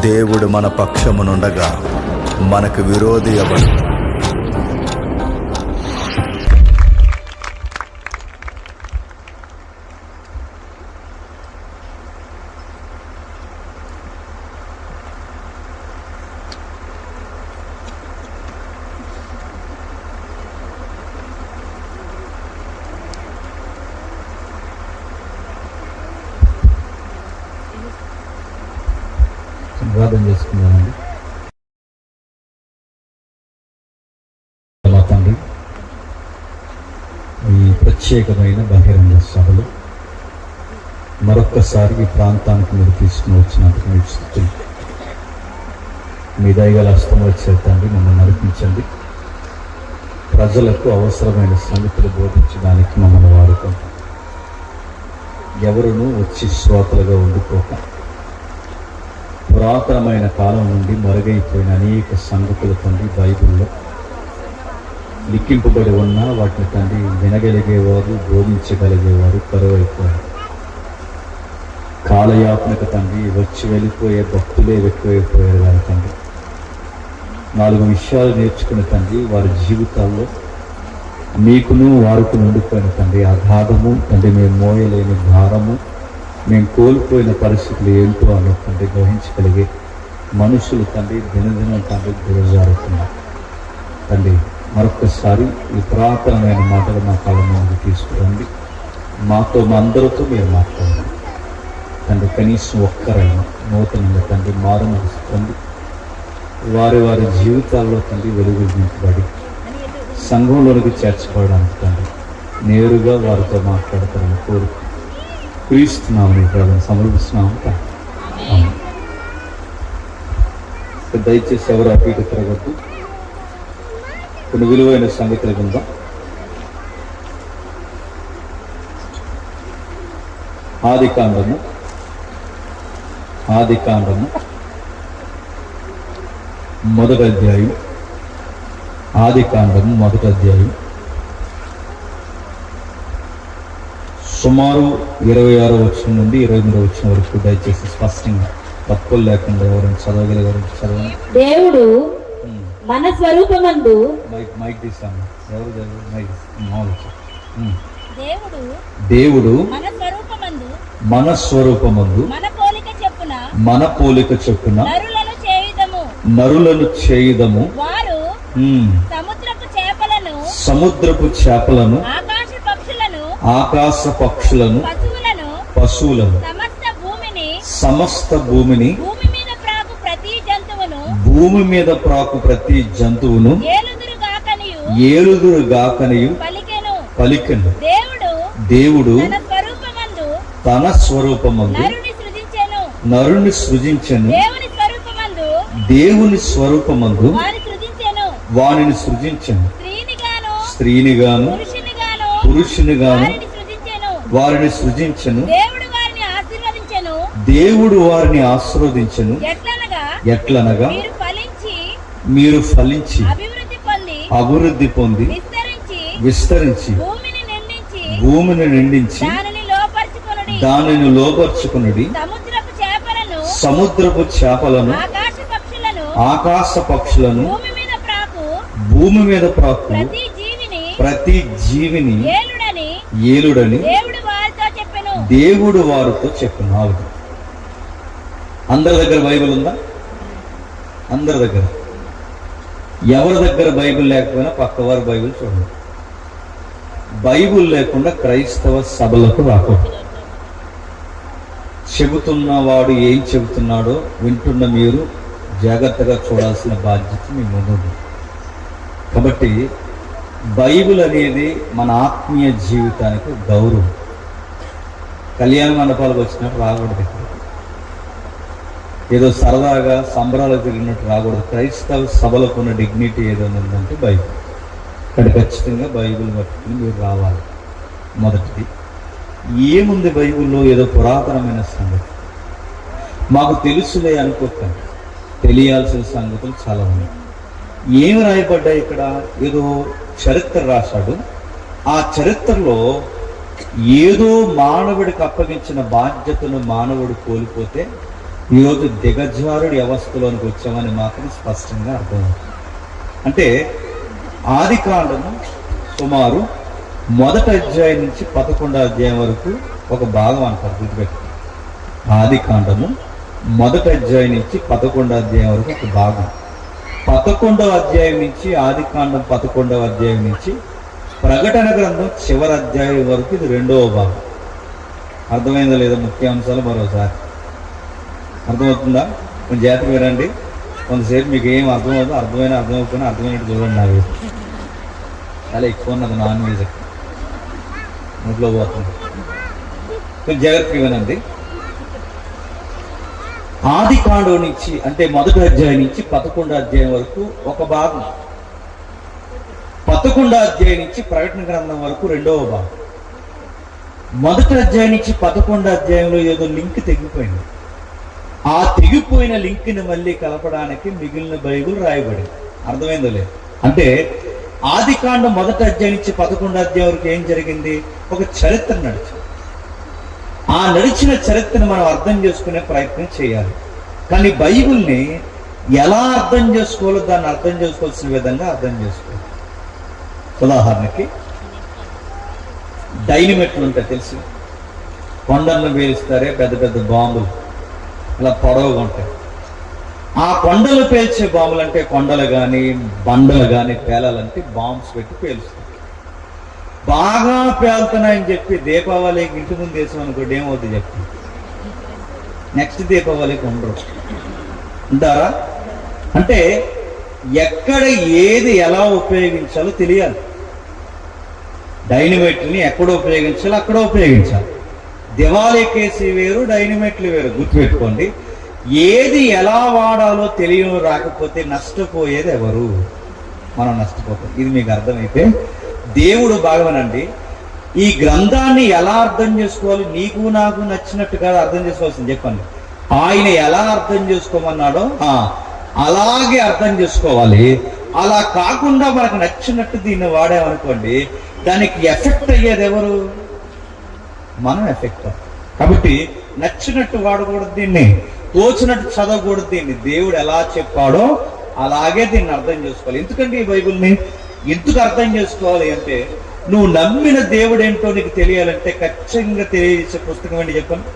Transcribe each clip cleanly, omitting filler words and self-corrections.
దేవుడు మన పక్షమునుండగా మనకు విరోధి ఎవడు? ప్రార్థన చేసుకున్నామండి. మా తండ్రి, ఈ ప్రత్యేకమైన బహిరంగ సభలు మరొక్కసారి ఈ ప్రాంతానికి మీరు తీసుకుని వచ్చినందుకు మీకు స్తుతులు. మీ దయగల హస్తంలో చేతండి మమ్మల్ని నడిపించండి. ప్రజలకు అవసరమైన సంగతులు బోధించడానికి మమ్మల్ని వాడుకుంటాం. ఎవరునూ వచ్చి శ్రోతలుగా ఉండిపోక పురాతనమైన కాలం నుండి మరుగైపోయిన అనేక సంగతుల తండ్రి బైబిల్లో లిఖింపబడి ఉన్న వాటిని తండ్రి వినగలిగేవారు, బోధించగలిగేవారు కరువైపోయారు. కాలయాపనకు తండ్రి వచ్చి వెళ్ళిపోయే భక్తులే ఎక్కువైపోయారు కానీ తండ్రి 4 విషయాలు నేర్చుకుని తండ్రి వారి జీవితాల్లో మీకును వారికి ఉండిపోయిన తండ్రి అగాధము తండ్రి మేము మోయలేని భారము, మేము కోల్పోయిన పరిస్థితులు ఏంటో అన్నటువంటి గ్రహించగలిగే మనుషులు తండ్రి దినదినం తండ్రి దిగజారుతున్నారు. తండ్రి మరొకసారి ఈ పురాతనమైన మాటలు మా కళ్ళ ముందుకు తీసుకురండి. మాతో మా అందరితో మీరు మాట్లాడండి తండ్రి. కనీసం ఒక్కరైనా నూతనంగా తండ్రి మారు మనసుతండి వారి వారి జీవితాల్లో తండ్రి వెలుగు నింపబడి సంఘంలోనికి చేర్చబడడానికి తండ్రి నేరుగా వారితో మాట్లాడతారని కోరుకు క్రీస్తున్నాము. నీ ప్రార్థన సమర్పిస్తున్నాము. దయచేసి ఎవరు అటు ఇటు తిరగద్దు. కొన్ని విలువైన సంగతుల కింద ఆదికాండము 1వ అధ్యాయం. ఆదికాండము 1వ అధ్యాయం సుమారు 26వ వచనం నుండి 28వ వచనం వరకు దయచేసి స్పష్టంగా తప్పులు లేకుండా ఎవరైనా చదవగలిగారు చదవండి. దేవుడు మన స్వరూపమందు దేవుడు మన స్వరూపమందు మన పోలిక చొప్పున నరులను చేయుదము. సముద్రపు చేపలను ఆకాశ పక్షులను పశువులను సమస్త భూమిని భూమి మీద ప్రాకు ప్రతి జంతువును ఏలుదురుగాకనియు పలికెను. దేవుడు తన స్వరూపమందు నరుని సృజించెను. దేవుని స్వరూపమందు వానిని సృజించెను. స్త్రీనిగాను పురుషునిగాను వారిని సృజించెను. దేవుడు వారిని ఆశీర్వదించెను. ఎట్లనగా మీరు ఫలించి అభివృద్ధి పొంది విస్తరించి భూమిని నిండించి దానిని లోపర్చుకునుడి. సముద్రపు చేపలను ఆకాశ పక్షులను భూమి మీద ప్రాకు ప్రతి జీవిని ఏలుడని దేవుడు వారితో చెప్పెను. అందరి దగ్గర బైబిల్ ఉందా? అందరి దగ్గర. ఎవరి దగ్గర బైబిల్ లేకపోయినా పక్కవారి బైబిల్ చూడండి. బైబిల్ లేకుండా క్రైస్తవ సభలకు రాకూడదు. చెబుతున్నవాడు ఏం చెబుతున్నాడో వింటున్న మీరు జాగ్రత్తగా చూడాల్సిన బాధ్యత మీ ముందు. కాబట్టి బైబిల్ అనేది మన ఆత్మీయ జీవితానికి గౌరవం. కళ్యాణ మండపాలకు వచ్చినట్టు రాకూడదు. ఏదో సరదాగా సంబరాలు తిరిగినట్టు రాకూడదు. క్రైస్తవ సభలకు ఉన్న డిగ్నిటీ ఏదైనా ఉందంటే బైబిల్. ఇక్కడ ఖచ్చితంగా బైబిల్ పట్టుకుని మీరు రావాలి. మొదటిది ఏముంది బైబిల్లో? ఏదో పురాతనమైన సంగతి మాకు తెలుసులే అనుకోకండి. తెలియాల్సిన సంగతులు చాలా ఉన్నాయి. ఏమి రాయబడ్డాయి ఇక్కడ? ఏదో చరిత్ర రాశాడు. ఆ చరిత్రలో ఏదో మానవుడికి అప్పగించిన బాధ్యతను మానవుడు కోల్పోతే ఈరోజు దిగజారుడి అవస్థలోనికి వచ్చామని మాత్రం స్పష్టంగా అర్థమవుతుంది. అంటే ఆది కాండము సుమారు 1వ అధ్యాయం నుంచి 11వ అధ్యాయం వరకు ఒక భాగం అంటారు, గుర్తుపెట్టి. ఆది కాండము 1వ అధ్యాయం నుంచి 11వ అధ్యాయం వరకు ఒక భాగం. 11వ అధ్యాయం నుంచి ఆది కాండం 11వ అధ్యాయం నుంచి ప్రకటన గ్రంథం చివరి అధ్యాయం వరకు ఇది 2వ భాగం. అర్థమైందో లేదో ముఖ్యాంశాలు మరోసారి అర్థమవుతుందా? కొంచెం జాగ్రత్తగా వినండి. కొంతసేపు మీకు ఏం అర్థమవుతుందో అర్థమైపోయినా అర్థమైనట్టు చూడండి. నాకు చాలా ఎక్కువ ఉన్నది నాన్ వెజ్ నోట్లో పోతుంది. కొంచెం జాగ్రత్తగా వినండి. ఆది కాండం నుంచి అంటే 1వ అధ్యాయం నుంచి 11వ అధ్యాయం వరకు ఒక భాగం, 11వ అధ్యాయం నుంచి ప్రకటన గ్రంథం వరకు 2వ భాగం. 1వ అధ్యాయం నుంచి 11వ అధ్యాయంలో ఏదో లింక్ తెగిపోయింది. ఆ తెగిపోయిన లింక్ని మళ్ళీ కలపడానికి మిగిలిన బైబిల్ రాయబడింది. అర్థమైందో లేదు? అంటే ఆది కాండం 1వ అధ్యాయం నుంచి 11వ అధ్యాయం వరకు ఏం జరిగింది? ఒక చరిత్ర నడిచింది. ఆ నడిచిన చరిత్రను మనం అర్థం చేసుకునే ప్రయత్నం చేయాలి. కానీ బైబిల్ని ఎలా అర్థం చేసుకోవాలో దాన్ని అర్థం చేసుకోవాల్సిన విధంగా అర్థం చేసుకోవాలి. ఉదాహరణకి డైనమిట్లు ఉంటాయి తెలుసు, కొండలను పేలుస్తారే పెద్ద పెద్ద బాంబులు, ఇలా పొడవుగా ఉంటాయి. ఆ కొండలు పేల్చే బాంబులు అంటే కొండలు కానీ బండలు కానీ పేలాలంటే బాంబ్స్ పెట్టి పేలుస్తారు. బాగా పేలుతున్నాయని చెప్పి దీపావళికి ఇంటి ముందు వేసాం అనుకోండి, ఏమవుతుంది చెప్పి నెక్స్ట్ దీపావళికి ఉండరు ఉంటారా? అంటే ఎక్కడ ఏది ఎలా ఉపయోగించాలో తెలియాలి. డైనమైట్ని ఎక్కడ ఉపయోగించాలో అక్కడ ఉపయోగించాలి. దివాళీ కేసు వేరు, డైనమైట్లు వేరు, గుర్తుపెట్టుకోండి. ఏది ఎలా వాడాలో తెలియని రాకపోతే నష్టపోయేది ఎవరు? మనం నష్టపోతాం. ఇది మీకు అర్థమైతే దేవుడు భాగమనండి. ఈ గ్రంథాన్ని ఎలా అర్థం చేసుకోవాలి? నీకు నాకు నచ్చినట్టుగా అర్థం చేసుకోవాల్సింది చెప్పండి. ఆయన ఎలా అర్థం చేసుకోమన్నాడో అలాగే అర్థం చేసుకోవాలి. అలా కాకుండా మనకు నచ్చినట్టు దీన్ని వాడామనుకోండి, దానికి ఎఫెక్ట్ అయ్యేది ఎవరు? మనం ఎఫెక్ట్. కాబట్టి నచ్చినట్టు వాడకూడదు, దీన్ని తోచినట్టు చదవకూడదు. దీన్ని దేవుడు ఎలా చెప్పాడో అలాగే దీన్ని అర్థం చేసుకోవాలి. ఎందుకంటే ఈ బైబిల్ని ఎందుకు అర్థం చేసుకోవాలి అంటే, నువ్వు నమ్మిన దేవుడు ఏంటో నీకు తెలియాలంటే ఖచ్చితంగా తెలియజేసే పుస్తకం ఏంటి చెప్పండి?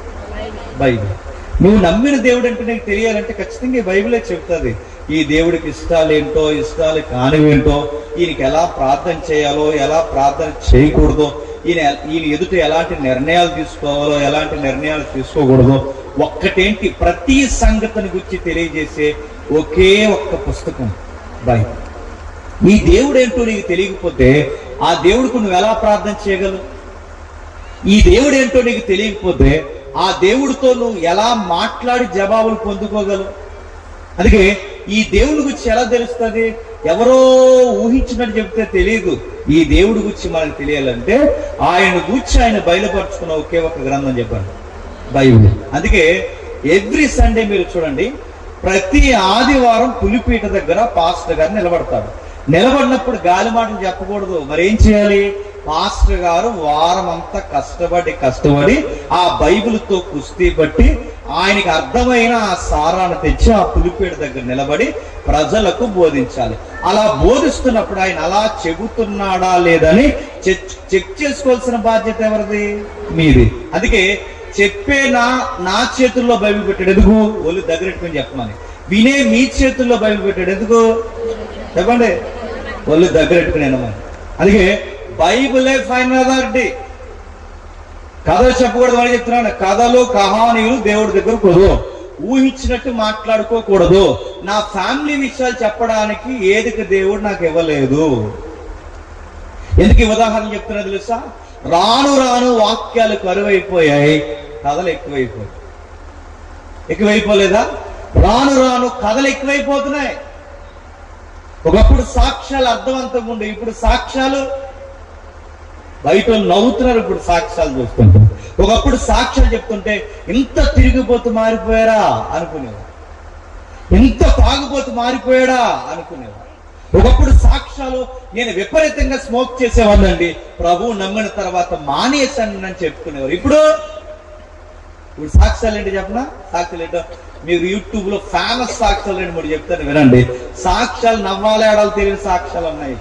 బైబిల్. నువ్వు నమ్మిన దేవుడు అంటే నీకు తెలియాలంటే ఖచ్చితంగా ఈ బైబిలే చెప్తుంది. ఈ దేవుడికి ఇష్టాలు ఏంటో, ఇష్టాలు కానివేంటో, ఈయనకి ఎలా ప్రార్థన చేయాలో, ఎలా ప్రార్థన చేయకూడదో, ఈయన ఎదుట ఎలాంటి నిర్ణయాలు తీసుకోవాలో, ఎలాంటి నిర్ణయాలు తీసుకోకూడదో, ఒక్కటేంటి ప్రతి సంగతిని గురించి తెలియజేసే ఒకే ఒక్క పుస్తకం బైబిల్. ఈ దేవుడు ఏంటో నీకు తెలియకపోతే ఆ దేవుడికి నువ్వు ఎలా ప్రార్థన చేయగలవు? ఈ దేవుడు ఏంటో నీకు తెలియకపోతే ఆ దేవుడితో నువ్వు ఎలా మాట్లాడి జవాబులు పొందుకోగలవు? అందుకే ఈ దేవుడి గురించి ఎలా తెలుస్తుంది? ఎవరో ఊహించినట్టు చెప్తే తెలియదు. ఈ దేవుడి గురించి మనకు తెలియాలంటే ఆయన గురించి ఆయన బయలుపరుచుకున్న ఒకే ఒక గ్రంథం చెప్పండి, బైబిల్. అందుకే ఎవ్రీ సండే మీరు చూడండి, ప్రతి ఆదివారం పులిపీట దగ్గర పాస్టర్ గారు నిలబడతాడు. నిలబడినప్పుడు గాలి మాటలు చెప్పకూడదు. మరి ఏం చేయాలి? పాస్టర్ గారు వారం అంతా కష్టపడి ఆ బైబిల్తో కుస్తీ పట్టి ఆయనకి అర్థమైన ఆ సారాన్ని తెచ్చి ఆ పులిపేట దగ్గర నిలబడి ప్రజలకు బోధించాలి. అలా బోధిస్తున్నప్పుడు ఆయన అలా చెబుతున్నాడా లేదని చెక్ చేసుకోవాల్సిన బాధ్యత ఎవరిది? మీది. అందుకే చెప్పే నా చేతుల్లో బైబిల్ పెట్టాడు ఎందుకు? ఒళ్ళు దగ్గరెట్టుకుని చెప్పమని. వినే మీ చేతుల్లో బైబిల్ పెట్టాడు ఎందుకు? చెప్పండి. ఒళ్ళు దగ్గరెట్టుకుని వినమని. అందుకే బైబిలే ఫైనల్ అథారిటీ. కథలు చెప్పకూడదు అని చెప్తున్నాను. కథలు కహానీలు దేవుడి దగ్గర కూడదు. ఊహించినట్టు మాట్లాడుకోకూడదు. నా ఫ్యామిలీ విషయాలు చెప్పడానికి ఏదికి దేవుడు నాకు ఇవ్వలేదు. ఎందుకు ఉదాహరణ చెప్తున్నా తెలుసా? రాను రాను వాక్యాలు కరువైపోయాయి, కథలు ఎక్కువైపోలేదా? రాను రాను కథలు ఎక్కువైపోతున్నాయి. ఒకప్పుడు సాక్ష్యాలు అర్థవంతంగా ఉండే, ఇప్పుడు సాక్ష్యాలు బయట నవ్వుతున్నారు. ఇప్పుడు సాక్ష్యాలు చూస్తుంటాం. ఒకప్పుడు సాక్ష్యాలు చెప్తుంటే ఇంత తిరిగిపోతూ మారిపోయారా అనుకునేవారు, ఇంత తాగుపోతూ మారిపోయాడా అనుకునేవారు. ఒకప్పుడు సాక్ష్యాలు నేను విపరీతంగా స్మోక్ చేసేవాళ్ళండి, ప్రభువు నమ్మిన తర్వాత మానేశాను అని చెప్పుకునేవారు. ఇప్పుడు సాక్ష్యాలు ఏంటి చెప్పనా? సాక్ష్యాలు ఏంటో మీరు యూట్యూబ్ లో ఫేమస్ సాక్ష్యాలు 2-3 చెప్తాను వినండి. సాక్ష్యాలు నవ్వాలేడాలు తెలియని సాక్ష్యాలు ఉన్నాయి.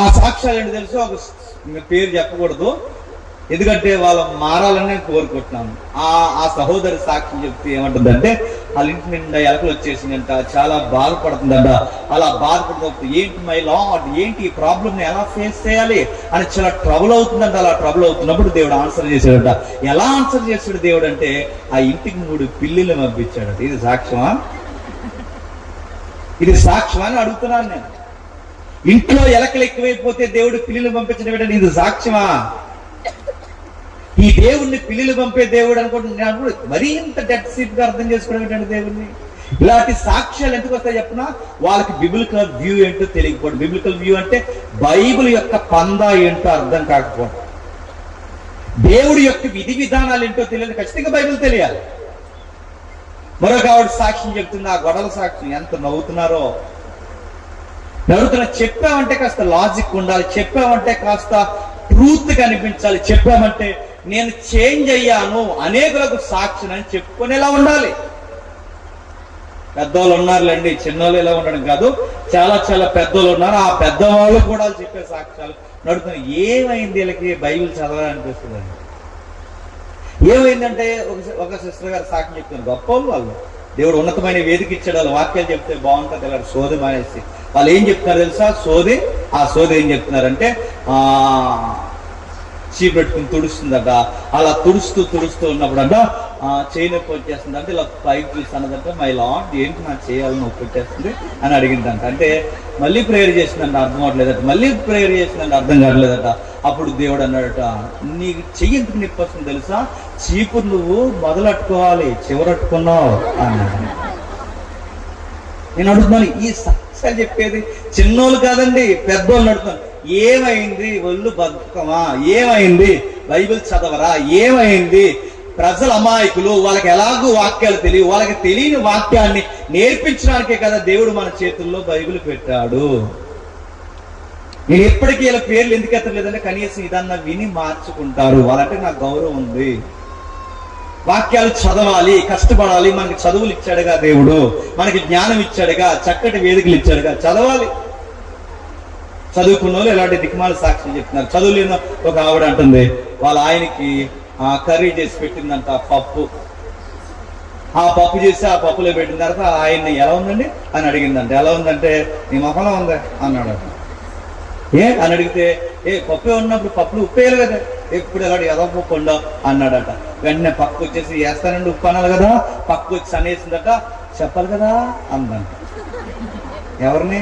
ఆ సాక్ష్యాలు ఏంటి తెలుసు? ఒక పేరు చెప్పకూడదు, ఎందుకంటే వాళ్ళు మారాలని నేను కోరుకుంటున్నాను. ఆ సహోదరి సాక్ష్యం చెప్తే ఏమంటుందంటే, వాళ్ళ ఇంటి నిండా ఎలకలు వచ్చేసిందంట, చాలా బాధపడుతుందంట. అలా బాధపడుతున్నప్పుడు ఏంటి మై లార్డ్, ఏంటి ఈ ప్రాబ్లమ్ ని ఎలా ఫేస్ చేయాలి అని చాలా ట్రబుల్ అవుతుందంట. అలా ట్రబుల్ అవుతున్నప్పుడు దేవుడు ఆన్సర్ చేశాడంట. ఎలా ఆన్సర్ చేశాడు దేవుడు అంటే, ఆ ఇంటికి 3 పిల్లిలు పంపించాడంట. ఇది సాక్ష్యమా? ఇది సాక్ష్యమా అని అడుగుతున్నాను నేను. ఇంట్లో ఎలకలు ఎక్కువైపోతే దేవుడు పిల్లిలు పంపించడం ఏంటంటే ఇది సాక్ష్యమా? ఈ దేవుణ్ణి పిల్లిలు పంపే దేవుడు అనుకుంటున్నాను. మరీ ఇంత డెడ్ సీట్ గా అర్థం చేసుకోవడం ఏంటంటే దేవుణ్ణి. ఇలాంటి సాక్ష్యాలు ఎందుకు వస్తాయి చెప్పినా, వాళ్ళకి బిబిలికల్ వ్యూ ఏంటో తెలియకపోవడం. బిబిలికల్ వ్యూ అంటే బైబిల్ యొక్క పందా ఏంటో అర్థం కాకపోవడం, దేవుడి యొక్క విధి విధానాలు ఏంటో తెలియదు. ఖచ్చితంగా బైబిల్ తెలియాలి. మరొక ఆవిడ సాక్ష్యం చెప్తుంది. ఆ గొడవల సాక్ష్యం ఎంత నవ్వుతున్నారో. చెప్పామంటే కాస్త లాజిక్ ఉండాలి, చెప్పామంటే కాస్త ట్రూత్ కనిపించాలి, చెప్పామంటే నేను చేంజ్ అయ్యాను అనేకులకు సాక్షి అని చెప్పుకునేలా ఉండాలి. పెద్దవాళ్ళు ఉన్నారులేండి, చిన్నవాళ్ళు ఇలా ఉండడం కాదు, చాలా చాలా పెద్దవాళ్ళు ఉన్నారు. ఆ పెద్దవాళ్ళు కూడా చెప్పే సాక్ష్యాలు నడుతున్నాయి. ఏమైంది వీళ్ళకి బైబిల్ చదవాలనిపిస్తుందండి. ఏమైందంటే ఒక సిస్టర్ గారు సాక్ష్యం చెప్తున్నారు. గొప్ప వాళ్ళు, దేవుడు ఉన్నతమైన వేదిక ఇచ్చాడు. వాళ్ళు వాక్యాలు చెప్తే బాగుంటుంది. ఇలా సోది మానేసి వాళ్ళు ఏం చెప్తున్నారు తెలుసా? ఆ సోది ఏం చెప్తున్నారంటే, చీపెట్టుకుని తుడుస్తుందట. అలా తుడుస్తూ ఉన్నప్పుడంట చేయి నొప్పి వచ్చేస్తుంది అంటే, ఇలా పైకి చూస్తున్నదంటే, మై లార్డ్ ఏంటి నాకు చేయాలని నొప్పి వచ్చేస్తుంది అని అడిగిందంట. అంటే మళ్ళీ ప్రేయర్ చేసిందంట, అర్థం అవట్లేదట. మళ్ళీ ప్రేయర్ చేసిందంటే అర్థం కావట్లేదట. అప్పుడు దేవుడు అన్నాడట, నీకు చెయ్యి ఎందుకు నొప్పి వస్తుంది తెలుసా? చీపురు నువ్వు మొదలట్టుకోవాలి, చివరట్టుకున్నావు అన్నాడు. నేను అడుగుతున్నాను, ఈ సాక్ష్యాలు చెప్పేది చిన్నోళ్ళు కాదండి, పెద్దోళ్ళు అడుగుతాను. ఏమైంది? ఒళ్ళు బతుకమా? ఏమైంది? బైబిల్ చదవరా? ఏమైంది? ప్రజల అమాయకులు, వాళ్ళకి ఎలాగూ వాక్యాలు తెలియవు. వాళ్ళకి తెలియని వాక్యాన్ని నేర్పించడానికే కదా దేవుడు మన చేతుల్లో బైబిల్ పెట్టాడు. నేను ఎప్పటికీ ఇలా పేర్లు ఎందుకు ఎత్తలేదంటే, కనీసం ఇదన్నా విని మార్చుకుంటారు. వాళ్ళంటే నాకు గౌరవం ఉంది. వాక్యాలు చదవాలి, కష్టపడాలి. మనకి చదువులు ఇచ్చాడుగా దేవుడు, మనకి జ్ఞానం ఇచ్చాడుగా, చక్కటి వేదికలు ఇచ్చాడుగా, చదవాలి. చదువుకున్న వాళ్ళు ఎలాంటి దిక్మాల సాక్ష్యం చెప్తున్నారు. చదువులేని ఒక ఆవిడ అంటుంది, వాళ్ళ ఆయనకి కర్రీ చేసి పెట్టిందంట, పప్పు. ఆ పప్పు చేసి ఆ పప్పులో పెట్టిన తర్వాత ఆయన్ని ఎలా ఉందండి అని అడిగిందంట. ఎలా ఉందంటే, నీ మొహంలో ఉందా అన్నాడట. అని అడిగితే, పప్పు ఉన్నప్పుడు పప్పులు ఉప్పు వేయాలి కదా, ఎప్పుడు ఎలాంటి ఎదవ పప్పు ఉండవు అన్నాడట. వెంటనే పక్క వచ్చేసి, వేస్తానండి ఉప్పు అనాలి కదా, పక్క వచ్చి అనేసిందట, చెప్పాలి కదా అందంట. ఎవరిని?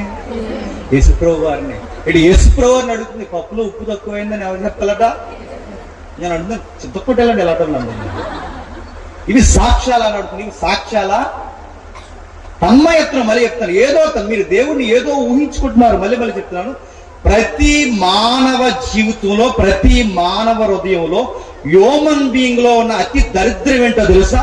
యేసుప్రభు వారిని. ఇటు యేసుప్రభు వారిని అడుగుతుంది, పప్పులో ఉప్పు తక్కువైందని ఎవరు చెప్పాలట? నేను అడుగుతాను, చిత్తకొట్టేలాంటి ఎలా అంటున్నాను. ఇవి సాక్ష్యాలు అని అడుగుతుంది. ఇవి సాక్ష్యాలా? తన్మయత్నం. మళ్ళీ చెప్తాను, ఏదో మీరు దేవుడిని ఏదో ఊహించుకుంటున్నారు. మళ్ళీ చెప్తున్నాను, ప్రతి మానవ జీవితంలో, ప్రతి మానవ హృదయంలో, హ్యూమన్ బీయింగ్ లో ఉన్న అతి దరిద్రం ఏంటో తెలుసా?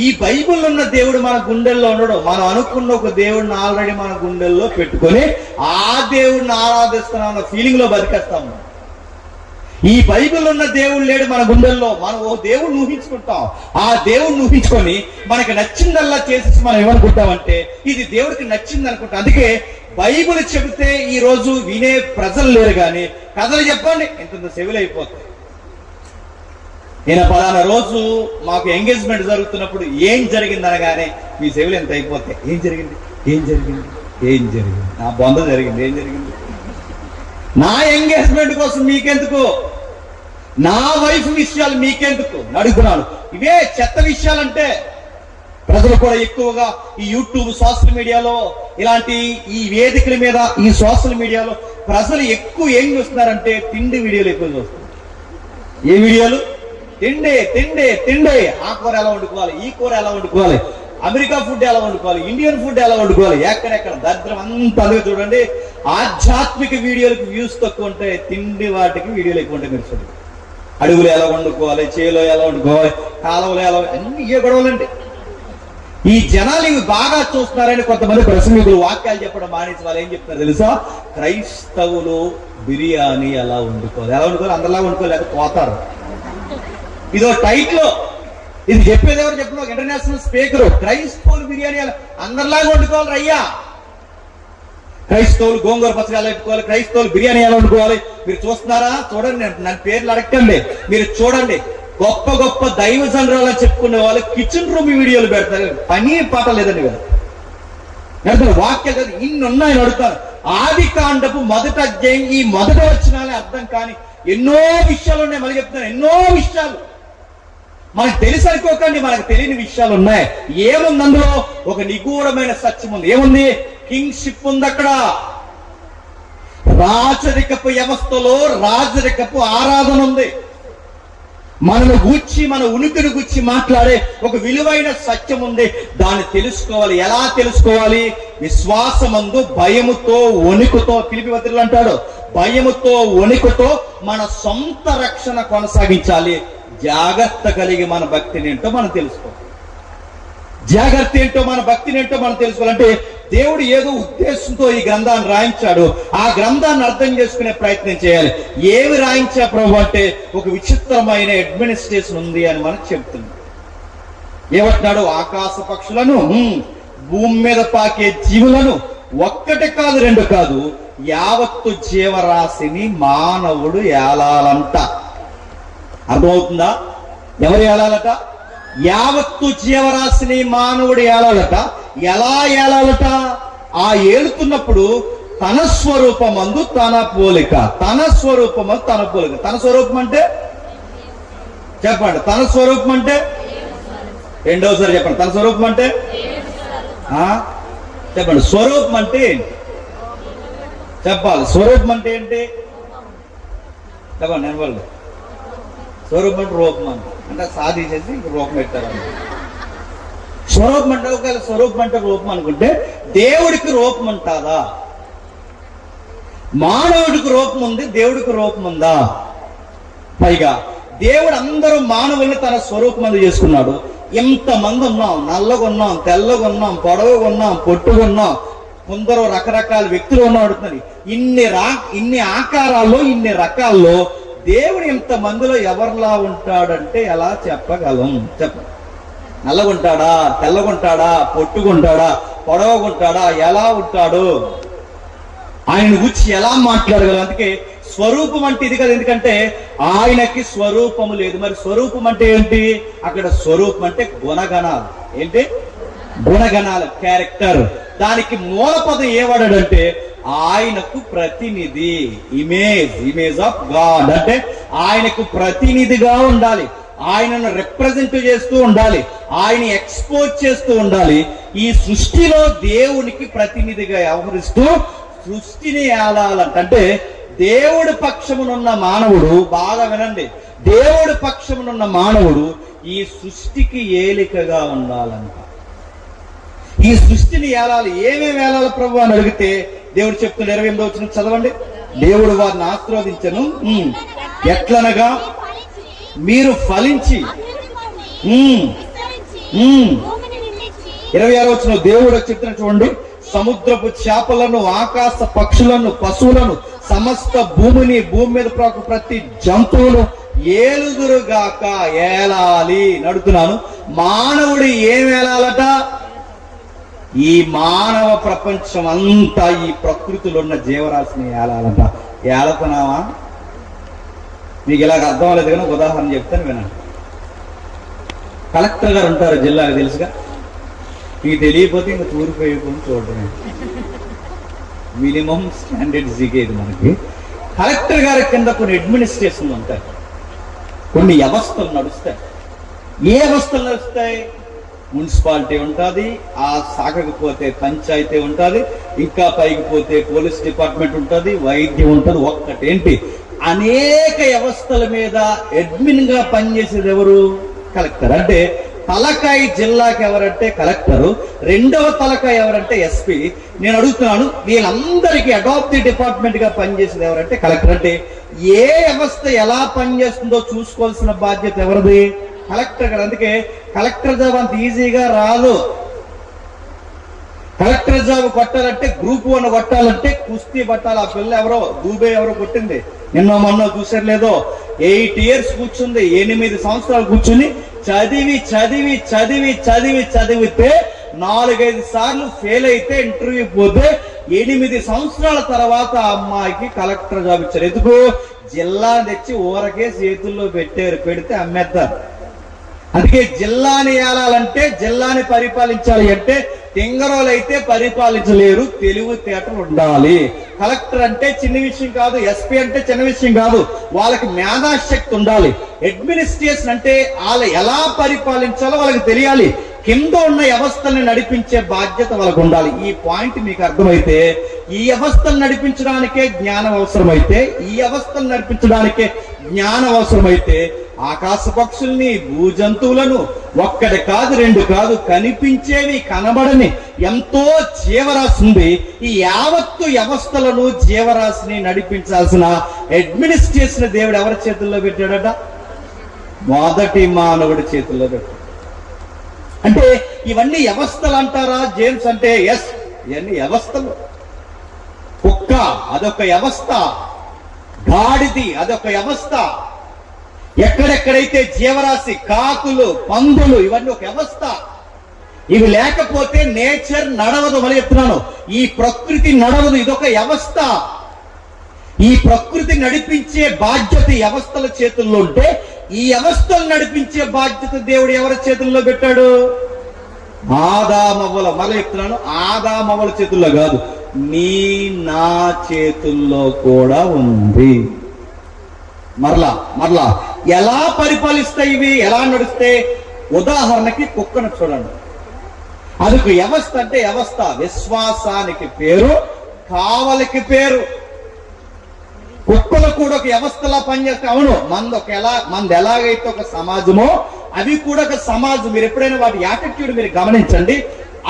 ఈ బైబిల్ ఉన్న దేవుడు మన గుండెల్లో ఉండడు. మనం అనుకున్న ఒక దేవుడిని ఆల్రెడీ మన గుండెల్లో పెట్టుకొని ఆ దేవుడిని ఆరాధిస్తున్నాం ఫీలింగ్ లో బతికేస్తాము. ఈ బైబిల్ ఉన్న దేవుడు లేడు మన గుండెల్లో. మనం ఓ దేవుడిని ఊహించుకుంటాం. ఆ దేవుడిని ఊహించుకొని మనకి నచ్చిందల్లా చేసేసి మనం ఏమనుకుంటామంటే, ఇది దేవుడికి నచ్చింది అనుకుంటాం. అందుకే బైబిల్ చెబితే ఈ రోజు వినే ప్రజలు లేరు, కానీ కథలు చెప్పండి ఇంత సెవిల్ అయిపోతాయి. నేను పలానా రోజు మాకు ఎంగేజ్మెంట్ జరుగుతున్నప్పుడు ఏం జరిగింది అనగానే మీ సెవిలు ఎంత అయిపోతాయి. ఏం జరిగింది? నా బొంద జరిగింది. ఏం జరిగింది? నా ఎంగేజ్మెంట్ కోసం మీకెందుకు? నా వైఫ్ విషయాలు మీకెందుకు అడుగుతున్నాను. ఇవే చెత్త విషయాలంటే ప్రజలు కూడా ఎక్కువగా ఈ యూట్యూబ్, సోషల్ మీడియాలో, ఇలాంటి ఈ వేదికల మీద, ఈ సోషల్ మీడియాలో ప్రజలు ఎక్కువ ఏం చూస్తున్నారంటే తిండి వీడియోలు ఎక్కువ చూస్తున్నారు. ఏ వీడియోలు? తిండే. ఆ కూర ఎలా వండుకోవాలి, ఈ కూర ఎలా వండుకోవాలి, అమెరికా ఫుడ్ ఎలా వండుకోవాలి, ఇండియన్ ఫుడ్ ఎలా వండుకోవాలి, ఎక్కడెక్కడ దరిద్రం అంతా అందుకే చూడండి. ఆధ్యాత్మిక వీడియోలకు వ్యూస్ తక్కువ ఉంటాయి, తిండి వాటికి వీడియోలు ఎక్కువ ఉంటాయి. మీరు చూడండి, అడుగులు ఎలా వండుకోవాలి, చేలో ఎలా వండుకోవాలి, కాలువలు ఎలా, అన్ని ఏ గొడవలండి. ఈ జనాలు ఇవి బాగా చూస్తున్నారని కొంతమంది ప్రసంగికులు వాక్యాలు చెప్పడం మానేసి వాళ్ళు ఏం చెప్తున్నారు తెలుసా? క్రైస్తవులు బిర్యానీ ఎలా వండుకోవాలి, అందరిలా వండుకోలేక పోతారు. ఇదో టైట్లో ఇది చెప్పేది ఎవరు చెప్పిన ఒక ఇంటర్నేషనల్ స్పీకర్. క్రైస్తవులు బిర్యానీ అందరిలాగా వండుకోవాలి అయ్యా. క్రైస్తవులు గోంగూర పచ్చడి ఎలా పెట్టుకోవాలి, క్రైస్తవులు బిర్యానీ ఎలా వండుకోవాలి. మీరు చూస్తున్నారా? చూడండి, నన్ను పేర్లు అడగండి, మీరు చూడండి. గొప్ప గొప్ప దైవ జనరాలు చెప్పుకునే వాళ్ళు కిచెన్ రూమ్ వీడియోలు పెడతారు. పని పాట లేదండి కదా, వాక్యాలు ఇన్ని ఉన్నాయని అడుగుతారు. ఆది కాండపు మొదటి అధ్యాయం ఈ మొదట వచనాలే అర్థం కాని ఎన్నో విషయాలు ఉన్నాయి. మళ్ళీ చెప్తున్నాను, ఎన్నో విషయాలు మనకు తెలిసి అనుకోకండి, మనకు తెలియని విషయాలు ఉన్నాయి. ఏముంది అందులో? ఒక నిగూఢమైన సత్యం ఉంది. ఏముంది? కింగ్షిప్ ఉంది అక్కడ. రాజరికపు వ్యవస్థలో రాజరికపు ఆరాధన ఉంది. మనను గూర్చి, మన ఉనికిని గూర్చి మాట్లాడే ఒక విలువైన సత్యం ఉంది. దాన్ని తెలుసుకోవాలి. ఎలా తెలుసుకోవాలి? విశ్వాసమందు భయముతో వణుకుతో, ఫిలిప్పీ పత్రికలో అంటాడు, భయముతో వణుకుతో మన సొంత రక్షణ కొనసాగించాలి. జాగ్రత్త కలిగి మన భక్తిని ఏంటో మనం తెలుసుకోవాలి. జాగ్రత్త ఏంటో, మన భక్తిని ఏంటో మనం తెలుసుకోవాలంటే దేవుడు ఏదో ఉద్దేశంతో ఈ గ్రంథాన్ని రాయించాడు. ఆ గ్రంథాన్ని అర్థం చేసుకునే ప్రయత్నం చేయాలి. ఏమి రాయించా ప్రభు అంటే ఒక విచిత్రమైన అడ్మినిస్ట్రేషన్ ఉంది అని మనకు చెప్తుంది. ఏమంటున్నాడు? ఆకాశ పక్షులను, భూమి మీద పాకే జీవులను, ఒక్కటి కాదు రెండు కాదు, యావత్తు జీవరాశిని మానవుడు ఏలాలంట. అర్థమవుతుందా? ఎవరు ఏలాలట? యావత్తు జీవరాశిని మానవుడు ఏలాలట. ఎలా ఏలాలట? ఆ ఏలుతున్నప్పుడు తన స్వరూపమందు తన పోలిక, తన స్వరూపమందు తన పోలిక. తన స్వరూపం అంటే చెప్పండి, తన స్వరూపం అంటే రెండోసారి చెప్పండి. తన స్వరూపం అంటే చెప్పండి. స్వరూపం అంటే ఏంటి చెప్పాలి. స్వరూపం అంటే ఏంటి చెప్పండి. నేను వాళ్ళు స్వరూపం అంటే రూపం అంటే సాధించేసి రూపం పెట్టారు. స్వరూపం అంటే ఒకవేళ స్వరూపం అంటే రూపం అనుకుంటే దేవుడికి రూపం ఉంటుందా? మానవుడికి రూపం ఉంది, దేవుడికి రూపం ఉందా? పైగా దేవుడు అందరూ మానవుల్ని తన స్వరూపం అందు చేసుకున్నాడు. ఇంతమంది ఉన్నాం, నల్లగా ఉన్నాం, తెల్లగా ఉన్నాం, పొడవుగా ఉన్నాం, పొట్టుగా ఉన్నాం, కొందరు రకరకాల వ్యక్తులు ఉన్నాడు. ఇన్ని ఆకారాల్లో, ఇన్ని రకాల్లో దేవుడు ఇంత మందిలో ఎవరిలా ఉంటాడంటే ఎలా చెప్పగలం? చెప్పండి. నల్లగుంటాడా, తెల్లగుంటాడా, పొట్టుకుంటాడా, పొడవగుంటాడా, ఎలా ఉంటాడు? ఆయన గురించి ఎలా మాట్లాడగలం? అందుకే స్వరూపం అంటే ఇది కదా. ఎందుకంటే ఆయనకి స్వరూపము లేదు. మరి స్వరూపం అంటే ఏంటి? అక్కడ స్వరూపం అంటే గుణగణాలు. ఏంటి? గుణగణాలు, క్యారెక్టర్. దానికి మూల పదం ఏవాడంటే ఆయనకు ప్రతినిధి, ఇమేజ్ ఆఫ్ గాడ్. అంటే ఆయనకు ప్రతినిధిగా ఉండాలి, ఆయనను రిప్రజెంట్ చేస్తూ ఉండాలి, ఆయన ఎక్స్పోజ్ చేస్తూ ఉండాలి. ఈ సృష్టిలో దేవునికి ప్రతినిధిగా వ్యవహరిస్తూ సృష్టిని ఏలాలంటే దేవుడి పక్షమునున్న మానవుడు, బాగా వినండి, దేవుడి పక్షమునున్న మానవుడు ఈ సృష్టికి ఏలికగా ఉండాలంట. ఈ సృష్టిని ఏలాలి. ఏమేమి ఏలాలి ప్రభు అని అడిగితే దేవుడు చెప్తున్న 28వ వచనం చదవండి. దేవుడు వారిని ఆశీర్వదించెను, ఎట్లనగా మీరు ఫలించి. 26వ వచనం దేవుడు చెప్తున్న చూడండి, సముద్రపు చేపలను, ఆకాశ పక్షులను, పశువులను, సమస్త భూమిని, భూమి మీద ప్రతి జంతువును ఏలుదురుగాక. ఏలాలి నడుతున్నాను. మానవుడు ఏం ఏలాలట? ఈ మానవ ప్రపంచం అంతా, ఈ ప్రకృతిలో ఉన్న జీవరాశిని ఏలాలంట. ఏలతున్నావా? మీకు ఇలాగ అర్థం అవ్వలేదు కానీ ఉదాహరణ చెప్తాను వినండి. కలెక్టర్ గారు ఉంటారు జిల్లాకి, తెలుసుగా. మీకు తెలియకపోతే ఇంకా తూరిపోయిపోయి చూడటమే. మినిమం స్టాండర్డ్ దిగేది మనకి. కలెక్టర్ గారి కింద కొన్ని అడ్మినిస్ట్రేషన్లు ఉంటాయి, కొన్ని వ్యవస్థలు నడుస్తాయి. ఏ వ్యవస్థలు నడుస్తాయి? మున్సిపాలిటీ ఉంటుంది, ఆ సాగకపోతే పంచాయతీ ఉంటుంది, ఇంకా పైకి పోతే పోలీస్ డిపార్ట్మెంట్ ఉంటుంది, వైద్యం ఉంటుంది. ఒక్కటేంటి, అనేక వ్యవస్థల మీద అడ్మిన్ గా పనిచేసేది ఎవరు? కలెక్టర్. అంటే తలకాయ జిల్లాకి ఎవరంటే కలెక్టరు, రెండవ తలకాయ ఎవరంటే ఎస్పీ. నేను అడుగుతున్నాను, వీళ్ళందరికీ అడాప్టివ్ డిపార్ట్మెంట్ గా పనిచేసేది ఎవరంటే కలెక్టర్. అంటే ఏ వ్యవస్థ ఎలా పనిచేస్తుందో చూసుకోవాల్సిన బాధ్యత ఎవరిది? కలెక్టర్ గారు. అందుకే కలెక్టర్ జాబ్ అంత ఈజీగా రాదు. కలెక్టర్ జాబ్ కొట్టాలంటే గ్రూప్ 1 కొట్టాలంటే కుస్తీ పట్టాలి. ఆ పిల్ల ఎవరో దూబే ఎవరో కొట్టింది, నిన్న మొన్న చూసారు లేదో, 8 years కూర్చుంది, 8 సంవత్సరాలు కూర్చుని చదివి చదివి చదివి చదివి చదివితే 4-5 సార్లు ఫెయిల్ అయితే ఇంటర్వ్యూ పోతే 8 సంవత్సరాల తర్వాత ఆ అమ్మాయికి కలెక్టర్ జాబ్ ఇచ్చారు. ఎందుకు? జిల్లా తెచ్చి ఊరకే చేతుల్లో పెడితే అమ్మేస్తారు. అందుకే జిల్లాని ఏలాలంటే, జిల్లాని పరిపాలించాలి అంటే తింగరోలు అయితే పరిపాలించలేరు, తెలివితేటలు ఉండాలి. కలెక్టర్ అంటే చిన్న విషయం కాదు, ఎస్పీ అంటే చిన్న విషయం కాదు, వాళ్ళకి మేధాశక్తి ఉండాలి. అడ్మినిస్ట్రేషన్ అంటే వాళ్ళు ఎలా పరిపాలించాలో వాళ్ళకి తెలియాలి. కింద ఉన్న వ్యవస్థల్ని నడిపించే బాధ్యత వాళ్ళకు ఉండాలి. ఈ పాయింట్ మీకు అర్థమైతే, ఈ వ్యవస్థలు నడిపించడానికే జ్ఞానం అవసరమైతే, ఈ వ్యవస్థలు నడిపించడానికే జ్ఞానం అవసరమైతే, ఆకాశ పక్షుల్ని, భూజంతువులను ఒక్కటి కాదు 2 కాదు, కనిపించేవి కనబడని ఎంతో జీవరాశి ఉంది. ఈ యావత్తు వ్యవస్థలను, జీవరాశిని నడిపించాల్సిన అడ్మినిస్ట్రేషన్ దేవుడు ఎవరి చేతుల్లో పెట్టాడట? మొదటి మానవుడి చేతుల్లో పెట్టాడు. అంటే ఇవన్నీ వ్యవస్థలు అంటారా జేమ్స్ అంటే? ఎస్, ఇవన్నీ వ్యవస్థలు. కుక్క అదొక వ్యవస్థ, గాడిది అదొక వ్యవస్థ, ఎక్కడెక్కడైతే జీవరాశి, కాకులు, పందులు, ఇవన్నీ ఒక వ్యవస్థ. ఇవి లేకపోతే నేచర్ నడవదు. మళ్ళీ చెప్తున్నాను, ఈ ప్రకృతి నడవదు, ఇదొక వ్యవస్థ. ఈ ప్రకృతి నడిపించే బాధ్యత వ్యవస్థల చేతుల్లో ఉంటే, ఈ వ్యవస్థలు నడిపించే బాధ్యత దేవుడు ఎవరి చేతుల్లో పెట్టాడు? ఆదామవ్వల. మళ్ళీ చెప్తున్నాను, ఆదామవ్వల చేతుల్లో కాదు, నీ నా చేతుల్లో కూడా ఉంది. మరలా ఎలా పరిపాలిస్తాయి ఇవి? ఎలా నడుస్తే? ఉదాహరణకి కుక్కను చూడండి. అదొక వ్యవస్థ. అంటే వ్యవస్థ, విశ్వాసానికి పేరు, కావలికి పేరు. కుక్కలు కూడా ఒక వ్యవస్థలా పనిచేస్తాయి. అవును, మంది ఎలాగైతే ఒక సమాజమో అవి కూడా ఒక సమాజం. మీరు ఎప్పుడైనా వాటి యాటిట్యూడ్ మీరు గమనించండి.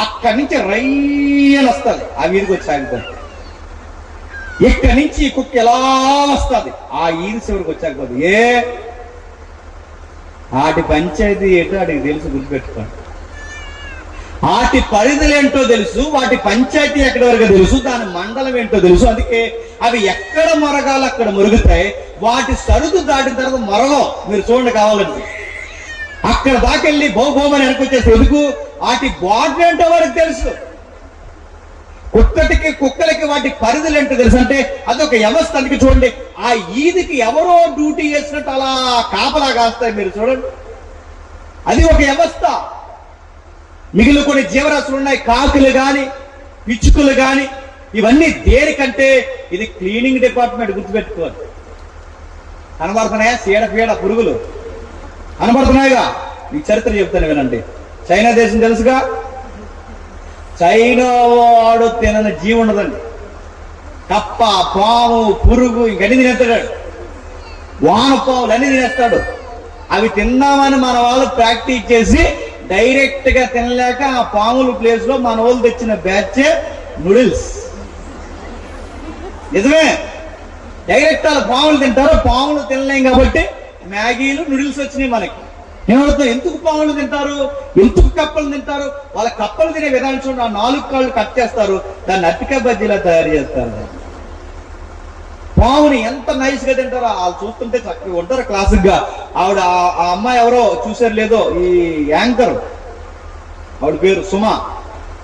అక్కడి నుంచి రైయని వస్తుంది, ఆ వీధికి వచ్చి ఆగిపోతుంది. ఇక్కడి నుంచి ఈ కుక్క ఎలా వస్తుంది, ఆ ఈది చివరికి వచ్చాకపోదు. వాటి పంచాయతీ ఏంటో వాటికి తెలుసు, గుర్తుపెట్టుకోండి. వాటి పరిధులు ఏంటో తెలుసు, వాటి పంచాయతీ ఎక్కడి వరకు తెలుసు, దాని మండలం ఏంటో తెలుసు. అందుకే అవి ఎక్కడ మొరగాలో అక్కడ మురుగుతాయి. వాటి సరుదు దాటిన తర్వాత మొరగం. మీరు చూడండి కావాలంటే, అక్కడ దాకెళ్ళి భౌభౌమని వెనకొచ్చేసి ఎందుకు? వాటి బార్డర్ ఏంటో వారికి తెలుసు. కుక్కలకి వాటి పరిధులు ఏంటో తెలుసు. అంటే అదొక వ్యవస్థ. అందుకే చూడండి, ఆ ఈదికి ఎవరో డ్యూటీ చేసినట్టు అలా కాపలా కాస్తాయి. మీరు చూడండి, అది ఒక వ్యవస్థ. మిగిలిన కొన్ని జీవరాశులు ఉన్నాయి, కాకులు గాని, పిచ్చుకలు గాని. ఇవన్నీ దేనికంటే ఇది క్లీనింగ్ డిపార్ట్మెంట్. గుర్తుపెట్టుకోవాలి. కనబడుతున్నాయా చీడ పురుగులు? కనబడుతున్నాయిగా. ఈ చరిత్ర చెప్తాను వినండి. చైనా దేశం తెలుసుగా. చైనా వాడు తినని జీవి ఉండదండి. కప్ప, పాము, పురుగు ఇంకన్నీ తినేస్తాడు. వానపాములు అన్ని తినేస్తాడు. అవి తిందామని మన వాళ్ళు ప్రాక్టీస్ చేసి డైరెక్ట్ గా తినలేక ఆ పాముల ప్లేస్ లో మన వాళ్ళు తెచ్చిన బ్యాచ్ నూడిల్స్. నిజమే, డైరెక్ట్ వాళ్ళు పాములు తింటారు. పాములు తినలేం కాబట్టి మ్యాగీలు, నూడిల్స్ వచ్చినాయి మనకి. ఏమవుతుంది? ఎందుకు పాములు తింటారు, ఎందుకు కప్పలు తింటారు? వాళ్ళ కప్పలు తినే విధానం చూడండి. ఆ 4 కాళ్ళు కట్ చేస్తారు, దాన్ని అరటికాయ బజ్జీలా తయారు చేస్తారు. పాముని ఎంత నైస్ గా తింటారో వాళ్ళు చూస్తుంటే చక్కగా ఉంటారు క్లాసిక్ గా. ఆవిడ ఆ అమ్మాయి ఎవరో చూసారు లేదో, ఈ యాంకర్, ఆవిడ పేరు సుమ.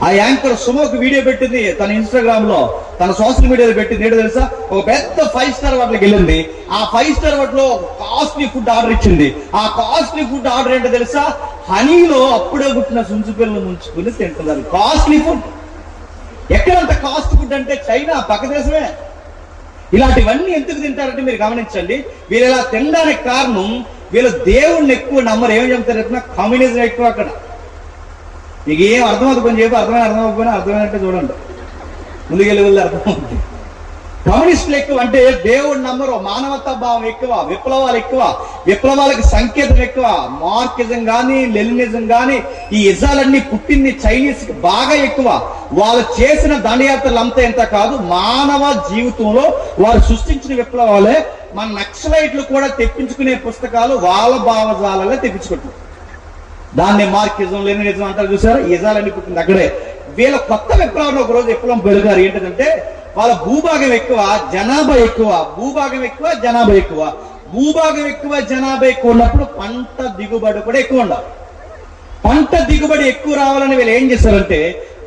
ఆ యాంకర్ సుమ ఒక వీడియో పెట్టింది తన ఇన్స్టాగ్రామ్ లో, తన సోషల్ మీడియాలో పెట్టింది. ఏంటో తెలుసా? ఒక పెద్ద 5 స్టార్ హోటల్కి వెళ్ళింది. ఆ 5 స్టార్ హోటల్ లో కాస్ట్లీ ఫుడ్ ఆర్డర్ ఇచ్చింది. ఆ కాస్ట్లీ ఫుడ్ ఆర్డర్ ఏంటో తెలుసా? హనీలో అప్పుడే పుట్టిన సుంచు పిల్లలు ముంచుకుని తింటున్నారు. Costly food. ఎక్కడంత కాస్ట్ ఫుడ్ అంటే చైనా, పక్క దేశమే. ఇలాంటివన్నీ ఎందుకు తింటారంటే మీరు గమనించండి. వీళ్ళు ఇలా తినడానికి కారణం, వీళ్ళు దేవుణ్ణి ఎక్కువ నమ్మరు. ఏం చెప్తారు? కమ్యూనిజం ఎక్కువ. అక్కడ మీకు ఏం అర్థమవుతుంది చెప్పి అర్థమైనా అర్థమైనట్టు చూడండి, ముందుకెళ్ళి వెళ్ళి అర్థమవుతుంది. కమ్యూనిస్టులు ఎక్కువ అంటే దేవుడు నమ్మరు, మానవతా భావం ఎక్కువ, విప్లవాలు ఎక్కువ, విప్లవాలకు సంకేతం ఎక్కువ. మార్కిజం గాని, లెనినిజం గాని, ఈ ఇజాలన్నీ పుట్టింది చైనీస్ బాగా ఎక్కువ. వాళ్ళు చేసిన దండయాత్రలు అంతా ఎంత కాదు, మానవ జీవితంలో వారు సృష్టించిన విప్లవాలే. మన నక్సలైట్లు కూడా తెప్పించుకునే పుస్తకాలు వాళ్ళ భావజాలలో తెప్పించుకుంటారు. దాన్ని మార్కిజం, లెనినిజం అంటారు చూసారా? ఇజాలన్నీ పుట్టింది అక్కడే. వీళ్ళ కొత్త విప్లవంలో ఒక రోజు విప్లవం పెరిగారు. ఏంటంటే వాళ్ళ భూభాగం ఎక్కువ, జనాభా ఎక్కువ. భూభాగం ఎక్కువ, జనాభా ఎక్కువ. భూభాగం ఎక్కువ, జనాభా ఎక్కువ ఉన్నప్పుడు పంట దిగుబడి కూడా ఎక్కువ ఉండాలి. పంట దిగుబడి ఎక్కువ రావాలని వీళ్ళు ఏం చేశారంటే,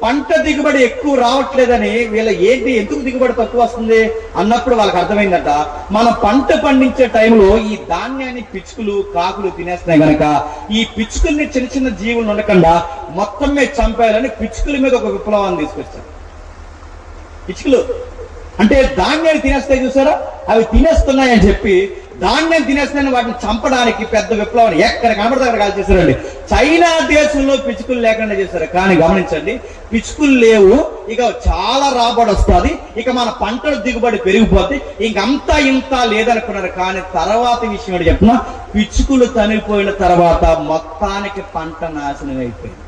పంట దిగుబడి ఎక్కువ రావట్లేదని వీళ్ళ ఏంటి ఎందుకు దిగుబడి తక్కువ వస్తుంది అన్నప్పుడు వాళ్ళకి అర్థమైందట, మనం పంట పండించే టైంలో ఈ ధాన్యాన్ని పిచ్చుకలు కాకులు తినేస్తున్నాయి గనక ఈ పిచ్చుకల్ని చిన్న చిన్న జీవులు ఉండకుండా మొత్తం మీద చంపేయాలని పిచ్చుకల మీద ఒక విప్లవాన్ని తీసుకొచ్చారు. పిచ్చుకలు అంటే ధాన్యాన్ని తినేస్తాయి చూసారా, అవి తినేస్తున్నాయని చెప్పి ధాన్యం తినేస్తున్నాయని వాటిని చంపడానికి పెద్ద విప్లవాన్ని ఎక్కడ కనబడితే అక్కడ కాల్ చేశారండి. చైనా దేశంలో పిచ్చుకలు లేకుండా చేశారు. కానీ గమనించండి, పిచ్చుకలు లేవు, ఇక చాలా రాబడి వస్తుంది, ఇక మన పంటల దిగుబడి పెరిగిపోతే ఇంకంతా ఇంత లేదనుకున్నారు. కానీ తర్వాత విషయం ఏంటి చెప్పిన, పిచ్చుకలు చనిపోయిన తర్వాత మొత్తానికి పంట నాశనం అయిపోయింది.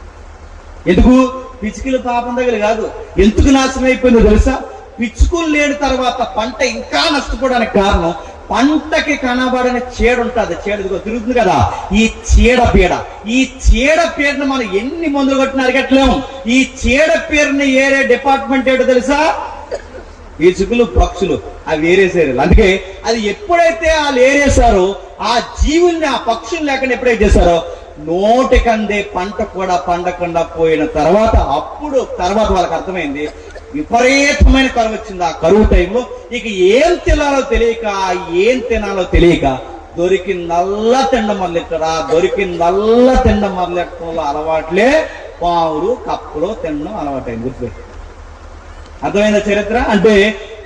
ఎందుకు? పిచ్చుకలు పాపం దగ్గర కాదు, ఎందుకు నాశనం అయిపోయిందో తెలుసా? పిచ్చుకలు లేని తర్వాత పంట ఇంకా నష్టపోవడానికి కారణం, పంటకి కనబడని చీడ ఉంటుంది, చీడ తిరుగుతుంది కదా, ఈ చీడపీడ. ఈ చీడపీడను మనం ఎన్ని మందులు కొట్టినా అరిగట్లేము. ఈ చీడపీడని ఏరే డిపార్ట్మెంట్ ఏంటో తెలుసా? పిచ్చుకలు పక్షులు అవి ఏరేసారు. అందుకే అది ఎప్పుడైతే వాళ్ళు ఏరేసారో ఆ జీవుల్ని ఆ పక్షులు లేకుండా ఎప్పుడైతే చేశారో నోటికందే పంట కూడా పండకుండా పోయిన తర్వాత అప్పుడు వాళ్ళకి అర్థమైంది, విపరీతమైన కరువు వచ్చింది. ఆ కరువు టైంలో ఇక ఏం తినాలో తెలియక దొరికిందల్లా తిండం మొదలెట్టారు. ఆ దొరికిందల్లా తిండం మొదలెట్టడంలో అలవాట్లే పావులు కప్పులో తినడం అలవాటైంది. గుర్తుపెట్టి అర్థమైన చరిత్ర అంటే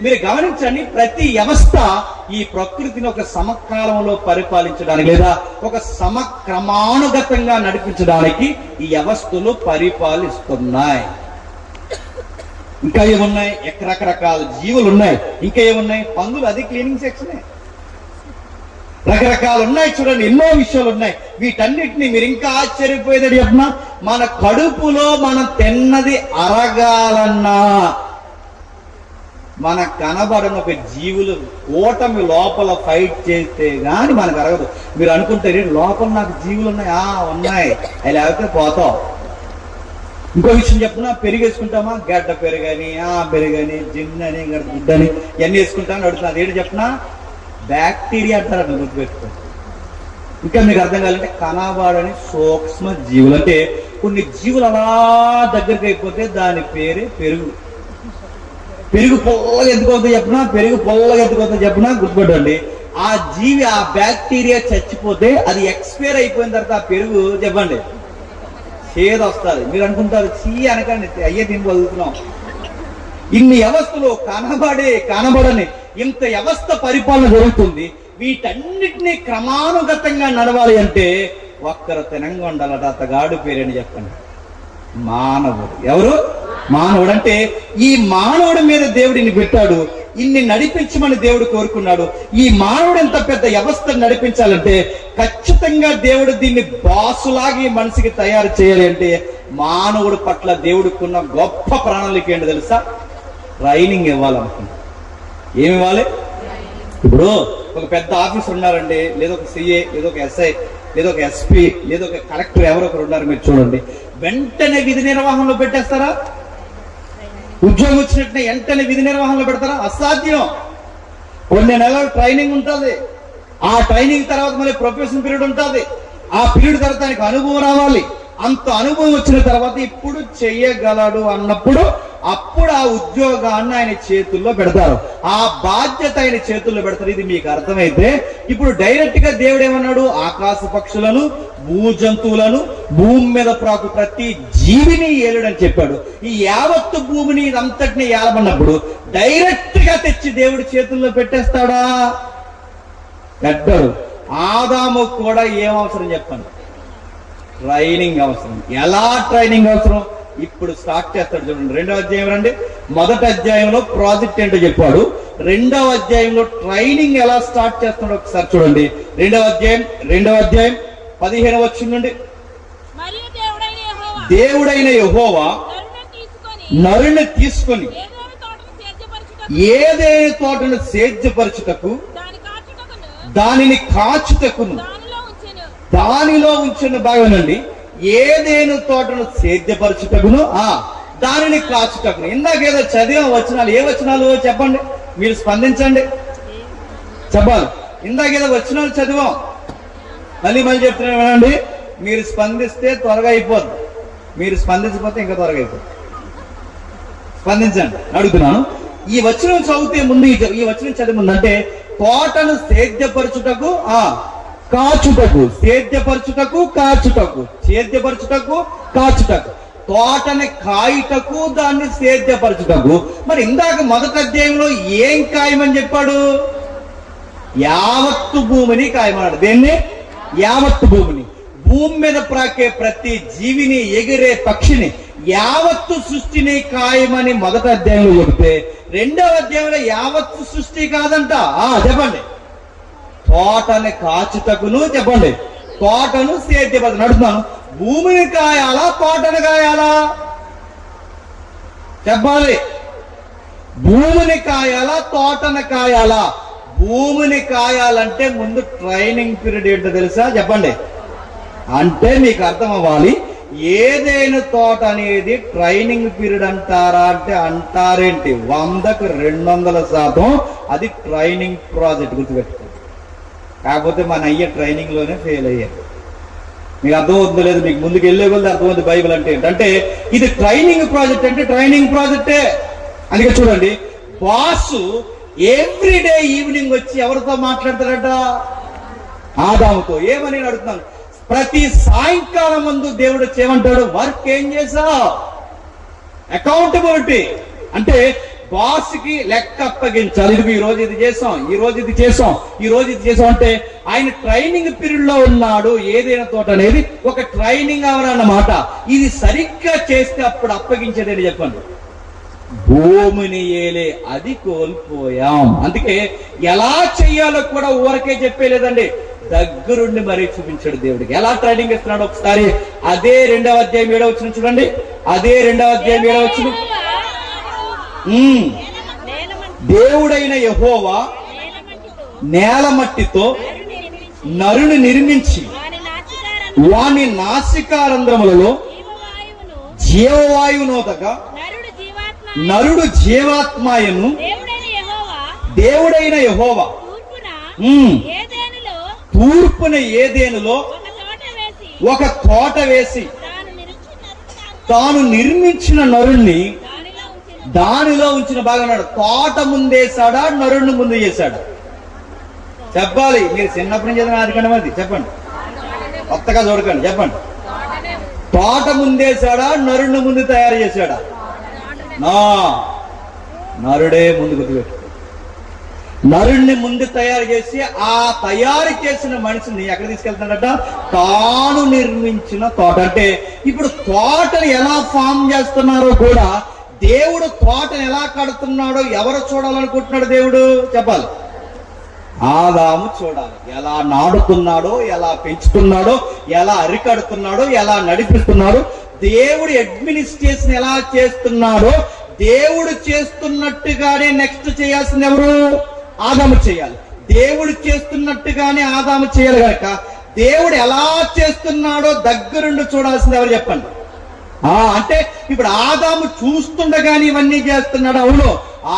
మీరు గమనించండి, ప్రతి వ్యవస్థ ఈ ప్రకృతిని ఒక సమకాలంలో పరిపాలించడానికి లేదా ఒక సమక్రమానుగతంగా నడిపించడానికి ఈ వ్యవస్థలు పరిపాలిస్తున్నాయి. ఇంకా ఏమున్నాయి? రకరకాల జీవులు ఉన్నాయి. ఇంకా ఏమున్నాయి? పందులు, అది క్లీనింగ్ సెక్షనే. రకరకాలు ఉన్నాయి, చూడండి, ఎన్నో విషయాలు ఉన్నాయి. వీటన్నిటిని మీరు ఇంకా ఆశ్చర్యపోయేది చెప్పిన, మన కడుపులో మనం తిన్నది అరగాలన్నా మన కనబడని ఒక జీవులు ఓటమి లోపల ఫైట్ చేస్తే గాని మనకు అరగదు. మీరు అనుకుంటే లోపల నాకు జీవులు ఉన్నాయి, అవి లేకపోతే పోతావు. ఇంకో విషయం చెప్పిన, పెరుగు వేసుకుంటామా? గడ్డ పెరుగని, పెరుగని, జిన్నని, గుడ్డని ఇవన్నీ వేసుకుంటామని అడుగుతున్నారు. ఏంటి చెప్పిన? బ్యాక్టీరియా అంటారు, గుర్తుపెట్టుకో. ఇంకా మీకు అర్థం కావాలంటే కనబడని సూక్ష్మ జీవులు, అంటే కొన్ని జీవులు అలా దగ్గరికి అయిపోతే దాని పేరే పెరుగు. పెరుగు పొల్లగా ఎందుకు అవుతుంది చెప్పినా గుర్తుపెట్టండి. ఆ జీవి, ఆ బ్యాక్టీరియా చచ్చిపోతే అది ఎక్స్పైర్ అయిపోయిన తర్వాత ఆ పెరుగు చెప్పండి చేదు వస్తుంది. మీరు అనుకుంటారు చీ అనకండి, అయ్యే తిని వదులుతున్నాం. ఇన్ని వ్యవస్థలు కనబడని ఇంత వ్యవస్థ పరిపాలన జరుగుతుంది. వీటన్నిటినీ క్రమానుగతంగా నడవాలి అంటే ఒక్కరు తినంగా ఉండాలట. అతగాడు పేరేని చెప్పండి, మానవుడు. ఎవరు? మానవుడు. అంటే ఈ మానవుడి మీద దేవుడిని పెట్టాడు, ఇన్ని నడిపించమని దేవుడు కోరుకున్నాడు. ఈ మానవుడు ఎంత పెద్ద వ్యవస్థను నడిపించాలంటే ఖచ్చితంగా దేవుడు దీన్ని బాసులాగా ఈ మనిషికి తయారు చేయాలి. అంటే మానవుడి పట్ల దేవుడికున్న గొప్ప ప్రణాళిక ఏంటో తెలుసా? ట్రైనింగ్ ఇవ్వాలనుకుంటా. ఏమి ఇవ్వాలి? ఇప్పుడు ఒక పెద్ద ఆఫీసర్ ఉన్నారండి, లేదా ఒక సిఏ, లేదా ఒక ఎస్ఐ, లేదా ఒక ఎస్పీ, లేదా ఒక కలెక్టర్, ఎవరో ఒకరు ఉన్నారు. మీరు చూడండి, వెంటనే విధి నిర్వహణలో పెట్టేస్తారా? ఉద్యోగం వచ్చినట్టు వెంటనే విధి నిర్వహణలో పెడతారా? అసాధ్యం. కొన్ని నెలలు ట్రైనింగ్ ఉంటుంది, ఆ ట్రైనింగ్ తర్వాత మళ్ళీ ప్రొఫెషన్ పీరియడ్ ఉంటుంది, ఆ పీరియడ్ తర్వాత ఆయనకు అనుభవం రావాలి. అంత అనుభవం వచ్చిన తర్వాత ఇప్పుడు చెయ్యగలడు అన్నప్పుడు అప్పుడు ఆ ఉద్యోగాన్ని ఆయన చేతుల్లో పెడతారు, ఆ బాధ్యత ఆయన చేతుల్లో పెడతారు. ఇది మీకు అర్థమైతే ఇప్పుడు డైరెక్ట్ గా దేవుడు ఏమన్నాడు? ఆకాశ పక్షులను, భూ జంతువులను, భూమి మీద ప్రాకు ప్రతి జీవిని ఏలుడని చెప్పాడు. ఈ యావత్తు భూమిని ఇదంతటిని ఏలమన్నప్పుడు డైరెక్ట్ గా తెచ్చి దేవుడి చేతుల్లో పెట్టేస్తాడా? పెట్టాడు. ఆదాము కూడా ఏం అవసరం చెప్పండి? ట్రైనింగ్ అవసరం. ఎలా ట్రైనింగ్ అవసరం? ఇప్పుడు స్టార్ట్ చేస్తాడు చూడండి. 2వ అధ్యాయం రండి. 1వ అధ్యాయంలో ప్రాజెక్ట్ ఏంటో చెప్పాడు. 2వ అధ్యాయంలో ట్రైనింగ్ ఎలా స్టార్ట్ చేస్తాడో ఒకసారి చూడండి. 2వ అధ్యాయం 15వ వచనం నుండి. దేవుడైన యెహోవా నరుని తీసుకొని ఏదేని తోటను సేద్యపరచుటకు దానిని కాచుటకును దానిలో ఉంచిన బాగానండి. ఏదేను తోటను సేద్యపరచుటకును దానిని కాచుటకును. ఇందాకేదో చదివే వచనాలు. ఏ వచనాలు చెప్పండి, మీరు స్పందించండి, చెప్పాలి. ఇందాకేదో వచ్చిన వాళ్ళు చదివాం, మళ్ళీ చెప్తున్నాను వినండి. మీరు స్పందిస్తే త్వరగా అయిపోద్ది, మీరు స్పందించకపోతే ఇంకా త్వరగా అయిపోద్ది. స్పందించండి అడుగుతున్నాను. ఈ వచనం చదివితే ముందు, ఈ వచనం చదివి ముందు అంటే తోటను సేద్యపరచుటకు కాచుటకు, సేద్యపరచుటకు కాచుటకు, సేద్యపరచుటకు కాచుటకు, తోటని కాయుటకు దాన్ని సేద్యపరచుటకు. మరి ఇందాక మొదటి అధ్యాయంలో ఏం కాయమని చెప్పాడు? యావత్తు భూమిని కాయమన్నాడు. దేన్ని? యావత్తు భూమిని. భూమి మీద ప్రాకే ప్రతి జీవిని, ఎగిరే పక్షిని, యావత్తు సృష్టిని కాయమని మొదటి అధ్యాయంలో చెబితే, రెండవ అధ్యాయంలో యావత్తు సృష్టి కాదంట. చెప్పండి. తోటని కాచుటకును, చెప్పండి, తోటను సేద్యపరచు. నడుతున్నాను. భూమిని కాయాలా, తోటను కాయాలా? చెప్పాలి. భూమిని కాయాలా, తోటను కాయాలా? భూమిని కాయాలంటే ముందు ట్రైనింగ్ పీరియడ్ ఏంటో తెలుసా? చెప్పండి. అంటే మీకు అర్థం అవ్వాలి. ఏదైనా తోట అనేది ట్రైనింగ్ పీరియడ్ అంటారా అంటే అంటారేంటి? 100కు 200% అది ట్రైనింగ్ ప్రాజెక్ట్. గుర్తుపెట్టుకోండి. కాకపోతే మన అయ్యే ట్రైనింగ్ లోనే ఫెయిల్ అయ్యారు. మీకు అర్థం అవుతుందో లేదు, మీకు ముందుకు వెళ్ళే కొద్ది అర్థమవుతుంది బైబిల్ అంటే ఏంటంటే ఇది ట్రైనింగ్ ప్రాజెక్ట్. అంటే ట్రైనింగ్ ప్రాజెక్టే. అందుకే చూడండి, బాస్ ఎవ్రీడే ఈవినింగ్ వచ్చి ఎవరితో మాట్లాడతారట? ఆదాముతో. ఏమని అడుగుతున్నాను. ప్రతి సాయంకాలం ముందు దేవుడు వచ్చి ఏమంటాడు? వర్క్ ఏం చేసావు? అకౌంటబిలిటీ. అంటే బాస్ కి లెక్క అప్పగించాలి. ఇది ఈ రోజు ఇది చేసాం, ఈ రోజు ఇది చేసాం, ఈ రోజు ఇది చేసాం. అంటే ఆయన ట్రైనింగ్ పీరియడ్ లో ఉన్నాడు. ఏదైనా తోట అనేది ఒక ట్రైనింగ్ అవర్ అన్నమాట. ఇది సరిగ్గా చేస్తే అప్పుడు అప్పగించేది చెప్పండి. భూమిని ఏలే అది కోల్పోయాం. అందుకే ఎలా చెయ్యాలో కూడా ఊరకే చెప్పేలేదండి, దగ్గరుండి మరీ చూపించాడు దేవుడికి. ఎలా ట్రైనింగ్ ఇస్తున్నాడు ఒకసారి అదే 2వ అధ్యాయం 7వ వచనం చూడండి. అదే 2వ అధ్యాయం 7వ వచనం. దేవుడైన యెహోవా నేల మట్టితో నరుని నిర్మించి వాని నాసికారంధ్రములలో జీవవాయువునోదగా నరుడు జీవాత్మాయను దేవుడైన యెహోవా తూర్పున ఏదేనులో ఒక తోట వేసి తాను నిర్మించిన నరుణ్ణి దానిలో ఉంచిన బాగా. తోట ముందేశాడా, నరుణ్ణి ముందు చేశాడా? చెప్పాలి. మీరు చిన్నప్పటి నుంచి చదివిన ఆదికాండం అది. చెప్పండి. కొత్తగా చూడకండి. చెప్పండి. తోట ముందేశాడా, నరుణ్ణి ముందు తయారు చేశాడా? నరుడే ముందు గుర్తుపెట్టు. నరుణ్ణి ముందు తయారు చేసి ఆ తయారు చేసిన మనిషిని ఎక్కడ తీసుకెళ్తాడట? తాను నిర్మించిన తోట. అంటే ఇప్పుడు తోటను ఎలా ఫామ్ చేస్తున్నారో కూడా దేవుడు తోటను ఎలా కడుతున్నాడో ఎవరు చూడాలనుకుంటున్నాడు? దేవుడు చెప్పాలి. ఆదాము చూడాలి. ఎలా నాడుతున్నాడో, ఎలా పెంచుతున్నాడో, ఎలా అరికడుతున్నాడో, ఎలా నడిపిస్తున్నాడో, దేవుడు అడ్మినిస్ట్రేషన్ ఎలా చేస్తున్నాడో దేవుడు చేస్తున్నట్టుగానే నెక్స్ట్ చేయాల్సింది ఎవరు? ఆదాము చేయాలి. దేవుడు చేస్తున్నట్టుగానే ఆదాము చేయాలి కనుక దేవుడు ఎలా చేస్తున్నాడో దగ్గరుండి చూడాల్సింది ఎవరు? చెప్పండి. అంటే ఇప్పుడు ఆదాము చూస్తుండగానే ఇవన్నీ చేస్తున్నాడు. అవును,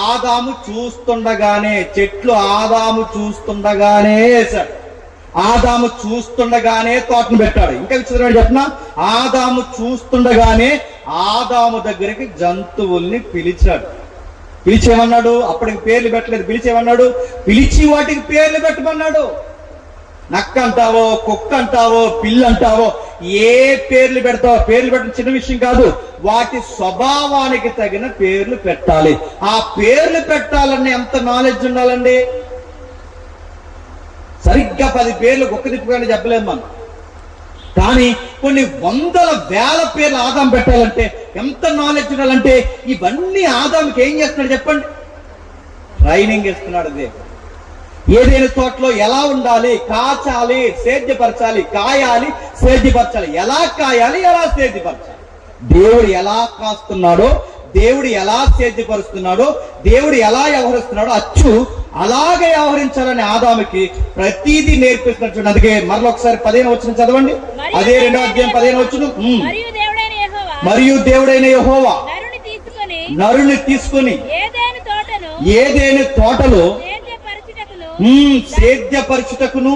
ఆదాము చూస్తుండగానే చెట్లు ఆదాము చూస్తుండగానే వేశాడు. ఆదాము చూస్తుండగానే తోటను పెట్టాడు. ఇంకా విచిత్రమైన చెప్పిన, ఆదాము చూస్తుండగానే ఆదాము దగ్గరికి జంతువుల్ని పిలిచాడు. పిలిచేమన్నాడు? అప్పటికి పేర్లు పెట్టలేదు. పిలిచేమన్నాడు? పిలిచి వాటికి పేర్లు పెట్టమన్నాడు. నక్క అంటావో, కుక్క అంటావో, పిల్లి అంటావో, ఏ పేర్లు పెడతావో, పేర్లు పెట్టడం చిన్న విషయం కాదు. వాటి స్వభావానికి తగిన పేర్లు పెట్టాలి. ఆ పేర్లు పెట్టాలని ఎంత నాలెడ్జ్ ఉండాలండి? సరిగ్గా 10 పేర్లు ఒక్క తిప్పుగానే చెప్పలేము మనం. కానీ కొన్ని వందల వేల పేర్లు ఆదాం పెట్టాలంటే ఎంత నాలెడ్జ్ ఉండాలంటే ఇవన్నీ ఆదాంకి ఏం చేస్తున్నాడు చెప్పండి? ట్రైనింగ్ ఇస్తున్నాడు దేవుడు. ఏదైనా తోటలో ఎలా ఉండాలి, కాచాలి, సేద్యపరచాలి, కాయాలి, సేద్యపరచాలి, ఎలా కాయాలి, ఎలా సేద్యపరచాలి, దేవుడు ఎలా కాస్తున్నాడో, దేవుడు ఎలా సేద్యపరుస్తున్నాడో, దేవుడు ఎలా వ్యవహరిస్తున్నాడో అచ్చు అలాగే వ్యవహరించాలని ఆదాముకి ప్రతిదీ నేర్పిస్తున్నట్టు. అందుకే మరొకసారి 15వ వచనం చదవండి. అదే 2వ అధ్యాయం 15వ వచనం. మరియు దేవుడైన యెహోవా నరుని తీసుకొని ఏదైనా తోటలో సేద్యపరచుటకును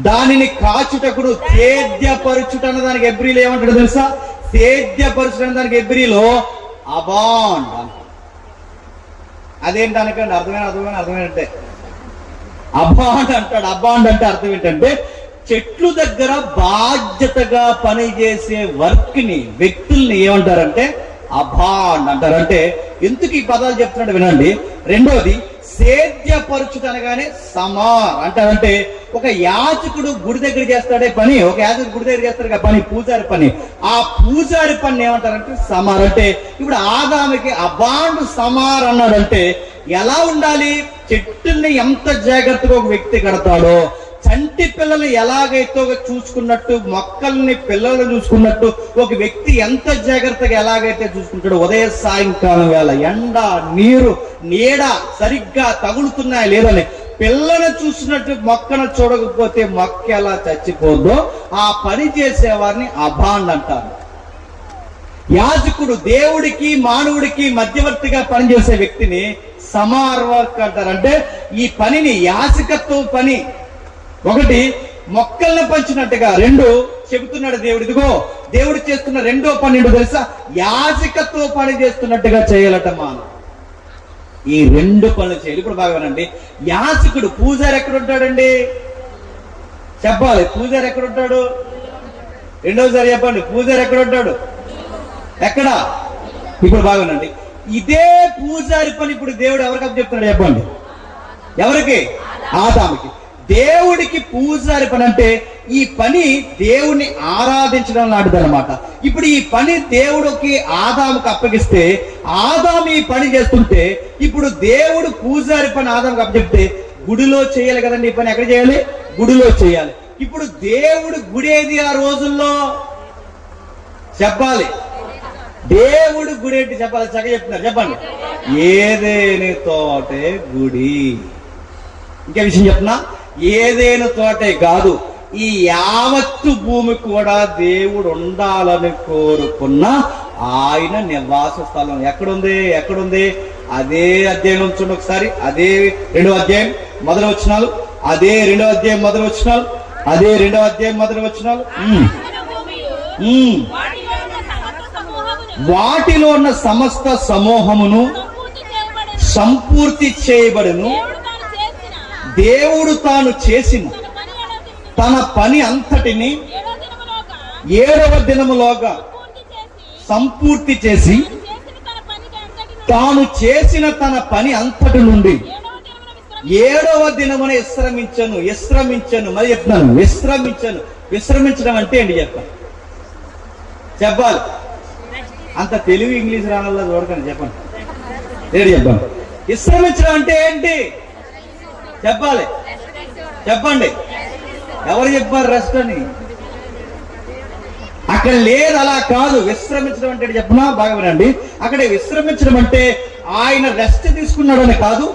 దానిని కాచుటకును. సేద్యపరచుట అన్న దానికి ఎబ్రిలో ఏమంటాడు తెలుసా? సేద్యపరచుట అన్న దానికి ఎబ్రిలో అబాండ్. అదేంటనకండి అర్థమైనట్టే. అబాండ్ అంటాడు. అబాండ్ అంటే అర్థం ఏంటంటే చెట్లు దగ్గర బాధ్యతగా పనిచేసే వర్క్ ని, వ్యక్తుల్ని ఏమంటారంటే అబాండ్ అంటారంటే. ఎందుకు ఈ పదాలు చెప్తున్నాడు వినండి. రెండోది, సేద్యపరచుట అనగానే సమార్ అంటారంటే ఒక యాజకుడు గుడి దగ్గర చేస్తాడే పని, ఒక యాజకుడు గుడి దగ్గర చేస్తాడు పని, పూజారి పని. ఆ పూజారి పని ఏమంటారంటే సమార్. అంటే ఇప్పుడు ఆదాముకి అబాండ్ సమార్ అన్నాడంటే ఎలా ఉండాలి? చెట్టుల్ని ఎంత జాగ్రత్తగా ఒక వ్యక్తి కడతాడో, చంటి పిల్లల్ని ఎలాగైతే చూసుకున్నట్టు, మొక్కల్ని పిల్లల్ని చూసుకున్నట్టు ఒక వ్యక్తి ఎంత జాగ్రత్తగా ఎలాగైతే చూసుకుంటాడో, ఉదయ సాయంకాలం వేళ ఎండ నీరు నీడ సరిగ్గా తగులుతున్నాయా లేదని పిల్లని చూసినట్టు మొక్కను చూడకపోతే మొక్క ఎలా చచ్చిపోద్దో ఆ పని చేసేవారిని అబాండ్ అంటారు. యాజకుడు దేవుడికి మానవుడికి మధ్యవర్తిగా పనిచేసే వ్యక్తిని సమార్వర్క్ అంటారు. అంటే ఈ పనిని యాజకత్వ పని ఒకటి మొక్కలను పంచినట్టుగా, రెండు చెబుతున్నాడు దేవుడు. ఇదిగో దేవుడు చేస్తున్న రెండో పని ఏంటో తెలుసా? యాజకత్వ పని చేస్తున్నట్టుగా చేయాలట మాను. ఈ రెండు పనులు చేయాలి. ఇప్పుడు బాగా వినండి. యాజకుడు, పూజారి ఎక్కడ ఉంటాడండి? చెప్పాలి. పూజారి ఎక్కడ ఉంటాడు? రెండోసారి చెప్పండి. పూజారి ఎక్కడ ఉంటాడు? ఎక్కడ? ఇప్పుడు బాగా వినండి. ఇదే పూజారి పని ఇప్పుడు దేవుడు ఎవరికి చెప్తున్నాడు చెప్పండి? ఎవరికి? ఆదాముకి. దేవుడికి పూజారి పని అంటే ఈ పని దేవుణ్ణి ఆరాధించడం లాంటిదన్నమాట. ఇప్పుడు ఈ పని దేవుడికి ఆదాముకు అప్పగిస్తే ఆదాము ఈ పని చేస్తుంటే ఇప్పుడు దేవుడు పూజారి పని ఆదాముకు అప్పచెప్తే గుడిలో చేయాలి కదండి. ఈ పని ఎక్కడ చేయాలి? గుడిలో చేయాలి. ఇప్పుడు దేవుడు గుడి ఏది ఆ రోజుల్లో? చెప్పాలి. దేవుడు గుడి ఏంటి చెప్పాలి? చక్కగా చెప్తున్నారు. చెప్పండి. ఏదేని తోటే గుడి. ఇంకే విషయం చెప్తున్నా, ఏదేను తోటే కాదు, ఈ యావత్తు భూమి కూడా దేవుడు ఉండాలని కోరుకున్న ఆయన నివాస స్థలం ఎక్కడుంది? అదే అధ్యాయం చూడండి ఒకసారి. అదే 2వ అధ్యాయం మొదటి వచనాలు, అదే 2వ అధ్యాయం మొదటి వచనాలు, అదే 2వ అధ్యాయం మొదటి వచనాలు. వాటిలో ఉన్న సమస్త సమూహమును సంపూర్తి చేయబడును. దేవుడు తాను చేసిన తన పని అంతటిని 7వ దినములోగా సంపూర్తి చేసి తాను చేసిన తన పని అంతటి నుండి 7వ దినమున విశ్రమించను. మరి చెప్తున్నాను, విశ్రమించడం అంటే ఏంటి చెప్పాలి. అంత తెలుగు ఇంగ్లీష్ రావాల చూడకండి. చెప్పండి. విశ్రమించడం అంటే ఏంటి చెప్పాలి. చెప్పండి. ఎవరు చెప్పారు రెస్ట్ అని? అక్కడ లేదు, అలా కాదు. విశ్రమించడం అంటే చెప్పనా? బాగా వినండి. అక్కడ విశ్రమించడం అంటే ఆయన రెస్ట్ తీసుకున్నాడని కాదు,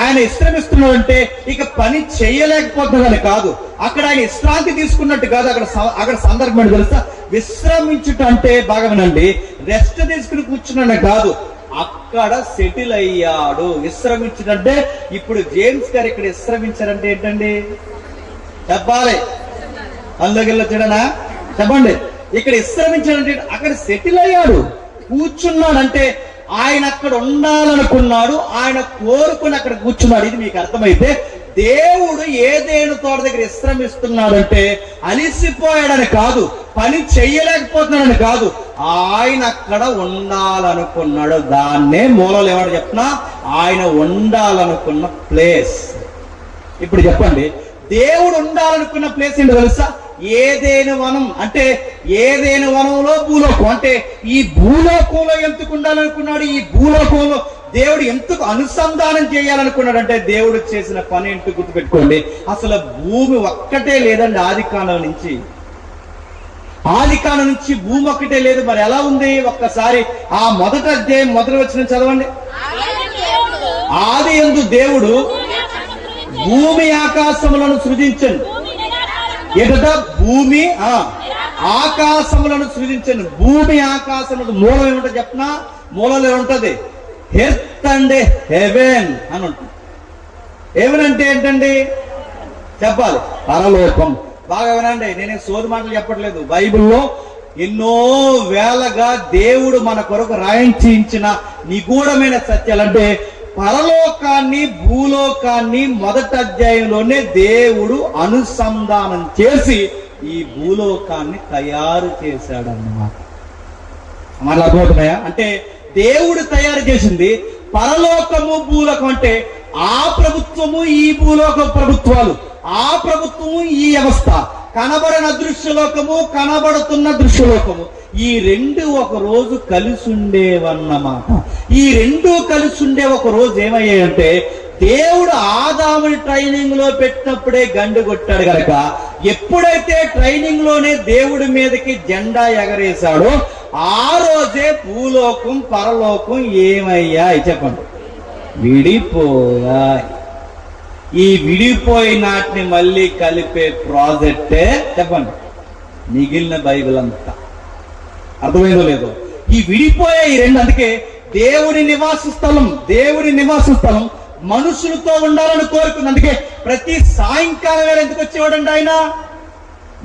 ఆయన విశ్రమిస్తున్నాడంటే ఇక పని చేయలేకపోతున్నాడని కాదు, అక్కడ ఆయన విశ్రాంతి తీసుకున్నట్టు కాదు. అక్కడ సందర్భం తెలుసా? విశ్రమించుట అంటే బాగా వినండి, రెస్ట్ తీసుకుని కూర్చున్నాడని కాదు, అక్కడ సెటిల్ అయ్యాడు. విశ్రమించడంటే ఇప్పుడు జేమ్స్ గారు ఇక్కడ విశ్రమించారంటే ఏంటండి చెప్పాలి. అందులోకి చూడనా? చెప్పండి. ఇక్కడ విశ్రమించాడంటే అక్కడ సెటిల్ అయ్యాడు, కూర్చున్నాడంటే ఆయన అక్కడ ఉండాలనుకున్నాడు, ఆయన కోరుకుని అక్కడ కూర్చున్నాడు. ఇది మీకు అర్థమైతే దేవుడు ఏదేను తోట దగ్గర విశ్రమిస్తున్నాడంటే అలిసిపోయాడని కాదు, పని చెయ్యలేకపోతున్నాడని కాదు, ఆయన అక్కడ ఉండాలనుకున్నాడు. దాన్నే మూలలో ఏమంటే చెప్తున్నా, ఆయన ఉండాలనుకున్న ప్లేస్. ఇప్పుడు చెప్పండి, దేవుడు ఉండాలనుకున్న ప్లేస్ ఏంటో తెలుసా? ఏదేను వనం. అంటే ఏదేను వనంలో భూలోకం. అంటే ఈ భూలోకంలో ఎందుకు ఉండాలనుకున్నాడు? ఈ భూలోకంలో దేవుడు ఎందుకు అనుసంధానం చేయాలనుకున్నాడు అంటే దేవుడు చేసిన పని ఏంటో గుర్తుపెట్టుకోండి. అసలు భూమి ఒక్కటే లేదండి. ఆదికాండం నుంచి భూమి ఒక్కటే లేదు. మరి ఎలా ఉంది? ఒక్కసారి ఆ మొదటి అధ్యాయం మొదటి వచనం చదవండి. ఆది యందు దేవుడు భూమి ఆకాశములను సృజించను. ఎదుట భూమి ఆకాశములను సృజించను. భూమి ఆకాశములకు మూలం ఏముంటుంది చెప్పనా? మూలంలో ఏముంటది? ఎర్త్ అండ్ హెవెన్ అని ఉంటుంది. ఏమనంటే ఏంటండి చెప్పాలి? పరలోకం. బాగా వినండి, నేనే సోది మాటలు చెప్పట్లేదు. బైబిల్లో ఎన్నో వేలగా దేవుడు మన కొరకు రాయించిన నిగూఢమైన సత్యాలంటే పరలోకాన్ని భూలోకాన్ని మొదటి అధ్యాయంలోనే దేవుడు అనుసంధానం చేసి ఈ భూలోకాన్ని తయారు చేశాడన్నమాట. మళ్ళీ అర్థమవుతున్నాయా? అంటే దేవుడు తయారు చేసింది పరలోకము భూలోకం. అంటే ఆ ప్రభుత్వము ఈ భూలోక ప్రభుత్వాలు, ఆ ప్రభుత్వము ఈ వ్యవస్థ, కనబడని అదృశ్యలోకము కనబడుతున్న దృశ్యలోకము, ఈ రెండు ఒక రోజు కలిసి ఉండేవన్నమాట. ఈ రెండు కలిసి ఉండే ఒక రోజు ఏమయ్యాయంటే దేవుడు ఆదాముని ట్రైనింగ్ లో పెట్టినప్పుడే గండు కొట్టాడు కనుక ఎప్పుడైతే ట్రైనింగ్ లోనే దేవుడి మీదకి జెండా ఎగరేశాడో ఆ రోజే భూలోకం పరలోకం ఏమయ్యాయి చెప్పండి? విడిపోయాయి. ఈ విడిపోయినాటిని మళ్ళీ కలిపే ప్రాజెక్టే చెప్పండి మిగిలిన బైబిల్ అంతా. అర్థమైందో లేదో? ఈ విడిపోయే ఈ రెండు, అందుకే దేవుడి నివాస స్థలం, దేవుడి నివాస స్థలం మనుషులతో ఉండాలని కోరుకుంది. అందుకే ప్రతి సాయంకాలం వేళ ఎందుకు వచ్చేవాడండి ఆయన?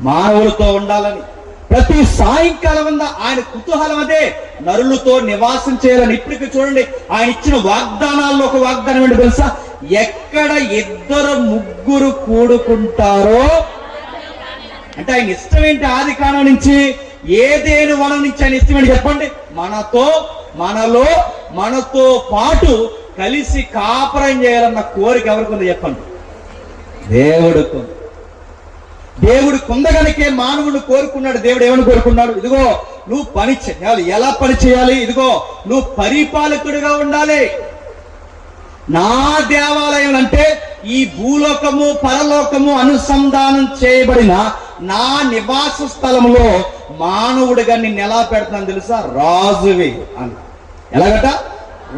మానవులతో ఉండాలని. ప్రతి సాయంకాలం వల్ల ఆయన కుతూహలం అదే, నరులతో నివాసం చేయాలని. ఇప్పటికి చూడండి, ఆయన ఇచ్చిన వాగ్దానాల్లో ఒక వాగ్దానం ఏంటి తెలుసా? ఎక్కడ ఇద్దరు ముగ్గురు కూడుకుంటారో, అంటే ఆయన ఇష్టం ఏంటి? ఆది కాలం నుంచి ఏదేను వనం నుంచి ఆయన ఇష్టం ఏంటి చెప్పండి? మనతో పాటు కలిసి కాపురం చేయాలన్న కోరిక ఎవరికి ఉంది చెప్పండి? దేవుడికి. దేవుడు కుందగనికే మానవుడు కోరుకున్నాడు. దేవుడు ఏమని కోరుకున్నాడు? ఇదిగో నువ్వు పని చేయాలి. ఎలా పని చేయాలి? ఇదిగో నువ్వు పరిపాలకుడిగా ఉండాలి. నా దేవాలయం అంటే ఈ భూలోకము పరలోకము అనుసంధానం చేయబడిన నా నివాస స్థలంలో మానవుడిగా నిన్ను ఎలా పెడతాను తెలుసా? రాజువి అని. ఎలాగట?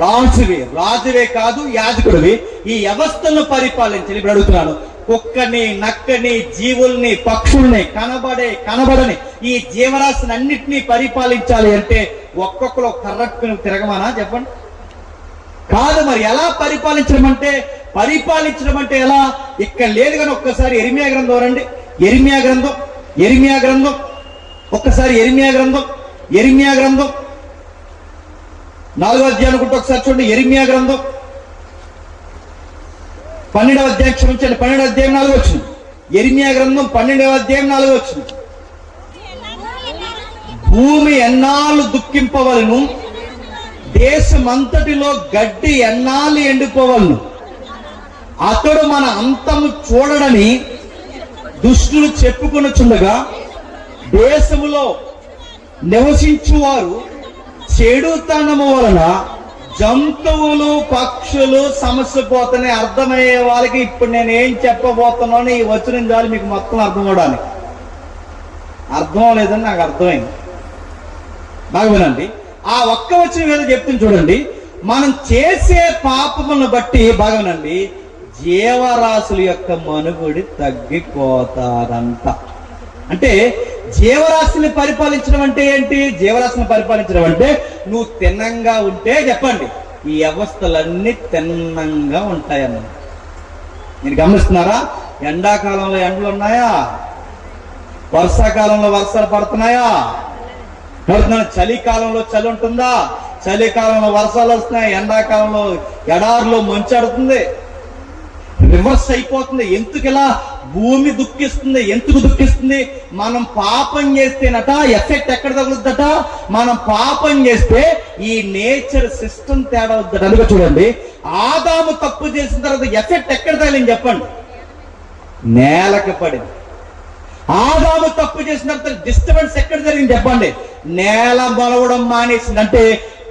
రాజువే కాదు, యాజకుడివి. ఈ వ్యవస్థను పరిపాలించాలి. ఇప్పుడు అడుగుతున్నాను, కుక్కని, నక్కని, జీవుల్ని, పక్షుల్ని, కనబడని ఈ జీవరాశిని అన్నిటినీ పరిపాలించాలి అంటే ఒక్కొక్కరు కర్రట్టుకుని తిరగమానా చెప్పండి? కాదు. మరి ఎలా పరిపాలించడం అంటే ఎలా? ఇక్కడ లేదు కానీ ఒక్కసారి ఎరిమియా గ్రంథం రండి. ఎరిమియా గ్రంథం ఒక్కసారి ఎరిమియా గ్రంథం 4వ అధ్యాయం అనుకుంటే ఒకసారి చూడండి. ఎరిమియా గ్రంథం 12వ అధ్యాయం, క్షమించండి, 12వ అధ్యాయం 4వ వచనం. ఎరిమియా గ్రంథం 12వ అధ్యాయం 4వ వచనం. భూమి ఎన్నాళ్ళు దుఃఖింపవలను, దేశమంతటిలో గడ్డి ఎన్నాళ్ళు ఎండిపోవలను, అతడు మన అంతము చూడడని దుష్టులు చెప్పుకొనుచుండగా దేశములో నివసించువారు చెడుతనము వలన జంతువులు పక్షులు సమస్యపోతున్నాయి. అర్థమయ్యే వాళ్ళకి ఇప్పుడు నేను ఏం చెప్పబోతున్నాను ఈ వచనం చాలు మీకు మొత్తం అర్థం అవడానికి. అర్థం లేదని నాకు అర్థమైంది. బాగా వినండి. ఆ ఒక్క వచనం ఏదో చెప్తుంది చూడండి. మనం చేసే పాపములను బట్టి బాగా వినండి, జీవరాశుల యొక్క మనుగుడి తగ్గిపోతారంట. అంటే జీవరాశిని పరిపాలించడం అంటే ఏంటి? జీవరాశిని పరిపాలించడం అంటే నువ్వు తిన్నంగా ఉంటే చెప్పండి ఈ వ్యవస్థలన్నీ తిన్నంగా ఉంటాయన్న. మీరు గమనిస్తున్నారా? ఎండాకాలంలో ఎండలు ఉన్నాయా? వర్షాకాలంలో వర్షాలు పడుతున్నాయా? చలికాలంలో చలి ఉంటుందా? చలికాలంలో వర్షాలు వస్తున్నాయి. ఎండాకాలంలో ఎడారిలో మంచాడుతుంది. రివర్స్ అయిపోతుంది. ఎందుకు ఇలా భూమి దుఃఖిస్తుంది? ఎందుకు దుఃఖిస్తుంది? మనం పాపం చేస్తేనట ఎఫెక్ట్ ఎక్కడ తగులుద్దట? మనం పాపం చేస్తే ఈ నేచర్ సిస్టమ్ తేడా అవుద్దట. అందుకే చూడండి, ఆదాము తప్పు చేసిన తర్వాత ఎఫెక్ట్ ఎక్కడ తగిలింది చెప్పండి? నేలకు పడింది. ఆదాము తప్పు చేసిన తర్వాత డిస్టర్బెన్స్ ఎక్కడ జరిగింది చెప్పండి? నేల మొలవడం మానేసింది. అంటే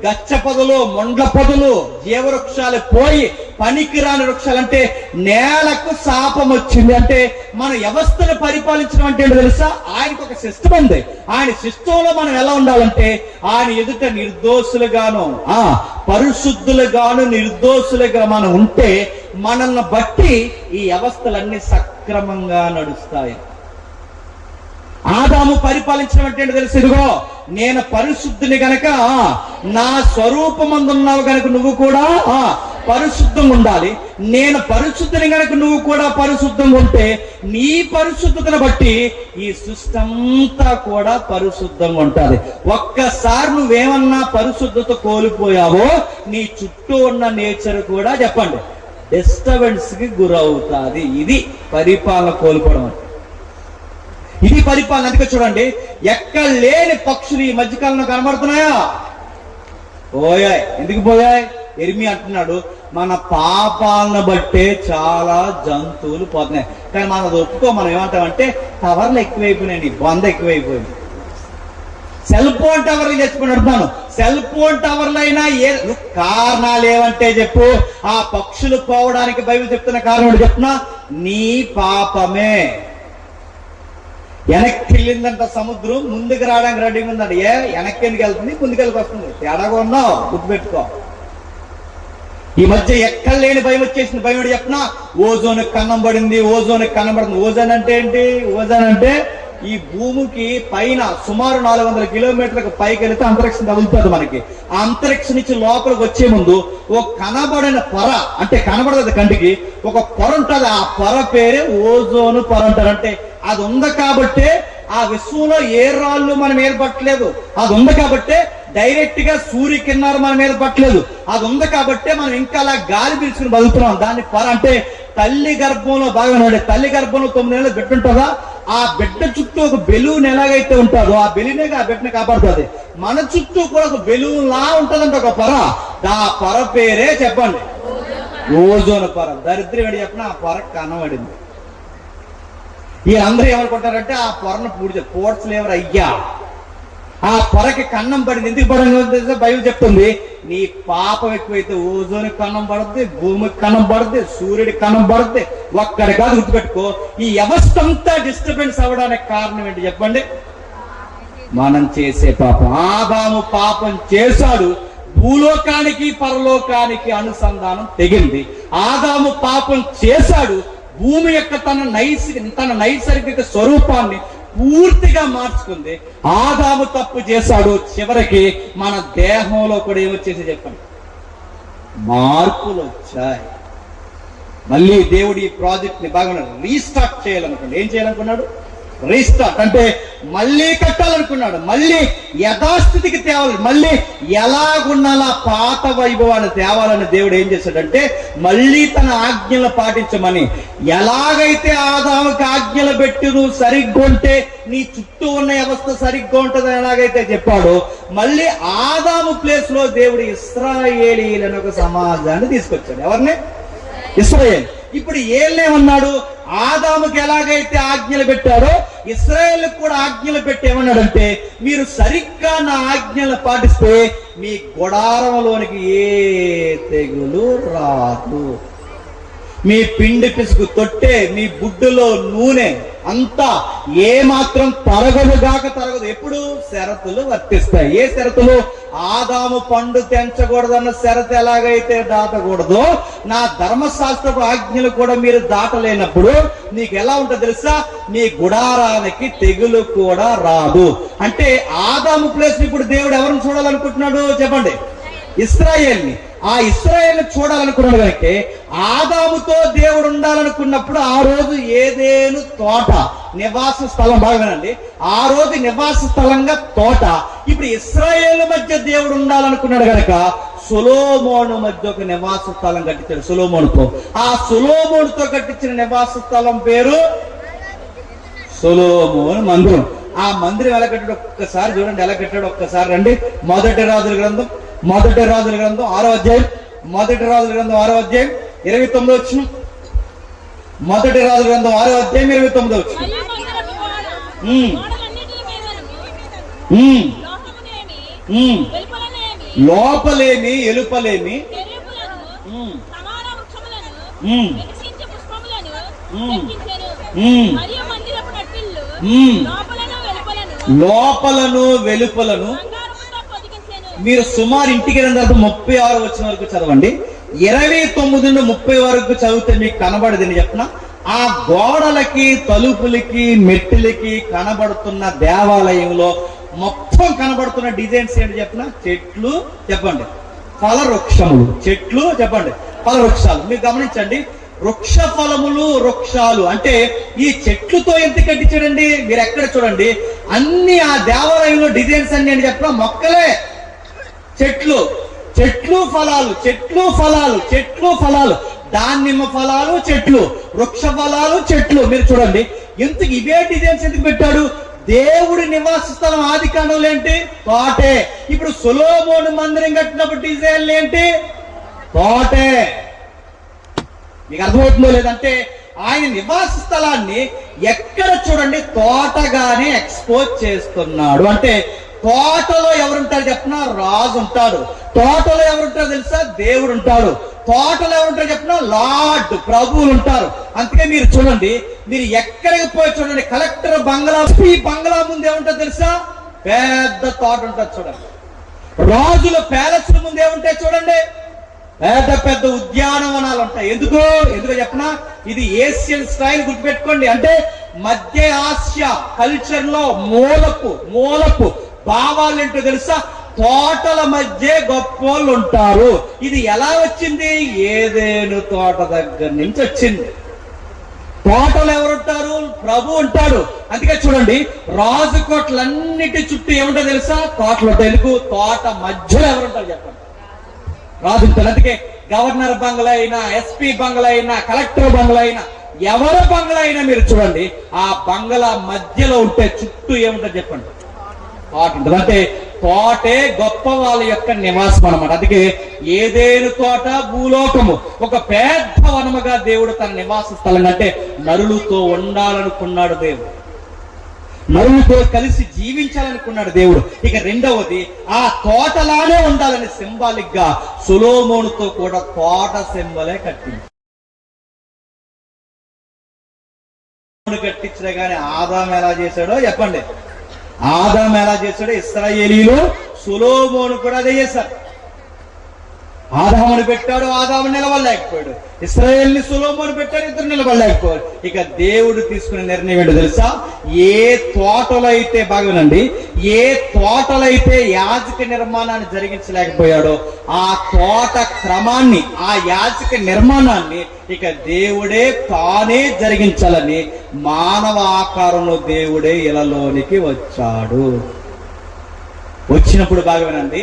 గచ్చ పొదలు, మొండ్ల పొదలు, జీవవృక్షాలు పోయి పనికిరాని వృక్షాలు, అంటే నేలకు శాపం వచ్చింది. అంటే మన వ్యవస్థను పరిపాలించడం అంటే ఏంటో తెలుసా? ఆయనకు ఒక సిస్టమ్ ఉంది. ఆయన సిస్టంలో మనం ఎలా ఉండాలంటే ఆయన ఎదుట నిర్దోషులుగాను పరిశుద్ధులుగాను నిర్దోషులుగా మనం ఉంటే మనల్ని బట్టి ఈ వ్యవస్థలన్నీ సక్రమంగా నడుస్తాయి. ఆదాము పరిపాలించడం అంటే ఏంటో తెలుసు? ఇదిగో నేను పరిశుద్ధుని గనక నా స్వరూపమందున్నావు గనక నువ్వు కూడా పరిశుద్ధంగా ఉండాలి. నేను పరిశుద్ధిని కనుక నువ్వు కూడా పరిశుద్ధంగా ఉంటే నీ పరిశుద్ధతను బట్టి ఈ సృష్టి అంతా కూడా పరిశుద్ధంగా ఉంటుంది. ఒక్కసారి నువ్వేమన్నా పరిశుద్ధత కోల్పోయావో నీ చుట్టూ ఉన్న నేచర్ కూడా చెప్పండి డిస్టర్బెన్స్ కి గురవుతుంది. ఇది పరిపాలన కోల్పోవడం అంటే. ఇది పరిపాలన. అందుకే చూడండి, ఎక్కడ లేని పక్షులు ఈ మధ్యకాలంలో కనబడుతున్నాయా? పోయాయి. ఎందుకు పోయాయి? ఎరిమి అంటున్నాడు, మన పాపాలను బట్టే చాలా జంతువులు పోతున్నాయి. కానీ మనం ఒప్పుకో, మనం ఏమంటామంటే టవర్లు ఎక్కువైపోయినాయి, బొంద ఎక్కువైపోయింది. సెల్ ఫోన్ టవర్లు తెచ్చుకుని అడుగుతాను, సెల్ ఫోన్ టవర్లు అయినా కారణాలు ఏమంటే చెప్పు. ఆ పక్షులు పోవడానికి బైబిల్ చెప్తున్న కారణం చెప్తున్నా, నీ పాపమే. వెనక్కి వెళ్ళిందంట సముద్రం, ముందుకు రావడానికి రెడీగా ఉందండి. వెనక్కి ఎందుకు వెళ్తుంది, ముందుకెళ్ళి వస్తుంది. తేడాగా ఉన్నావు, గుర్తుపెట్టుకో. ఈ మధ్య ఎక్కడ లేని భయం వచ్చేసింది. భయం చెప్పినా ఓజోన్ కన్నం పడింది, ఓజోన్ కన్నం పడుతుంది. ఓజోన్ అంటే ఏంటి? ఓజోన్ అంటే ఈ భూమికి పైన సుమారు 400 కిలోమీటర్లకు పైకి వెళితే అంతరిక్షం తగులుతుంది మనకి. ఆ అంతరిక్షం నుంచి లోపలికి వచ్చే ముందు ఒక కనబడిన పొర, అంటే కనబడదు కంటికి, ఒక పొర ఉంటుంది. ఆ పొర పేరే ఓజోన్ పొర అంటారు. అంటే అది ఉంది కాబట్టే ఆ విశ్వంలో ఏ రాళ్ళు మన మీద పట్టలేదు. అది ఉంది కాబట్టే డైరెక్ట్ గా సూర్యకిరణాలు మన మీద పట్టలేదు. అది ఉంది కాబట్టే మనం ఇంకా అలా గాలి పీల్చుకుని బతుకుతున్నాం. దాన్ని పొర అంటే తల్లి గర్భంలో బాగా ఉన్నాడు. తల్లి గర్భంలో 9 నెలలు బిడ్డ ఉంటుందా, ఆ బిడ్డ చుట్టూ ఒక బెలూన్ ఎలాగైతే ఉంటుందో ఆ బెలూనే ఆ బిడ్డని కాపాడుతుంది. మన చుట్టూ కూడా ఒక బెలూన్ లా ఉంటుందంట ఒక పొర. ఆ పొర పేరే చెప్పండి ఓజోన్ పొర. దరిద్రం ఏంటి చెప్పిన, ఆ పొర కనబడింది. వీళ్ళందరూ ఏమనుకుంటారంటే ఆ పొరను పూడ్చలేవరు అయ్యా. ఆ పొరకి కన్నం పడింది. ఎందుకు పడింది బైబిల్ చెప్తుంది, నీ పాపం ఎక్కువైతే ఓజోన్కి కన్నం పడుద్ది, భూమికి కన్నం పడుద్ది, సూర్యుడికి కన్నం పడుద్ది. ఒక్కడి కాదు, గుర్తుపెట్టుకో. ఈ వ్యవస్థ అంతా డిస్టర్బెన్స్ అవ్వడానికి కారణం ఏంటి చెప్పండి? మనం చేసే పాపం. ఆదాము పాపం చేశాడు, భూలోకానికి పరలోకానికి అనుసంధానం తెగింది. ఆదాము పాపం చేశాడు, భూమి యొక్క తన నైసర్గిక స్వరూపాన్ని పూర్తిగా మార్చుకుంది. ఆదాము తప్పు చేశాడు, చివరికి మన దేహంలో కూడా ఏమొచ్చేసి చెప్పండి, మార్పులు వచ్చాయి. మళ్ళీ దేవుడు ఈ ప్రాజెక్ట్ ని బాగా రీస్టార్ట్ చేయాలనుకున్నాడు. ఏం చేయాలనుకున్నాడు? రీస్టార్ట్ అంటే మళ్ళీ కట్టాలనుకున్నాడు, మళ్ళీ యథాస్థితికి తేవాలి, మళ్ళీ ఎలాగున్నాలా పాత వైభవాన్ని తేవాలని దేవుడు ఏం చేశాడంటే మళ్ళీ తన ఆజ్ఞలు పాటించమని. ఎలాగైతే ఆదాముకి ఆజ్ఞలు పెట్టి నువ్వు సరిగ్గా ఉంటే నీ చుట్టూ ఉన్న వ్యవస్థ సరిగ్గా ఉంటుందని ఎలాగైతే చెప్పాడో, మళ్ళీ ఆదాము ప్లేస్ లో దేవుడు ఇశ్రాయేలీయులను ఒక సమాజాన్ని తీసుకొచ్చాడు. ఎవరిని? ఇశ్రాయేల్. ఇప్పుడు ఏమన్నాడు? ఆదాముకి ఎలాగైతే ఆజ్ఞలు పెట్టాడో ఇశ్రాయేలుకు కూడా ఆజ్ఞలు పెట్టి ఏమన్నాడంటే, మీరు సరిగ్గా నా ఆజ్ఞలు పాటిస్తే మీ గుడారంలోనికి ఏ తెగులు రాదు, మీ పిండి పిసుకు తొట్టే, మీ బుడ్డులో నూనె అంతా ఏ మాత్రం తరగదు. ఎప్పుడు? షరతులు వర్తిస్తాయి. ఏ షరతులు? ఆదాము పండు తెంచకూడదన్న షరతు ఎలాగైతే దాటకూడదో, నా ధర్మశాస్త్రపు ఆజ్ఞలు కూడా మీరు దాటలేనప్పుడు నీకు ఎలా ఉంటుందో తెలుసా? మీ గుడారానికి తెగులు కూడా రాదు. అంటే ఆదాము ప్లేస్ ఇప్పుడు దేవుడు ఎవరిని చూడాలనుకుంటున్నాడు చెప్పండి? ఇశ్రాయేల్ని. ఆ ఇశ్రాయేల్ని చూడాలనుకున్నాడు కనుక ఆదాముతో దేవుడు ఉండాలనుకున్నప్పుడు ఆ రోజు ఏదేను తోట నివాస స్థలం. బాగానండి, ఆ రోజు నివాస స్థలంగా తోట. ఇప్పుడు ఇశ్రాయేల్ మధ్య దేవుడు ఉండాలనుకున్నాడు కనుక సొలొమోను మధ్య ఒక నివాస స్థలం కట్టించాడు సొలొమోనుతో. ఆ సొలొమోనుతో కట్టించిన నివాస స్థలం పేరు సొలొమోను మందిరం. ఆ మందిరం ఎలా కట్టాడు ఒక్కసారి చూడండి. ఎలా కట్టాడు ఒక్కసారి రండి. మొదటి రాజుల గ్రంథం 6వ అధ్యాయం. మొదటి రాజుల గ్రంథం 6వ అధ్యాయం 29వ వచనం. మొదటి రాజుల గ్రంథం 6వ అధ్యాయం 29వ వచనం. లోపలేమి ఎలుపలేమి లోపలను వెలుపలను. మీరు సుమారు ఇంటికి వెళ్ళిన తర్వాత 36 వచ్చిన వరకు చదవండి. 29 నుండి 30 వరకు చదివితే మీకు కనబడదని చెప్పిన ఆ గోడలకి, తలుపులకి, మెట్టులకి కనబడుతున్న దేవాలయంలో మొత్తం కనబడుతున్న డిజైన్స్ ఏంటి చెప్పిన? చెట్లు చెప్పండి, ఫల వృక్షములు. చెట్లు చెప్పండి, ఫల వృక్షాలు. మీరు గమనించండి, వృక్ష ఫలములు వృక్షాలు అంటే ఈ చెట్లుతో ఎంత కట్టించాడండి. మీరు ఎక్కడ చూడండి, అన్ని ఆ దేవాలయంలో డిజైన్స్ అన్ని అని చెప్పిన మొక్కలే, చెట్లు చెట్లు ఫలాలు, చెట్లు ఫలాలు, చెట్లు ఫలాలు, దానిమ్మ ఫలాలు చెట్లు, వృక్ష ఫలాలు చెట్లు. మీరు చూడండి, ఎందుకు ఇవే డిజైన్స్ ఎందుకు పెట్టాడు? దేవుడి నివాస స్థలం ఆది కాండంలో ఏంటి? తోటే. ఇప్పుడు సొలొమోను మందిరం కట్టినప్పుడు డిజైన్లు ఏంటి? తోటే. మీకు అర్థమవుతుందో లేదంటే ఆయన నివాస స్థలాన్ని ఎక్కడ చూడండి తోటగానే ఎక్స్పోజ్ చేస్తున్నాడు. అంటే తోటలో ఎవరుంటారు చెప్పిన? రాజు ఉంటాడు. తోటలో ఎవరుంటారో తెలుసా? దేవుడు ఉంటాడు. తోటలో ఎవరుంటారో చెప్పిన? లార్డ్, ప్రభువులు ఉంటారు. అందుకే మీరు చూడండి, మీరు ఎక్కడికి పోయి చూడండి, కలెక్టర్ బంగ్లా, ఈ బంగ్లా ముందు ఏముంటుందో తెలుసా? పెద్ద తోట ఉంటుంది చూడండి. రాజుల ప్యాలెస్ ముందు ఏముంటాయి చూడండి? పెద్ద పెద్ద ఉద్యానవనాలు ఉంటాయి. ఎందుకో చెప్పిన? ఇది ఏషియన్ స్టైల్, గుర్తుపెట్టుకోండి. అంటే మధ్య ఆసియా కల్చర్ లో మూలపు భావాలు ఏంటో తెలుసా? తోటల మధ్య గొప్పోళ్ళు ఉంటారు. ఇది ఎలా వచ్చింది? ఏదేను తోట దగ్గర నుంచి వచ్చింది. తోటలు ఎవరుంటారు? ప్రభు ఉంటాడు. అందుకే చూడండి, రాజుకోట్లన్నిటి చుట్టూ ఏముంటో తెలుసా? తోటలు ఉంటాయి. ఎందుకు? తోట మధ్యలో ఎవరుంటారు చెప్పండి? రాజు ఉంటాడు. అందుకే గవర్నర్ బంగ్లా అయినా, ఎస్పీ బంగ్లా అయినా, కలెక్టర్ బంగ్లా అయినా, ఎవరి బంగ్లా అయినా మీరు చూడండి, ఆ బంగ్లా మధ్యలో ఉంటే చుట్టూ ఏముంటుంది చెప్పండి? తోట ఉంటుంది. అంటే తోటే గొప్ప వాళ్ళ యొక్క నివాసం అన్నమాట. అందుకే ఏదేను తోట భూలోకము ఒక పెద్ద వనముగా దేవుడు తన నివాస స్థలం, అంటే నరులతో ఉండాలనుకున్నాడు దేవుడు, నరులతో కలిసి జీవించాలనుకున్నాడు దేవుడు. ఇక రెండవది, ఆ తోటలానే ఉండాలని సింబాలిక్ గా సొలొమోనుతో కూడా తోట సింబలే కట్టింది. కట్టించడే కానీ ఆదాము ఎలా చేశాడో చెప్పండి? ఆదాము ఎలా చేశాడో ఇశ్రాయేలీలు సొలొమోను కూడా అదే చేశారు. ఆదాముని పెట్టాడు, ఆదాము నిలబడలేకపోయాడు. ఇశ్రాయేల్ని సొలొమోను పెట్టాడు, ఇద్దరు నిలబడలేకపోయాడు. ఇక దేవుడు తీసుకునే నిర్ణయం ఏంటో తెలుసా? ఏ తోటలో అయితే బాగానండి, ఏ తోటలో అయితే యాజక నిర్మాణాన్ని జరిగించలేకపోయాడో ఆ తోట క్రమాన్ని, ఆ యాజక నిర్మాణాన్ని ఇక దేవుడే తానే జరిగించాలని మానవ ఆకారంలో దేవుడే ఇలలోనికి వచ్చాడు. వచ్చినప్పుడు బాగా వినండి,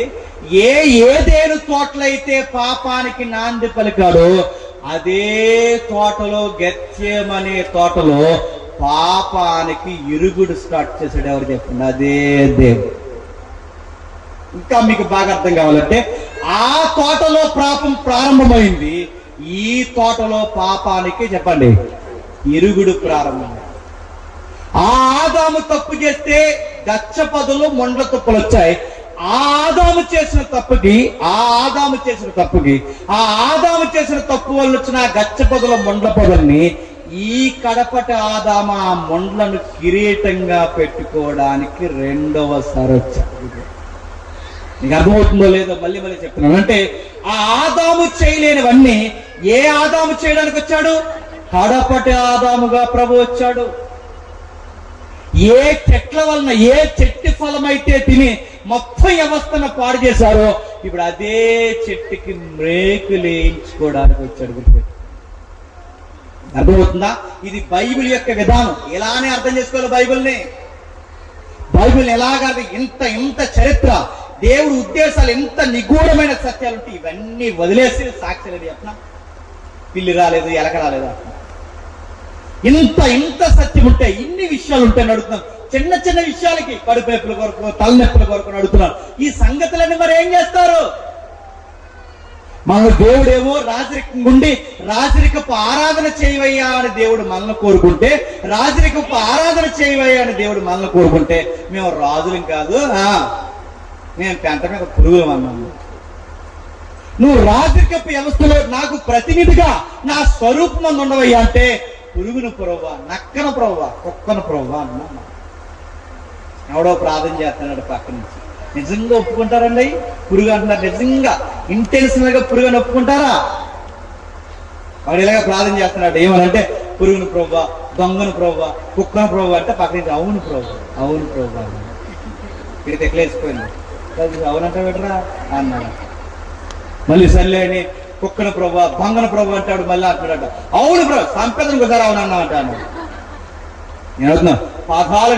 ఏదేను తోటలైతే పాపానికి నాంది పలికాడో అదే తోటలో, గెత్సేమనే తోటలో పాపానికి ఇరుగుడు స్టార్ట్ చేశాడు. ఎవరు చెప్పండి? అదే దేవుడు. ఇంకా మీకు బాగా అర్థం కావాలంటే, ఆ తోటలో పాపం ప్రారంభమైంది, ఈ తోటలో పాపానికి చెప్పండి ఇరుగుడు ప్రారంభమైంది. ఆ ఆదాము తప్పు చేస్తే గచ్చ పదులు మొండ్ల తుప్పలు వచ్చాయి. ఆ ఆదాము చేసిన తప్పుకి ఆ ఆదాము చేసిన తప్పు వల్ల వచ్చిన గచ్చ పదుల మొండ్ల పదుల్ని ఈ కడపటి ఆదాము ఆ మొండ్లను కిరీటంగా పెట్టుకోవడానికి రెండవసారి వచ్చాడు. నీకు అర్థమవుతుందో లేదో మళ్ళీ చెప్తున్నాను. అంటే ఆ ఆదాము చేయలేనివన్నీ ఏ ఆదాము చేయడానికి వచ్చాడు? కడపటి ఆదాముగా ప్రభు వచ్చాడు. ఏ చెట్ల వలన, ఏ చెట్టు ఫలమైతే తిని మొత్తం వ్యవస్థను పాడు చేశారో ఇప్పుడు అదే చెట్టుకి మ్రేకులు వేయించుకోవడానికి వచ్చాడు. అర్థమవుతుందా? ఇది బైబిల్ యొక్క విధానం. ఇలానే అర్థం చేసుకోవాలి బైబిల్ని ఎలాగా? ఇంత చరిత్ర, దేవుడి ఉద్దేశాలు, ఎంత నిగూఢమైన సత్యాలు ఉంటాయి. ఇవన్నీ వదిలేసి సాక్షి లేదు చెప్పిన, పిల్లి రాలేదు, ఎలక రాలేదు, ఇంత సత్యం ఉంటాయి, ఇన్ని విషయాలు ఉంటాయని అడుగుతున్నాం. చిన్న విషయాలకి కడుపు నొప్పుల కొరకు, తలనొప్పుల కొరకు అడుగుతున్నాం. ఈ సంగతులన్నీ మరి ఏం చేస్తారు? మన దేవుడేమో రాజరికపు ఆరాధన చేయవయ్యా అని దేవుడు మనల్ని కోరుకుంటే, రాజరికపు ఆరాధన చేయవయ్యా అని దేవుడు మనల్ని కోరుకుంటే, మేము రాజులం కాదు, మేము పెంట మీద పురుగులం అన్నాము. నువ్వు రాజరికపు వ్యవస్థలో నాకు ప్రతినిధిగా నా స్వరూపం ఉండవయ్యా అంటే, పురుగును ప్రవ్వా, నక్కన ప్రవ్వా, కుక్కను ప్రవ్వా అన్నా. ఎవడో ప్రార్థన చేస్తున్నాడు పక్క నుంచి. నిజంగా ఒప్పుకుంటారండి? పురుగు అంటున్నారు. నిజంగా ఇంటెన్షనల్ గా పురుగు అని ఒప్పుకుంటారా? వాడు ఇలాగ ప్రార్థన చేస్తున్నాడు. ఏమనంటే, పురుగును ప్రవ్వా, దొంగను ప్రవ్వా, కుక్కను ప్రవ్వా అంటే పక్క నుంచి అవును ప్రవ్వా ఇది తెక్కలేసిపోయింది. అవునంటే పెట్టరా అన్నాడు. మళ్ళీ సర్లే అని కుక్కన ప్రభు బంగన ప్రభు అంటాడు, మళ్ళీ అంటాడట అవును ప్రభు సంపదను ఒకసారి అవునన్నా అంటాను. నేను అవుతున్నా పదాలు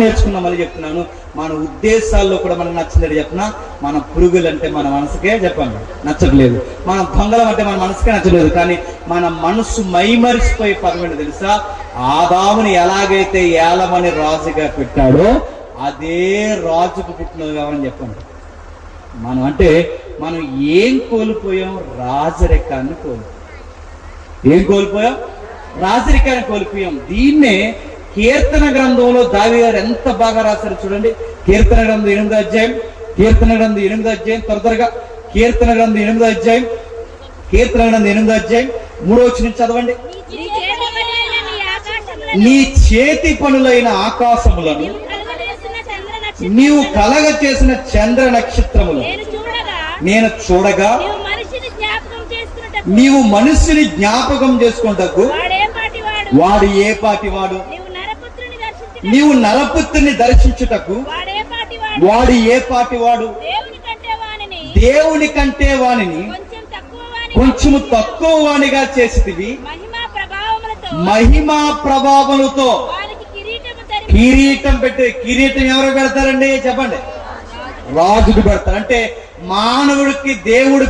నేర్చుకున్నాం మళ్ళీ చెప్తున్నాను. మన ఉద్దేశాల్లో కూడా మనకు నచ్చిందని చెప్పిన, మన పురుగులు అంటే మన మనసుకే చెప్పండి నచ్చట్లేదు, మన దొంగలం అంటే మన మనసుకే నచ్చలేదు. కానీ మన మనసు మైమరిసిపోయే పదం ఏంటో తెలుసా? ఆదాముని ఎలాగైతే ఏలమని రాజుగా పెట్టాడో అదే రాజుకు పుట్టినది ఎవరని చెప్పండి. మనం అంటే మనం ఏం కోల్పోయాం? రాజరికాన్ని కోల్పోయాం. రాజరికాన్ని కోల్పోయాం. దీన్నే కీర్తన గ్రంథంలో దావీదు గారు ఎంత బాగా రాశారు చూడండి. కీర్తన గ్రంథం 8వ అధ్యాయం, త్వరగా కీర్తన గ్రంథం 8వ అధ్యాయం 3వ వచనం చదవండి. నీ చేతి పనులైన ఆకాశములను నీవు కలగ చేసిన చంద్ర నక్షత్రములు నేను చూడగా నీవు మనిషిని జ్ఞాపకం చేసుకుంటకు వాడు ఏ పాటి వాడు, నీవు నరపుత్రుని దర్శించుటకు వాడు ఏ పాటి వాడు, దేవుని కంటే వానిని కొంచెము తక్కువ వానిగా చేసితివి, మహిమా ప్రభావములతో కిరీటం పెట్టి. కిరీటం ఎవరు పెడతారండి చెప్పండి? రాజుకు పెడతారు. అంటే మానవుడికి దేవుడు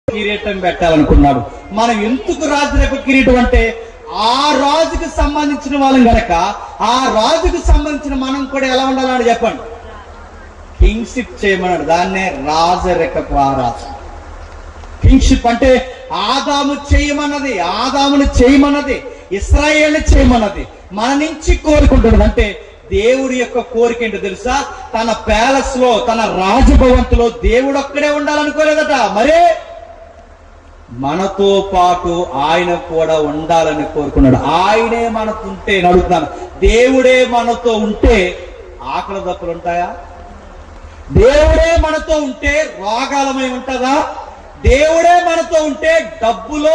కిరీటం పెట్టాలనుకున్నాడు. మనం ఎందుకు రాజులకు కిరీటం అంటే ఆ రాజుకు సంబంధించిన వాళ్ళం గనక ఆ రాజుకు సంబంధించిన మనం కూడా ఎలా ఉండాలని చెప్పండి? కింగ్షిప్ చేయమన్నాడు. దాన్నే రాజరికపు ఆరాధన. కింగ్షిప్ అంటే ఆదాముని చేయమన్నది, ఇశ్రాయేలుని చేయమన్నది, మన నుంచి కోరుకుంటున్నది. అంటే దేవుడి యొక్క కోరిక ఏంటో తెలుసా? తన ప్యాలెస్ లో, తన రాజభవంతులో దేవుడు ఒక్కడే ఉండాలనుకోలేదట. మరే మనతో పాటు ఆయన కూడా ఉండాలని కోరుకున్నాడు. ఆయనే మనతో ఉంటే, అడుగుతున్నాను, దేవుడే మనతో ఉంటే ఆకలి దప్పులు ఉంటాయా? దేవుడే మనతో ఉంటే రోగాలమై ఉంటుందా? దేవుడే మనతో ఉంటే డబ్బులో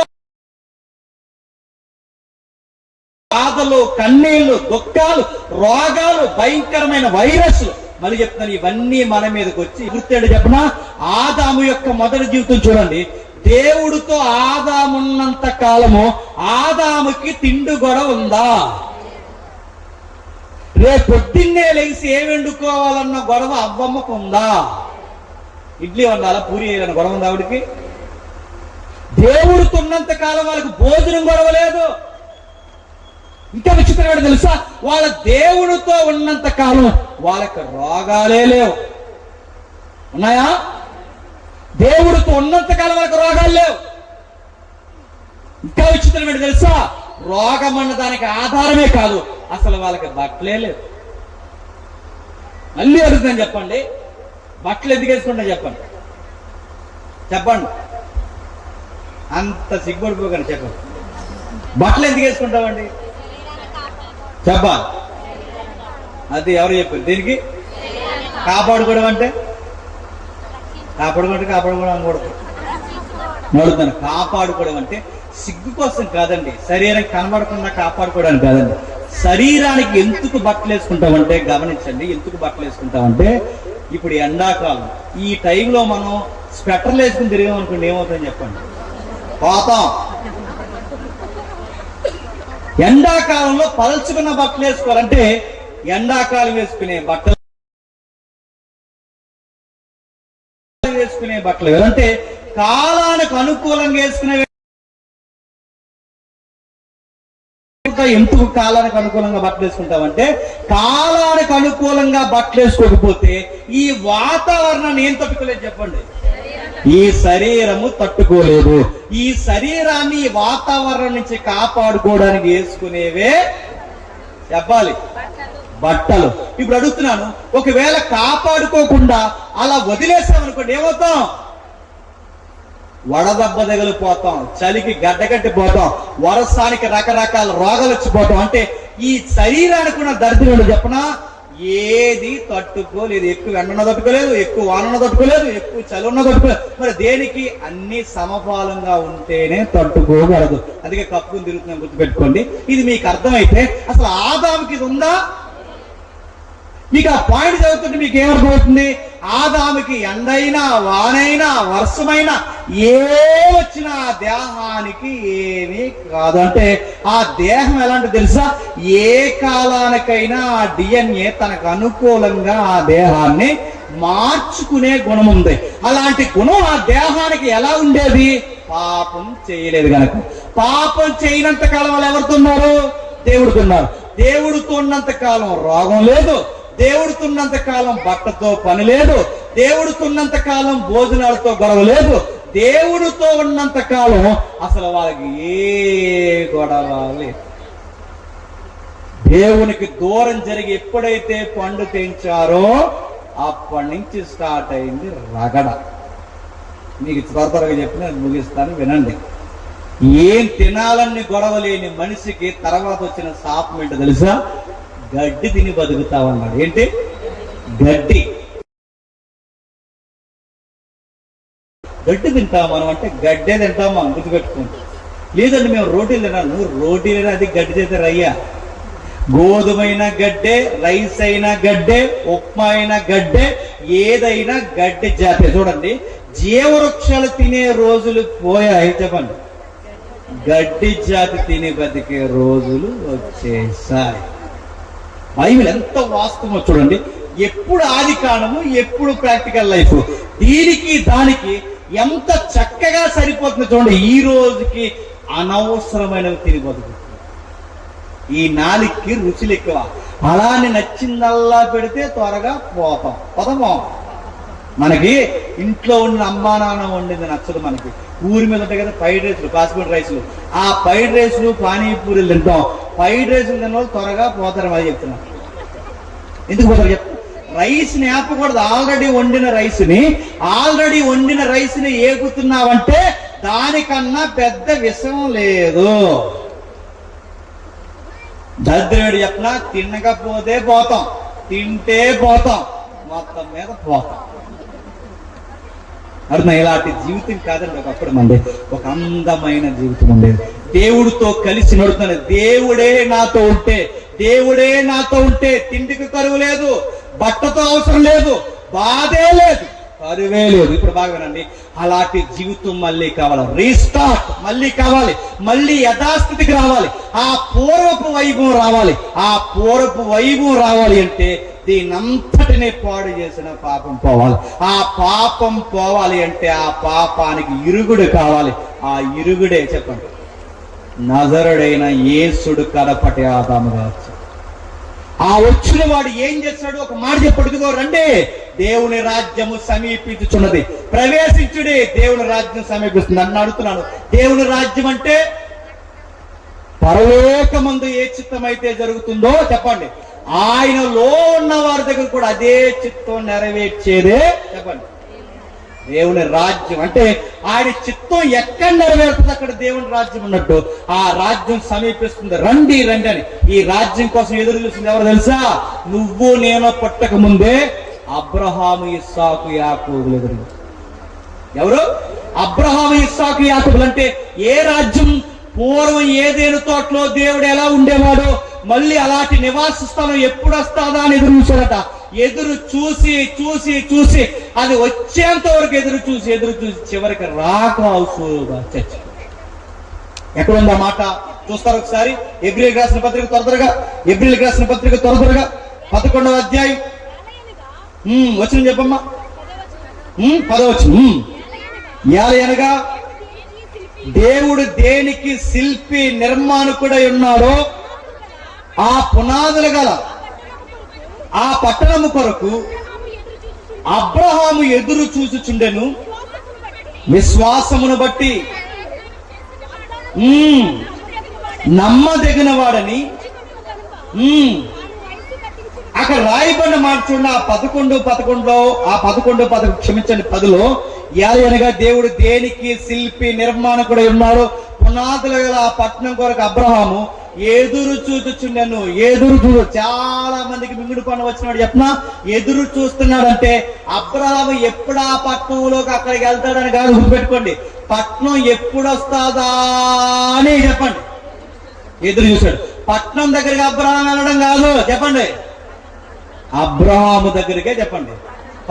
బాధలు, కన్నీళ్లు, దుఃఖాలు, రోగాలు, భయంకరమైన వైరస్లు, మళ్ళీ చెప్తున్నాను, ఇవన్నీ మన మీదకి వచ్చి గుర్తేడు చెప్పనా? ఆదాము యొక్క మొదటి జీవితం చూడండి. దేవుడితో ఆదామున్నంత కాలము ఆదాముకి తిండి గొడవ ఉందా? రేపు పొద్దున్నే లేచి ఏమి వండుకోవాలన్న గొడవ అవ్వమ్మకు ఉందా? ఇడ్లీ వండాలా, పూరి వేయాలన్న గొడవ ఉందా ఆవిడికి? దేవుడితో ఉన్నంత కాలం వాళ్ళకి భోజనం గొడవ లేదు. ఇంకా విచిత్రమైన తెలుసా? వాళ్ళ దేవుడితో ఉన్నంత కాలం వాళ్ళకి రోగాలే లేవు. ఉన్నాయా? దేవుడితో ఉన్నంత కాలం వాళ్ళకి రోగాలు లేవు. ఇంకా విచిత్రమైన తెలుసా? రోగం అన్న దానికి ఆధారమే కాదు, అసలు వాళ్ళకి బట్టలే లేవు. మళ్ళీ అడుగుతాను చెప్పండి, బట్టలు ఎందుకు వేసుకుంటా చెప్పండి? అంత సిగ్గుపడిపోకండి, చెప్పండి. బట్టలు ఎందుకు వేసుకుంటామండి? చెప్పాలి. అది ఎవరు చెప్పారు? దీనికి కాపాడుకోవడం అంటే కాపాడుకోవడం అనకూడదు. నడుతాను. కాపాడుకోవడం అంటే సిగ్గు కోసం కాదండి, శరీరం కనబడకుండా కాపాడుకోవడానికి కాదండి. శరీరానికి ఎందుకు బట్టలు వేసుకుంటామంటే, గమనించండి, ఎందుకు బట్టలు వేసుకుంటామంటే ఇప్పుడు ఎండాకాలం ఈ టైంలో మనం స్వెటర్లు వేసుకుని తిరిగామనుకోండి, ఏమవుతుందని చెప్పండి? పోతాం. ఎండాకాలంలో పలుచుకున్న బట్టలు వేసుకోవాలంటే ఎండాకాలం వేసుకునే బట్టలు అంటే కాలానికి అనుకూలంగా వేసుకునే. ఎందుకు కాలానికి అనుకూలంగా బట్టలు వేసుకుంటామంటే, కాలానికి అనుకూలంగా బట్టలు వేసుకోకపోతే ఈ వాతావరణాన్ని ఏం తట్టుకోలేదు చెప్పండి? ఈ శరీరము తట్టుకోలేదు. ఈ శరీరాన్ని వాతావరణం నుంచి కాపాడుకోవడానికి వేసుకునేవే చెప్పాలి బట్టలు. ఇప్పుడు అడుగుతున్నాను, ఒకవేళ కాపాడుకోకుండా అలా వదిలేసామనుకోండి, ఏమవుతాం? వడదెబ్బ తగిలిపోతాం, చలికి గడ్డగట్టిపోతాం, వర్షానికి రకరకాల రోగాలు వచ్చిపోతాం. అంటే ఈ శరీరానికి ఉన్న దరిద్రులు చెప్పనా, ఏది తట్టుకోలేదు. ఎక్కువ ఎండన తట్టుకోలేదు, ఎక్కువ వానన తట్టుకోలేదు, ఎక్కువ చలున్న తట్టుకోలేదు. మరి దేనికి? అన్ని సమపాలంగా ఉంటేనే తట్టుకోగలదు. అందుకే కప్పుని తిరుగుతుందని గుర్తుపెట్టుకోండి. ఇది మీకు అర్థమైతే అసలు ఆదాముకి ఇది ఉందా? మీకు ఆ పాయింట్ చదువుతుంటే మీకు ఏమర్థమవుతుంది? ఆదాముకి ఎండైనా వానైనా వర్షమైనా ఏ వచ్చినా ఆ దేహానికి ఏమీ కాదు. అంటే ఆ దేహం ఎలాంటి తెలుసా? ఏ కాలానికైనా ఆ DNA తనకు అనుకూలంగా ఆ దేహాన్ని మార్చుకునే గుణం ఉంది. అలాంటి గుణం ఆ దేహానికి ఎలా ఉండేది? పాపం చేయలేదు కనుక. పాపం చేయనంత కాలం వాళ్ళు ఎవరుతున్నారు? దేవుడితో ఉన్నారు. దేవుడితో ఉన్నంత కాలం రోగం లేదు, దేవుడితో ఉన్నంత కాలం బట్టతో పని లేదు, దేవుడితో ఉన్నంత కాలం భోజనాలతో గొడవ లేదు, దేవుడితో ఉన్నంత కాలం అసలు వాళ్ళకి ఏ గొడవ లేదు. దేవునికి దూరం జరిగి ఎప్పుడైతే పండు తెంచారో అప్పటి నుంచి స్టార్ట్ అయింది రగడ. మీకు త్వరగా చెప్పిన ముగిస్తాను, వినండి. ఏం తినాలని గొడవ లేని మనిషికి తర్వాత వచ్చిన శాపం ఏంటో తెలుసా? గడ్డి తిని బతుకుతామన్నాడు. ఏంటి? గడ్డి. గడ్డి తింటాం మనం అంటే గడ్డే తింటాం మనం, గుర్తుపెట్టుకుంటాం. లేదండి మేము రోటీలు తిన్నాను. రోటీలు అది గడ్డి చేస్తే రయ్యా. గోధుమైన గడ్డే, రైస్ అయినా గడ్డే, ఉప్మా అయినా గడ్డే, ఏదైనా గడ్డి జాతే. చూడండి, జీవవృక్షాలు తినే రోజులు పోయాయి. చెప్పండి, గడ్డి జాతి తిని బతికే రోజులు వచ్చేసాయి. బైబిల్ ఎంత వాస్తవమో చూడండి. ఎప్పుడు ఆది కాండము, ఎప్పుడు ప్రాక్టికల్ లైఫ్. దీనికి దానికి ఎంత చక్కగా సరిపోతుంది చూడండి. ఈ రోజుకి అనవసరమైనవి తిని బతుకు. ఈ నాలుగుకి రుచులు ఎక్కువ. అలానే నచ్చిందల్లా పెడితే త్వరగా పోతాం. మనకి ఇంట్లో ఉన్న అమ్మా నాన్న వండింది నచ్చదు. మనకి ఊరి మీద ఉంటాయి కదా ఫ్రైడ్ రైస్లు, పాస్పోర్ట్ రైస్లు. ఆ ఫ్రైడ్ రైస్లు, పానీపూరీలు తింటాం. ఫ్రైడ్ రైస్లు తిన్న వాళ్ళు త్వరగా పోతారు. అది చెప్తున్నాం. ఎందుకు పోతారు చెప్తా? రైస్ ని ఆపకూడదు. ఆల్రెడీ వండిన రైస్ ని ఏగుతున్నావంటే దానికన్నా పెద్ద విషయం లేదు. దరిద్రుడు చెప్పినా తినకపోతే పోతాం, తింటే పోతాం, మొత్తం మీద పోతాం. అర్థం? ఇలాంటి జీవితం కాదండి ఒకప్పుడు మంది. ఒక అందమైన జీవితం ఉండేది. దేవుడితో కలిసి నడుతున్నాను. దేవుడే నాతో ఉంటే తిండికి కరువు లేదు, బట్టతో అవసరం లేదు, బాధే లేదు, కరువే లేదు. ఇప్పుడు బాగా వినండి. అలాంటి జీవితం మళ్ళీ కావాలి. రీస్టార్ట్ మళ్ళీ కావాలి. మళ్ళీ యథాస్థితికి రావాలి. ఆ పూర్వపు వైభవం రావాలి అంటే దీనంతటినీ పాడు చేసిన పాపం పోవాలి. ఆ పాపం పోవాలి అంటే ఆ పాపానికి ఇరుగుడు కావాలి. ఆ ఇరుగుడే చెప్పండి, నజరుడైన యేసుడు కడపటి ఆదాముగా వచ్చాడు. ఆ వచ్చిన వాడు ఏం చేస్తాడు? ఒక మాట చెప్పడుగుదో, రండి దేవుని రాజ్యము సమీపించుచున్నది, ప్రవేశించుడి, దేవుని రాజ్యం సమీపిస్తుంది. నన్ను అడుగుతున్నాను, దేవుని రాజ్యం అంటే పరలోకమందు ఏ చిత్తమైతే జరుగుతుందో చెప్పండి, ఆయనలో ఉన్న వారి దగ్గర కూడా అదే చిత్తం నెరవేర్చేదే చెప్పండి దేవుని రాజ్యం. అంటే ఆయన చిత్తం ఎక్కడ నెరవేరుతుంది అక్కడ దేవుని రాజ్యం ఉన్నట్టు. ఆ రాజ్యం సమీపిస్తుంది. రండి రండి అని ఈ రాజ్యం కోసం ఎదురు చూసింది ఎవరు తెలుసా? నువ్వు నేను పుట్టక ముందే అబ్రహాము, ఇస్సాకు, యాకోబులు ఎదురు. ఎవరు? అబ్రహాము, ఇస్సాకు, యాకోబులు. అంటే ఏ రాజ్యం? పూర్వం ఏదేను తోటలో దేవుడు ఎలా ఉండేవాడో మళ్ళీ అలాంటి నివాస స్థలం ఎప్పుడు వస్తాదా అని ఎదురు చూశాడట. ఎదురు చూసి చూసి చూసి అది వచ్చేంత వరకు ఎదురు చూసి చివరికి రాక చర్చ. ఎక్కడుందా మాట చూస్తారు ఒకసారి? ఎబ్రిల్ రాసిన పత్రిక త్వరగా 11వ అధ్యాయం వచ్చిన చెప్పమ్మా. 10వ వచనం. ఏలయనగా దేవుడు దేనికి శిల్పి నిర్మాణకుడై ఉన్నాడో ఆ పునాదులు గల ఆ పట్టణము కొరకు అబ్రహాము ఎదురు చూచుచుండెను విశ్వాసమును బట్టి. నమ్మదగిన వాడని అక్కడ రాయబడిన మాట చూడండి. ఆ 11 క్షమించండి 10లో ఏలయనగా దేవుడు దేనికి శిల్పి నిర్మాణకుడై ఉన్నాడు, పునాదులు గల ఆ పట్టణం కొరకు అబ్రహాము ఎదురు చూచుచుండెను. చాలా మందికి మింగుడు పని వచ్చినాడు చెప్పినా ఎదురు చూస్తున్నాడంటే అబ్రహాము ఎప్పుడు ఆ పట్టణంలోకి అక్కడికి వెళ్తాడని కాదు, గుర్తుపెట్టుకోండి. పట్నం ఎప్పుడు వస్తాదా అని చెప్పండి ఎదురు చూశాడు. పట్నం దగ్గరికి అబ్రహాం వెళ్ళడం కాదు చెప్పండి. అబ్రహాము దగ్గరికే చెప్పండి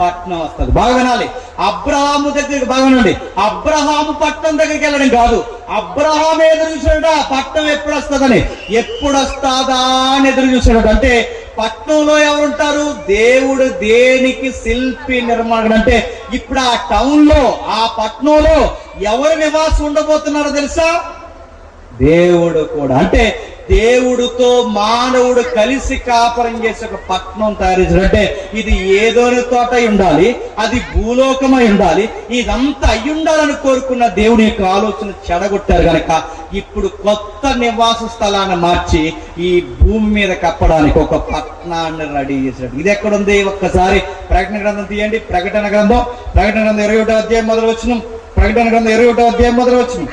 పట్టణం వస్తుంది. బాగా వినాలి. అబ్రహాము దగ్గరికి బాగా వినండి. అబ్రహాము పట్టణం దగ్గరికి వెళ్ళడం కాదు. అబ్రహాం ఎదురు చూసాడట పట్టణం ఎప్పుడు వస్తుందని. ఎప్పుడు వస్తాదా అని ఎదురు చూసాడట. అంటే పట్టణంలో ఎవరుంటారు? దేవుడు దేనికి శిల్పి నిర్మాణం. అంటే ఇప్పుడు ఆ టౌన్ లో, ఆ పట్టణంలో ఎవరు నివాసం ఉండబోతున్నారో తెలుసా? దేవుడు కూడా. అంటే దేవుడితో మానవుడు కలిసి కాపురం చేసే ఒక పట్టణం తయారు చేశాడు. అంటే ఇది ఏదోని తోట ఉండాలి, అది భూలోకమై ఉండాలి, ఇదంతా అయి ఉండాలని కోరుకున్న దేవుని యొక్క ఆలోచన చెడగొట్టారు కనుక ఇప్పుడు కొత్త నివాస స్థలాన్ని మార్చి ఈ భూమి మీద కప్పడానికి ఒక పట్టణాన్ని రెడీ చేశాడు. ఇది ఎక్కడుంది? ఒక్కసారి ప్రకటన గ్రంథం తీయండి. ప్రకటన గ్రంథం 21వ అధ్యాయం మొదలు వచ్చిన. ప్రకటన గ్రంథం 21వ అధ్యాయం మొదలు వచ్చిన.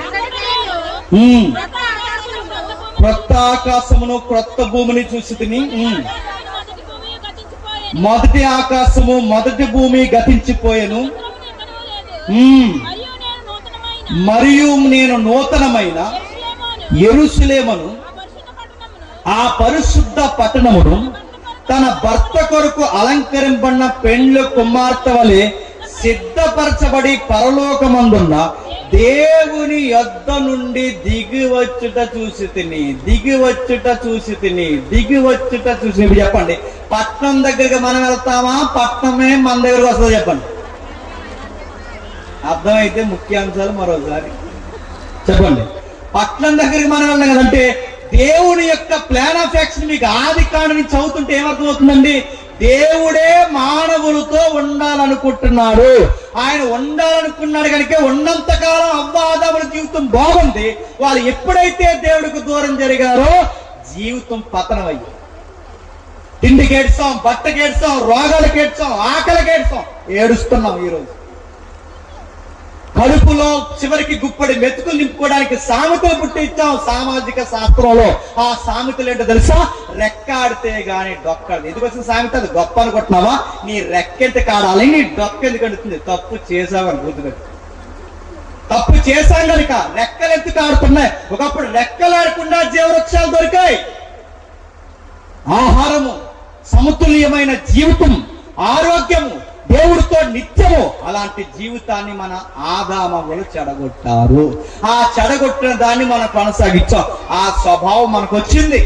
క్రొత్త ఆకాశమును క్రొత్త భూమిని చూసి తిని, మొదటి ఆకాశము మొదటి భూమి గతించిపోయెను, మరియు నేను నూతనమైన యెరూషలేమును ఆ పరిశుద్ధ పట్టణమును తన భర్త కొరకు అలంకరింపబడిన పెండ్లి కుమార్తె వలె సిద్ధపరచబడి పరలోకమందున్న దేవుని యొద్ద నుండి దిగివచ్చుట చూసి తిని. చెప్పండి, పట్నం దగ్గరికి మనం వెళ్తామా? పట్నమే మన దగ్గరకు వస్తుంది? చెప్పండి. అర్థమైతే ముఖ్యాంశాలు మరోసారి చెప్పండి. పట్నం దగ్గరికి మనం వెళ్ళాం కదంటే దేవుని యొక్క ప్లాన్ ఆఫ్ యాక్షన్ మీకు ఆది కాండం నుంచి చదువుతుంటే ఏమర్థమవుతుందండి? దేవుడే మానవులతో ఉండాలనుకుంటున్నాడు. ఆయన ఉండాలనుకున్నాడు కనుక ఉన్నంత కాలం అవ్వాదముల జీవితం బాగుంది. వాళ్ళు ఎప్పుడైతే దేవుడికి దూరం జరిగారో జీవితం పతనం అయ్యి, తిండికి ఏడ్చాం, బట్టకి ఏడ్చాం, రోగాలకు ఏడ్చాం, ఆకలికి ఏడ్చాం, ఏడుస్తున్నాం. ఈరోజు కడుపులో చివరికి గుప్పడి మెతుకులు నింపుకోవడానికి సామెతలు పుట్టించాం సామాజిక శాస్త్రంలో. ఆ సామెతలు ఏంటో తెలుసా? రెక్కాడితే గాని డొక్కడు. ఎందుకు వచ్చిన సామెత? అది గొప్ప అనుకుంటున్నావా? నీ రెక్కెంత కాడాలి, నీ డొక్క ఎందుకు అడుగుతుంది? తప్పు చేసావని గుర్తుపెట్టు. తప్పు చేశాం కనుక రెక్కలు ఎందుకు ఆడుతున్నాయి? ఒకప్పుడు రెక్కలు ఆడకుండా జీవవృక్షాలు దొరికాయి. ఆహారము, సమతుల్యమైన జీవితం, ఆరోగ్యము, దేవుడితో నిత్యము, అలాంటి జీవితాన్ని మన ఆదామవులు చెడగొట్టారు. ఆ చెడగొట్టిన దాన్ని మనం కొనసాగించాం. ఆ స్వభావం మనకు వచ్చింది.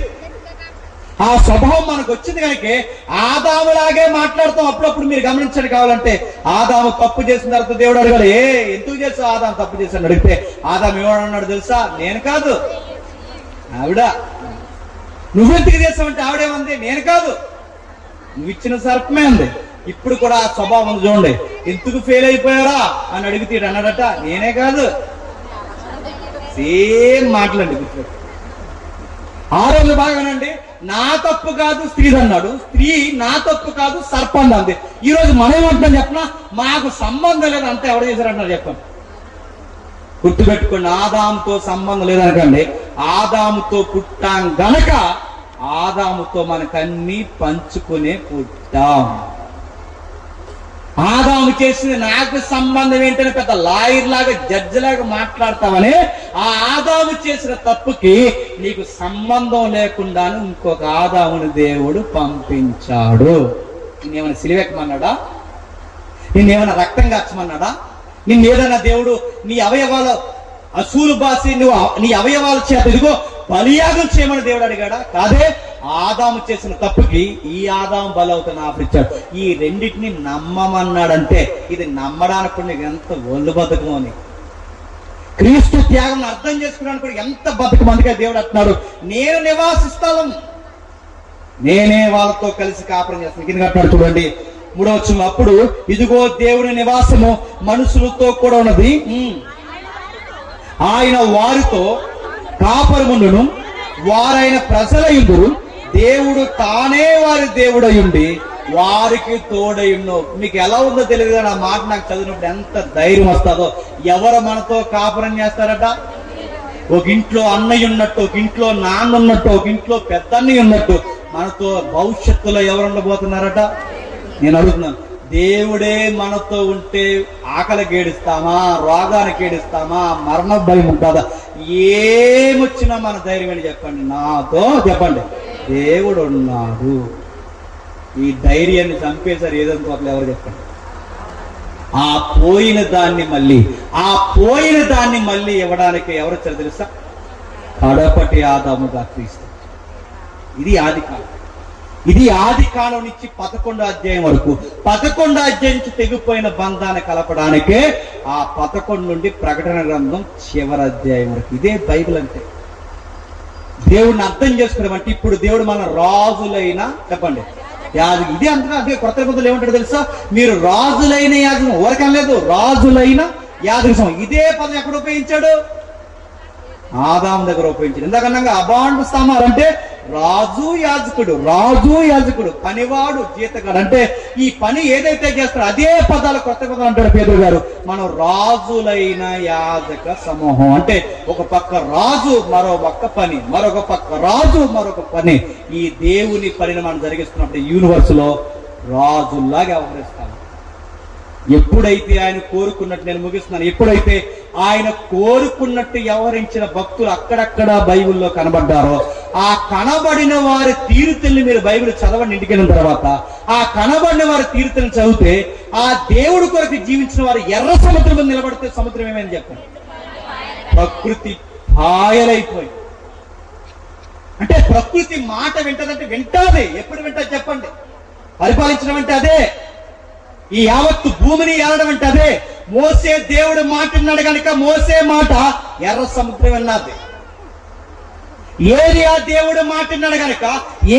కనుక ఆదాములాగే మాట్లాడతాం. అప్పుడప్పుడు మీరు గమనించండి. కావాలంటే ఆదాము తప్పు చేసిన తర్వాత దేవుడు అడిగాడు, ఎందుకు చేసావు ఆదాము తప్పు చేశాను అడిగితే ఆదాము ఏమన్నాడు తెలుసా? నేను కాదు, ఆవిడ. నువ్వెందుకు చేసావంటే ఆవిడేమంది? నేను కాదు, నువ్వు ఇచ్చిన సర్పమే ఉంది. ఇప్పుడు కూడా ఆ స్వభావం చూడండి. ఎందుకు ఫెయిల్ అయిపోయారా అని అడిగితే అన్నాడట, నేనే కాదు. సేమ్ మాట్లాడి గుర్తు. ఆ రోజు బాగానండి, నా తప్పు కాదు స్త్రీ అన్నాడు, స్త్రీ నా తప్పు కాదు సర్పం అంది. ఈ రోజు మనం ఏమంటున్నాం చెప్పనా? మాకు సంబంధం లేదు, అంతా ఎవరు చేశారంటున్నారు చెప్పండి. గుర్తుపెట్టుకోండి, ఆదాముతో సంబంధం లేదనకండి. ఆదాముతో పుట్టాం గనక ఆదాముతో మనకన్నీ పంచుకునే పుట్టాం. ఆదాము చేసింది నాకు సంబంధం ఏంటని పెద్ద లాయర్ లాగా, జడ్జి లాగా మాట్లాడతామని ఆ ఆదాము చేసిన తప్పుకి నీకు సంబంధం లేకుండానే ఇంకొక ఆదాముని దేవుడు పంపించాడు. నిన్నేమైనా సిలివెక్కమన్నాడా? నిన్నేమైనా రక్తం కాచమన్నాడా? నిన్నేదన్నా దేవుడు నీ అవయవాలు అసూలు బాసి నీ అవయవాల చేత ఇదిగో బలియాగం చేయమని దేవుడు అడిగాడా? కాదే. ఆదాము చేసిన తప్పుకి ఈ ఆదాము బలవుతున్న ఆఫరిచ్చాడు. ఈ రెండింటిని నమ్మమన్నాడంటే ఇది నమ్మడానికి నీకు ఎంత ఒళ్ళు బతుకం అని, క్రీస్తు త్యాగం అర్థం చేసుకోవడానికి కూడా ఎంత బతుకం. అందుకే దేవుడు అంటున్నాడు, నేను నివాస స్థలం, నేనే వాళ్ళతో కలిసి కాపురం చేస్తాను. కింద అంటున్నాడు చూడండి 3వ వచనం, అప్పుడు ఇదిగో దేవుని నివాసము మనుషులతో కూడా ఉన్నది, ఆయన వారితో కాపురముండును, వారైన ప్రజలయుందురు, దేవుడు తానే వారి దేవుడయుండి వారికి తోడయుండు. మీకు ఎలా ఉందో తెలియదు కానీ ఆ మాట నాకు చదివినప్పుడు ఎంత ధైర్యం వస్తుందో. ఎవరు మనతో కాపురం చేస్తారట? ఒక ఇంట్లో అన్నయ్య ఉన్నట్టు, ఒక ఇంట్లో నాన్న ఉన్నట్టు, ఒక ఇంట్లో పెద్దన్నయ్య ఉన్నట్టు మనతో భవిష్యత్తులో ఎవరు ఉండబోతున్నారట? నేను అడుగుతున్నాను, దేవుడే మనతో ఉంటే ఆకలికి ఏడుస్తామా, రోగానికి ఏడుస్తామా, మరణ భయం ఉంటుందా? ఏమొచ్చినా మన ధైర్యం అని చెప్పండి. నాతో చెప్పండి, దేవుడు ఉన్నాడు. ఈ ధైర్యాన్ని చంపేశారు ఏదనుకోవట్లేదు, ఎవరు చెప్పండి. ఆ పోయిన దాన్ని మళ్ళీ ఇవ్వడానికి ఎవరు వచ్చారు తెలుసా? కడపటి ఆదాముగా క్రీస్తు. ఇది ఆది కాలం నుంచి 11వ అధ్యాయం వరకు, 11వ అధ్యాయం నుంచి తెగిపోయిన బంధాన్ని కలపడానికే ఆ 11 నుండి ప్రకటన గ్రంథం చివరి అధ్యాయం వరకు. ఇదే బైబిల్ అంటే. దేవుడిని అర్థం చేసుకున్నాం అంటే ఇప్పుడు దేవుడు మన రాజులైన చెప్పండి యాజకులు. ఇదే అంతగా అదే కొత్త నిబంధనలు ఏమంటాడు తెలుసా? మీరు రాజులైన యాజకం, ఊరకం లేదు, రాజులైన యాజకం. ఇదే పదం ఎక్కడ ఉపయోగించాడు? ఆదాము దగ్గర ఉపయోగించాడు. ఎందుకన్నా అబాండు స్థామాలు అంటే రాజు యాజకుడు, పనివాడు, జీతగాడు. అంటే ఈ పని ఏదైతే చేస్తాడో అదే పదాలు కొత్త పదాలు అంటాడు పేదరు గారు. మనం రాజులైన యాజక సమూహం అంటే ఒక పక్క రాజు, మరో పక్క పని, మరొక పక్క రాజు, మరొక పని. ఈ దేవుని పనిని మనం జరిగిస్తున్నప్పుడు యూనివర్స్ లో రాజుల్లాగా వ్యవహరిస్తాం. ఎప్పుడైతే ఆయన కోరుకున్నట్టు, నేను ముగిస్తున్నాను, ఎప్పుడైతే ఆయన కోరుకున్నట్టు వ్యవహరించిన భక్తులు అక్కడక్కడ బైబిల్లో కనబడ్డారో, ఆ కనబడిన వారి తీరుతల్ని మీరు బైబిల్ చదవండి ఇంటికి వెళ్ళిన తర్వాత. ఆ కనబడిన వారి తీరుతల్ని చదివితే ఆ దేవుడి కొరకు జీవించిన వారు ఎర్ర సముద్రం మీద నిలబడితే సముద్రం ఏమైంది చెప్పండి? ప్రకృతి పాయలైపోయి. అంటే ప్రకృతి మాట వింటదంటే వింటాది. ఎప్పుడు వింటది చెప్పండి? పరిపాలించడం అంటే అదే. ఈ యావత్తు భూమిని ఏలడం అంటే అదే. మోసే దేవుడు మాట విన్నాడు కనుక మోసే మాట ఎర్ర సముద్రం విన్నది. ఏలియా దేవుడు మాట విన్నాడు కనుక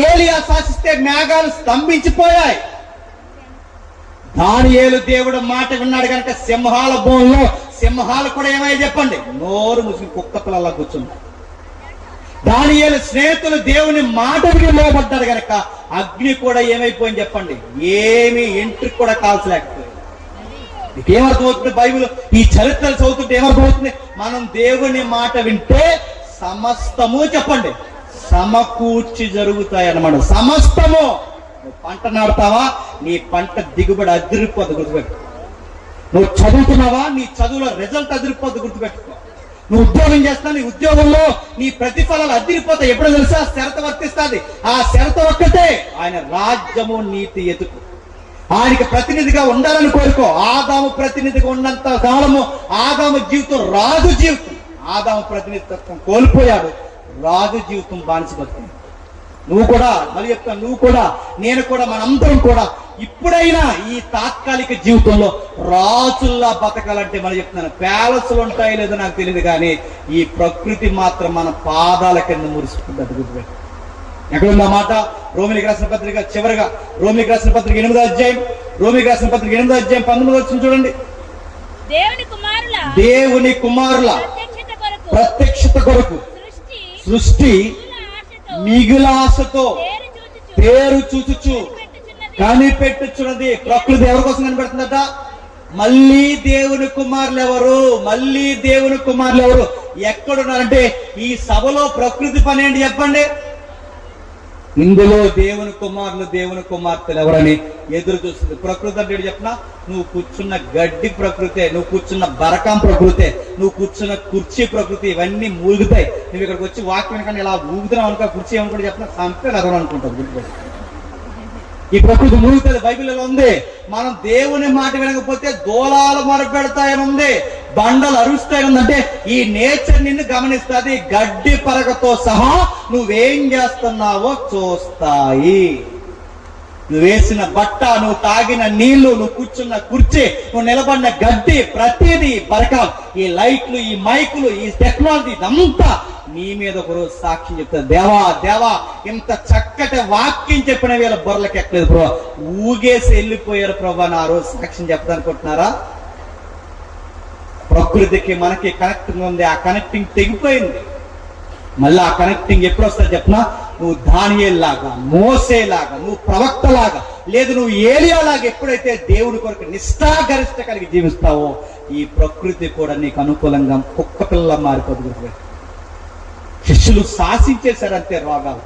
ఏలియా శాసిస్తే మేఘాలు స్తంభించిపోయాయి. దానియేలు దేవుడు మాట విన్నాడు కనుక సింహాల భూమిలో సింహాలు కూడా ఏమయ్యాయి చెప్పండి? నోరు ముసి కుక్క పిల్లలా కూర్చున్నాయి. దానియేలు స్నేహితులు దేవుని మాట విని లోబడ్డారు కనుక అగ్ని కూడా ఏమైపోయింది చెప్పండి? ఏమి ఎంట్రికి కూడా కాల్చలేకపోయింది. ఏమర్థమవుతుంది? బైబిల్ ఈ చరిత్రలు చదువుతుంటే ఏమర్థమవుతుంది? మనం దేవుని మాట వింటే సమస్తము చెప్పండి సమకూర్చి జరుగుతాయి అన్నమాట. సమస్తము. నువ్వు పంట నాడుతావా, నీ పంట దిగుబడి అదిరిపోద్ది, గుర్తుపెట్టుకో. నువ్వు చదువుతున్నావా, నీ చదువులో రిజల్ట్ అదిరిపోద్ది, గుర్తుపెట్టుకో. నువ్వు ఉద్యోగం చేస్తావు, నీ ఉద్యోగంలో నీ ప్రతిఫలాలు అదిరిపోతాయి. ఎప్పుడు తెలుసా? శరత వర్తిస్తుంది. ఆ శరత ఒక్కటే, ఆయన రాజ్యము నీతి ఎదుకు. ఆయనకి ప్రతినిధిగా ఉండాలని కోరుకో. ఆదాము ప్రతినిధిగా ఉన్నంత కాలము ఆదాము జీవితం రాజు జీవితం. ఆదాము ప్రతినిధిత్వం కోల్పోయాడు, రాజు జీవితం బానిస బతుకుంది. నువ్వు కూడా, మళ్ళీ చెప్తాను, నువ్వు కూడా, నేను కూడా, మనందరం కూడా ఇప్పుడైనా ఈ తాత్కాలిక జీవితంలో రాజుల్లా బతకాలంటే మనం చెప్తున్నాను, ప్యాలెస్లు ఉంటాయి లేదో నాకు తెలియదు, కానీ ఈ ప్రకృతి మాత్రం మన పాదాల కింద మురిసిపోతుంది. గుర్తుపెట్టు. ఎక్కడుంది ఆ మాట? రోమిలికి రాసిన పత్రిక చివరిగా, రోమిలికి రాసిన పత్రిక 8వ అధ్యాయం, రోమిలికి రాసిన పత్రిక 8వ అధ్యాయం 19వ వచనం చూడండి. దేవుని కుమారుల ప్రత్యక్షత కొరకు సృష్టి మిగులాశతో పేరు చూచుచు కనిపెట్టుచున్నది. ప్రకృతి ఎవరి కోసం కనిపెడుతుందట? మళ్ళీ దేవుని కుమారులు ఎవరు? ఎక్కడున్నారంటే ఈ సభలో ప్రకృతి పని ఏంటి చెప్పండి? ఇందులో దేవుని కుమార్తెలు ఎవరని ఎదురు చూస్తుంది. ప్రకృతి అంటే చెప్పినా, నువ్వు కూర్చున్న గడ్డి ప్రకృతే, నువ్వు కూర్చున్న బరకం ప్రకృతే, నువ్వు కూర్చున్న కుర్చీ ప్రకృతి, ఇవన్నీ మూగుతాయి. నువ్వు ఇక్కడికి వచ్చి వాక్యం కానీ ఇలా ఊగుతున్నావు అనుకో, కుర్చీ ఏమనుకుంటే చెప్పిన సంపే కదవడం అనుకుంటావు. గుర్తుపెట్టి, ఈ ప్రకృతి మూగుతుంది. బైబిల్లో ఉంది, మనం దేవుని మాట వినకపోతే దోలాలు మొరపెడతాయని ఉంది, బండలు అరుస్తాయని. అంటే ఈ నేచర్ నిన్ను గమనిస్తుంది. గడ్డి పరకతో సహా నువ్వేం చేస్తున్నావో చూస్తాయి. నువ్వు వేసిన బట్ట, నువ్వు తాగిన నీళ్లు, నువ్వు కూర్చున్న కుర్చీ, నువ్వు నిలబడిన గడ్డి, ప్రతిదీ పరకం. ఈ లైట్లు, ఈ మైకులు, ఈ టెక్నాలజీ, ఇదంతా నీ మీద ఒకరోజు సాక్ష్యం చెప్తారు. దేవా ఇంత చక్కటి వాక్యం చెప్పిన వీళ్ళ బొర్రలకి ఎక్కలేదు ప్రభా, ఊగేసి వెళ్ళిపోయారు ప్రభా అని ఆ రోజు సాక్ష్యం చెప్తా అనుకుంటున్నారా? ప్రకృతికి మనకి కనెక్టింగ్ ఉంది, ఆ కనెక్టింగ్ తెగిపోయింది. మళ్ళీ ఆ కనెక్టింగ్ ఎప్పుడు వస్తుంది చెప్పినా, నువ్వు దానియేలులాగా, మోసేలాగా, నువ్వు ప్రవక్తలాగా, లేదు నువ్వు ఏలియాలాగా ఎప్పుడైతే దేవుడి కొరకు నిష్ఠాగరిష్ట కలిగి జీవిస్తావో ఈ ప్రకృతి కూడా నీకు అనుకూలంగా కుక్క పిల్ల మారిపోతుంది. శిష్యులు శాసించేశారంతే రోగాలు,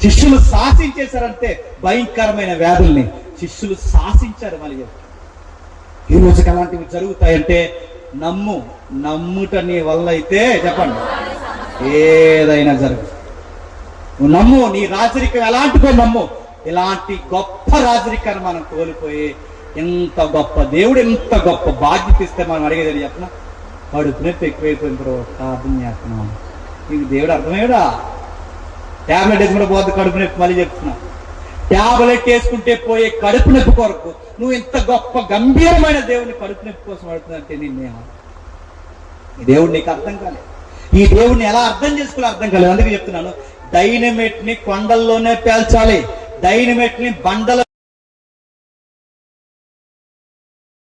శిష్యులు శాసించేశారంతే భయంకరమైన వ్యాధుల్ని శిష్యులు శాసించారు. మళ్ళీ ఈ రోజుకి అలాంటివి జరుగుతాయంటే నమ్ముట నీ వల్ల అయితే చెప్పండి ఏదైనా జరుగుతుంది. నువ్వు నమ్ము, నీ రాజరికం ఎలాంటిదో నమ్ము. ఇలాంటి గొప్ప రాజరికాన్ని మనం కోల్పోయి ఎంత గొప్ప దేవుడు ఎంత గొప్ప బాధ్యత ఇస్తే మనం అడిగేది చెప్పిన కడుపు నొప్పి ఎక్కువైపోయిన తర్వాత ప్రార్థన చేస్తున్నాం. నీకు దేవుడు అర్థమయ్యాడా? ట్యాబ్లెట్ వేసుకుంటే పోతే కడుపు నొప్పి, మళ్ళీ చెప్తున్నా, ట్యాబ్లెట్ వేసుకుంటే పోయే కడుపు నొప్పి కొరకు నువ్వు ఇంత గొప్ప గంభీరమైన దేవుడిని కడుపు నొప్పి కోసం అడుగుతున్నట్టే నిన్నేమో. ఈ దేవుడు నీకు అర్థం కాలేదు. ఈ దేవుడిని ఎలా అర్థం చేసుకోవాలో అర్థం కాలేదు. అందుకే చెప్తున్నాను, డైనమైట్ ని కొండల్లోనే పేల్చాలి, డైనమైట్ ని బండల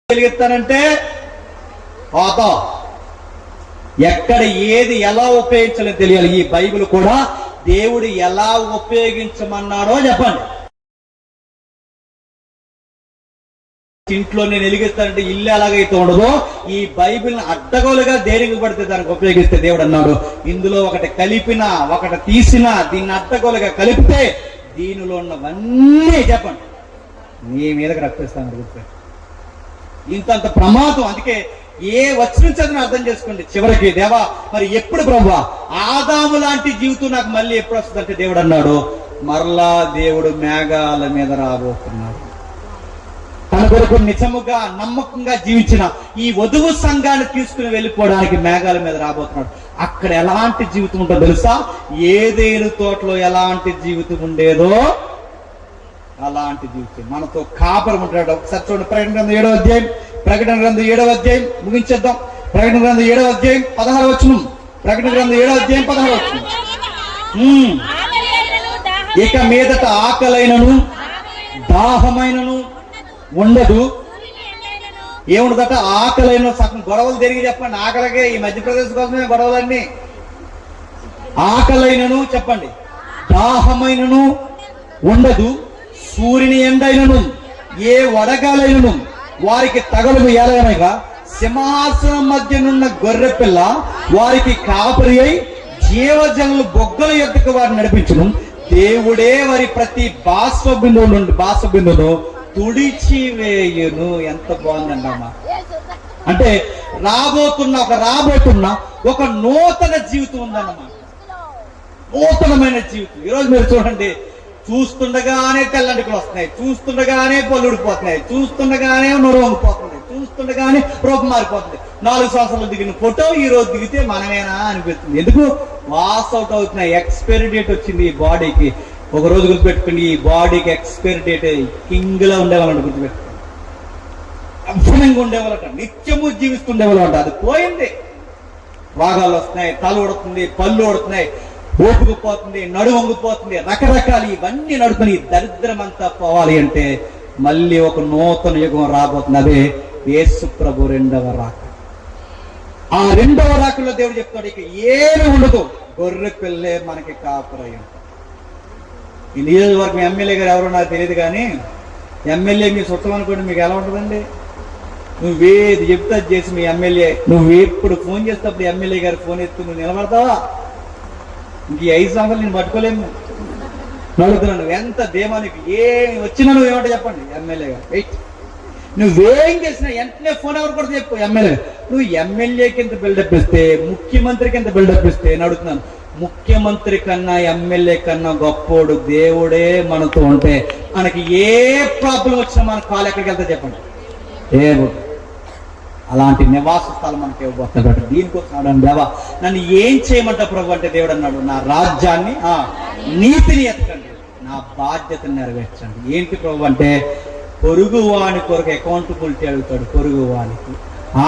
వెలిగిస్తానంటే పాత ఎక్కడ ఏది ఎలా ఉపయోగించాలో తెలియాలి. ఈ బైబిల్ కూడా దేవుడు ఎలా ఉపయోగించమన్నాడో చెప్పండి. ఇంట్లో నేను వెలిగిస్తానంటే ఇల్లు ఎలాగైతే ఉండదో ఈ బైబిల్ అడ్డగోలుగా దేనికి పడితే దానికి ఉపయోగిస్తే దేవుడు అన్నాడు, ఇందులో ఒకటి కలిపినా ఒకటి తీసినా దీన్ని అడ్డగోలుగా కలిపితే దీనిలో ఉన్నవన్నీ చెప్పండి నీ మీదకి రప్పిస్తాను. ఇంతంత ప్రమాదం. అందుకే ఏ వచ్చిన చదువుని అర్థం చేసుకోండి. చివరికి దేవా మరి ఎప్పుడు ప్రభువా ఆదాము లాంటి జీవితం నాకు మళ్ళీ ఎప్పుడు వస్తుంది అంటే దేవుడు అన్నాడు, మరలా దేవుడు మేఘాల మీద రాబోతున్నాడు. తన కొరకు నిజముగా నమ్మకంగా జీవించిన ఈ వధువు సంఘాన్ని తీసుకుని వెళ్ళిపోవడానికి మేఘాల మీద రాబోతున్నాడు. అక్కడ ఎలాంటి జీవితం ఉంటుందో తెలుసా? ఏదేను తోటలో ఎలాంటి జీవితం ఉండేదో అలాంటి జీవితం మనతో కాపరం ఉంటాడు. ఒకసారి చూడండి, ప్రకటన గ్రంథం 7వ అధ్యాయం, ప్రకటన గ్రంథం 7వ అధ్యాయం ముగించేద్దాం. ప్రకటన గ్రంథం 7వ అధ్యాయం 16వ వచనం, ప్రకటన గ్రంథం 7వ అధ్యాయం 16వ వచనం. ఇక మీదట ఆకలైనను దాహమైనను ఉండదు. ఏముండదట? ఆకలైన సగం గొడవలు తిరిగి చెప్పండి. ఆకలికే ఈ మధ్యప్రదేశ్ కోసమే గొడవలన్నీ. ఆకలైనను చెప్పండి, దాహమైనను ఉండదు. సూర్యుని ఎండైనను ఏ వడగాలైనను వారికి తగలము. ఎలాగనగా సింహాసనం మధ్యనున్న గొర్రె పిల్ల వారికి కాపరి అయి జీవజనులు బొగ్గల యొక్కకు వారిని నడిపించును. దేవుడే వారి ప్రతి బాష్పబిందువును తుడిచివేయును. ఎంత బాగుందండమ్మా. అంటే రాబోతున్న ఒక నూతన జీవితం ఉందన్నమాట. నూతనమైన జీవితం. ఈరోజు మీరు చూడండి, చూస్తుండగానే తెల్లంటికలు వస్తున్నాయి, చూస్తుండగానే పళ్ళు ఊడిపోతున్నాయి, చూస్తుండగానే నొర వంగిపోతుంది, చూస్తుండగానే రూపం మారిపోతుంది. 4 సంవత్సరాలు దిగిన ఫోటో ఈ రోజు దిగితే మనమేనా అనిపిస్తుంది. ఎందుకు? వాస్ అవుట్ అవుతున్నాయి. ఎక్స్పైరీ డేట్ వచ్చింది ఈ బాడీకి. ఒక రోజు గుర్తుపెట్టుకోండి, ఈ బాడీకి ఎక్స్పైరీ డేట్ కింగ్ లా ఉండేవాళ్ళంట. గుర్తుపెట్టుకోండి, అద్భుతంగా ఉండేవాళ్ళట, నిత్యము జీవిస్తుండేవాళ్ళంట. అది పోయింది. భాగాలు వస్తున్నాయి, తల ఉడుతుంది, పళ్ళు ఉడుతున్నాయి, ఓపుకుపోతుంది, నడుము వంగిపోతుంది, రకరకాలు ఇవన్నీ నడుపుని దరిద్రం అంతా పోవాలి అంటే మళ్ళీ ఒక నూతన యుగం రాబోతుంది. అదే యేసు ప్రభు 2వ రాక. ఆ 2వ రాకలో దేవుడు చెప్తాడు, ఇక ఏమి ఉండదు, గొర్రె పిల్లే మనకి కాపురయ్య. ఈ నియోజకవర్గం ఎమ్మెల్యే గారు ఎవరో నాకు తెలియదు, కానీ ఎమ్మెల్యే మీ చుట్టం అనుకోండి, మీకు ఎలా ఉంటుందండి? నువ్వేది చెప్తా చేసి మీ ఎమ్మెల్యే, నువ్వు ఎప్పుడు ఫోన్ చేసేటప్పుడు ఎమ్మెల్యే గారు ఫోన్ ఎత్తు నువ్వు నిలబడతావా? ఇంక 5 సంవత్సరాలు నేను పట్టుకోలేము. నడుగుతున్నాను ఎంత దేమానికి ఏమి వచ్చినా నువ్వు ఏమంటే చెప్పండి ఎమ్మెల్యే గారు. వెయిట్, నువ్వేం చేసినా వెంటనే ఫోన్ ఎవరు కూడా చెప్పు ఎమ్మెల్యే. నువ్వు ఎమ్మెల్యేకి ఎంత బిల్డప్ ఇస్తే, ముఖ్యమంత్రికి ఎంత బిల్డప్ ఇస్తే, నేను అడుగుతున్నాను, ముఖ్యమంత్రి కన్నా ఎమ్మెల్యే కన్నా గొప్పోడు దేవుడే మనతో ఉంటే మనకి ఏ ప్రాబ్లం వచ్చినా మన కాలు ఎక్కడికి వెళ్తా చెప్పండి? అలాంటి నివాస స్థలం మనకి ఇవ్వబోతున్నాడు. దీనికోసం దేవా నన్ను ఏం చేయమంటా ప్రభు అంటే దేవుడు అన్నాడు, నా రాజ్యాన్ని నీతిని ఎత్తకండి, నా బాధ్యతను నెరవేర్చండి. ఏంటి ప్రభు అంటే పొరుగు వాని కొరకు అకౌంటబిలిటీ అడుగుతాడు. పొరుగు వానికి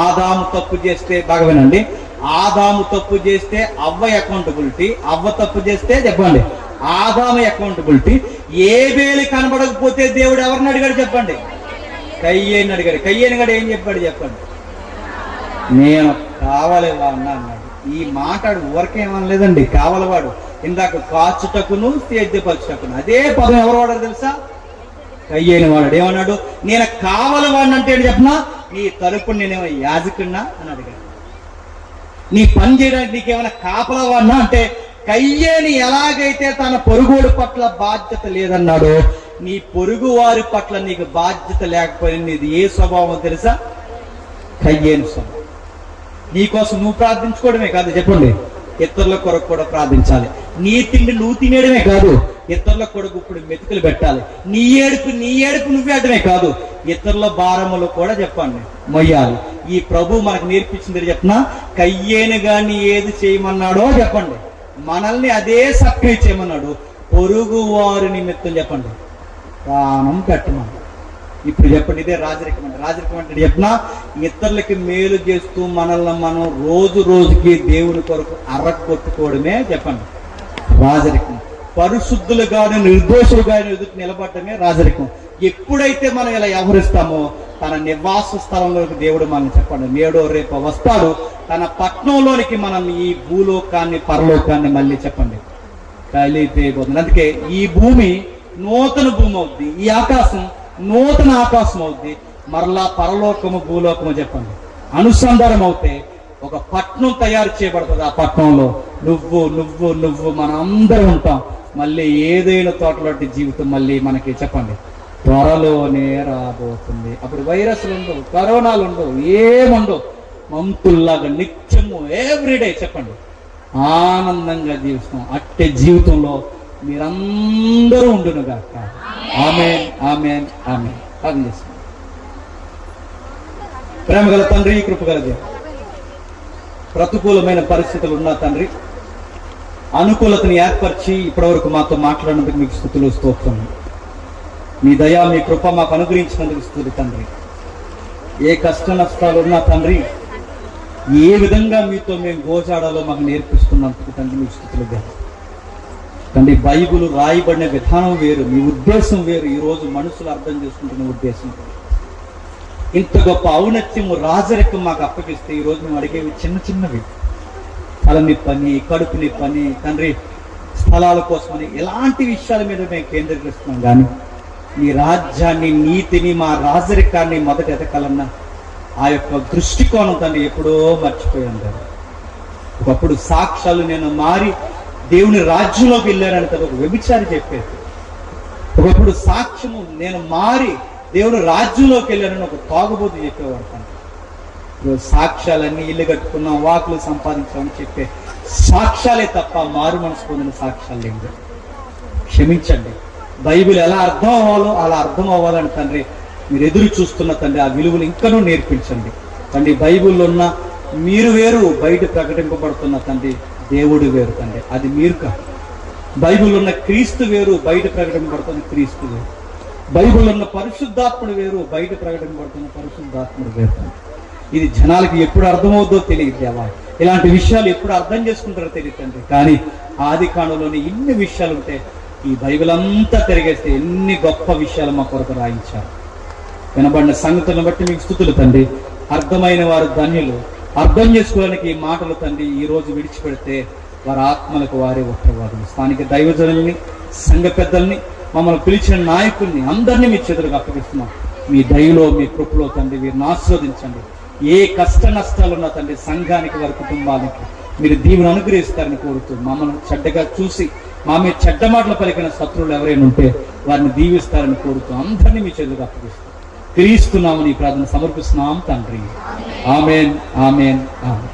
ఆదాము తప్పు చేస్తే, బాగా వినండి, ఆదాము తప్పు చేస్తే అవ్వ అకౌంటబిలిటీ, అవ్వ తప్పు చేస్తే చెప్పండి ఆదాము అకౌంటబిలిటీ. ఏబేలు కనబడకపోతే దేవుడు ఎవరిని అడిగాడు చెప్పండి? కయ్యేని అడిగాడు. కయ్యేని గడు ఏం చెప్పాడు చెప్పండి? నేను కావాలివా అన్నాడు. ఈ మాట్లాడు ఊరకేమనలేదండి, కావాలవాడు. ఇందాక కాచుటకును సేద్యపరచుటకును అదే పదం ఎవరు వాడారు తెలుసా? కయ్యేని వాడాడు. ఏమన్నాడు? నేను కావాలవాడిని అంటే చెప్పనా, నీ తరపున నేనేమో యాజకున్నా అని అడిగాడు. నీ పని చేయడానికి నీకేమైనా కాపలవాడినా అంటే, కయ్యేని ఎలాగైతే తన పొరుగుడు పట్ల బాధ్యత లేదన్నాడో, నీ పొరుగు వారి పట్ల నీకు బాధ్యత లేకపోయినా నీది ఏ స్వభావం తెలుసా? కయ్యేని స్వభావం. నీకోసం నువ్వు ప్రార్థించుకోవడమే కాదు చెప్పండి, ఇతరుల కొరకు కూడా ప్రార్థించాలి. నీ తిండి నువ్వు తినేయడమే కాదు, ఇతరుల కొరకు ఇప్పుడు మెతుకులు పెట్టాలి. నీ ఏడుపు నువ్వే అడ్డమే కాదు, ఇతరుల భారములు కూడా చెప్పండి మొయ్యాలి. ఈ ప్రభు మనకు నేర్పించింది చెప్పిన కయ్యేను గాని ఏది చేయమన్నాడో చెప్పండి, మనల్ని అదే సక్రియ చేయమన్నాడు. పొరుగు వారి నిమిత్తం చెప్పండి ప్రాణం పెట్టమన్నాడు. ఇప్పుడు చెప్పండి, ఇదే రాజరికం అంటే చెప్పిన ఇతరులకి మేలు చేస్తూ మనల్ని మనం రోజు రోజుకి దేవుని కొరకు అర్రగొట్టుకోవడమే చెప్పండి రాజరికం. పరిశుద్ధులుగాను నిర్దోషులుగాను ఎదుటి నిలబడటమే రాజరికం. ఎప్పుడైతే మనం ఇలా వ్యవహరిస్తామో తన నివాస స్థలంలోకి దేవుడు మనం చెప్పండి నేడో రేపు వస్తాడు, తన పట్నంలోనికి మనం ఈ భూలోకాన్ని పరలోకాన్ని మళ్ళీ చెప్పండి కలిపేయబోతుంది. అందుకే ఈ భూమి నూతన భూమి అవుద్ది, ఈ ఆకాశం నూతన ఆకాశం అవుద్ది, మరలా పరలోకము భూలోకము చెప్పండి అనుసంధానం అవుతే ఒక పట్నం తయారు చేయబడుతుంది. ఆ పట్నంలో నువ్వు నువ్వు నువ్వు మనం అందరం ఉంటాం. మళ్ళీ ఏదైనా తోటలోటి జీవితం మళ్ళీ మనకి చెప్పండి త్వరలోనే రాబోతుంది. అప్పుడు వైరస్లు ఉండవు, కరోనాలు ఉండవు, ఏముండవు. మంతుల్లాగా నిత్యము ఎవ్రీడే చెప్పండి ఆనందంగా జీవిస్తాం. అట్టే జీవితంలో మీరందరూ ఉండునుగాక. ఆమేన్ ఆమేన్ ఆమేన్. ప్రార్థన చేస్తాం. ప్రేమగల తండ్రి, కృపగల దేవుడు, ప్రతికూలమైన పరిస్థితులు ఉన్న తండ్రి అనుకూలతను ఏర్పరిచి ఇప్పటివరకు మాతో మాట్లాడినందుకు మీకు స్తుతులు స్తోత్రం. మీ దయ మీ కృప మాకు అనుగ్రహించినందుకు స్తుతులు తండ్రి. ఏ కష్ట నష్టాలు ఉన్నా తండ్రి ఏ విధంగా మీతో మేము గోజాడాలో మాకు నేర్పిస్తున్నందుకు తండ్రి మీకు స్తుతులు తండ్రి. బైబిల్ రాయబడిన విధానం వేరు, మీ ఉద్దేశం వేరు. ఈరోజు మనుషులు అర్థం చేసుకుంటున్న ఉద్దేశం ఇంత గొప్ప ఔన్నత్యము రాజరికం మాకు అప్పగిస్తే ఈరోజు మేము అడిగేవి చిన్న చిన్నవి, తలని పని, కడుపుని పని తండ్రి, స్థలాల కోసమని ఇలాంటి విషయాల మీద మేము కేంద్రీకరిస్తున్నాం. కానీ మీ రాజ్యాన్ని, నీతిని, మా రాజరికాన్ని మొదట ఎదకాలన్నా ఆ యొక్క దృష్టికోణం తండ్రి ఎప్పుడో మర్చిపోయాం. ఒకప్పుడు సాక్ష్యాలు నేను మారి దేవుని రాజ్యంలోకి వెళ్ళానని తను ఒక వ్యభిచారి చెప్పేది. ఒకప్పుడు సాక్ష్యము నేను మారి దేవుడు రాజ్యంలోకి వెళ్ళానని ఒక తాగుబోతు చెప్పేవాడు. సాక్ష్యాలన్నీ ఇల్లు కట్టుకున్నాం, వాకులు సంపాదించామని చెప్పే సాక్ష్యాలే తప్ప మారు మనసు పొందిన సాక్ష్యాలు లేవు. క్షమించండి. బైబిల్ ఎలా అర్థం అవ్వాలో అలా అర్థం అవ్వాలని తండ్రి మీరు ఎదురు చూస్తున్న తండ్రి ఆ విలువలు ఇంకనూ నేర్పించండి తండ్రి. బైబిల్లో ఉన్న మీరు వేరు, బయట ప్రకటింపబడుతున్న తండ్రి దేవుడు వేరు తండ్రి, అది మీరు కాదు. బైబిల్లో ఉన్న క్రీస్తు వేరు, బయట ప్రకటింపబడుతున్న క్రీస్తు వేరు. బైబిల్లో ఉన్న పరిశుద్ధాత్ముడు వేరు, బయట ప్రకటింపబడుతున్న పరిశుద్ధాత్ముడు వేరు. ఇది జనాలకి ఎప్పుడు అర్థమవుద్దో తెలియదు దేవా. ఇలాంటి విషయాలు ఎప్పుడు అర్థం చేసుకుంటారో తెలియదు తండ్రి. కానీ ఆది కాండంలోని ఇన్ని విషయాలు ఉంటే ఈ బైబిల్ అంతా తిరిగేస్తే ఎన్ని గొప్ప విషయాలు మా కొరకు రాయించారు. వినబడిన సంగతులను బట్టి మీకు స్తుతులు తండ్రి. అర్థమైన వారు ధన్యులు. అర్థం చేసుకోవడానికి ఈ మాటలు తండ్రి ఈ రోజు విడిచిపెడితే వారి ఆత్మలకు వారే ఉత్తరవాదులు. స్థానిక దైవజనుల్ని, సంఘ పెద్దల్ని, మమ్మల్ని పిలిచిన నాయకుల్ని అందరినీ మీ చేతులకు అప్పగిస్తున్నాం. మీ దయలో మీ కృపలో తండ్రి వీరిని ఆస్వాదించండి. ఏ కష్ట నష్టాలున్నా తండ్రి సంఘానికి, వారి కుటుంబానికి మీరు దీవెన అనుగ్రహిస్తారని కోరుతూ, మమ్మల్ని చెడ్డగా చూసి మా మీద చెడ్డ మాటలు పలికిన శత్రువులు ఎవరైనా ఉంటే వారిని దీవిస్తారని కోరుతూ అందరినీ మీ చేతులకు అప్పగిస్తాం. క్రీస్తున్నామని ప్రార్థన సమర్పిస్తున్నాం తండ్రి. ఆమేన్ ఆమేన్ ఆమేన్.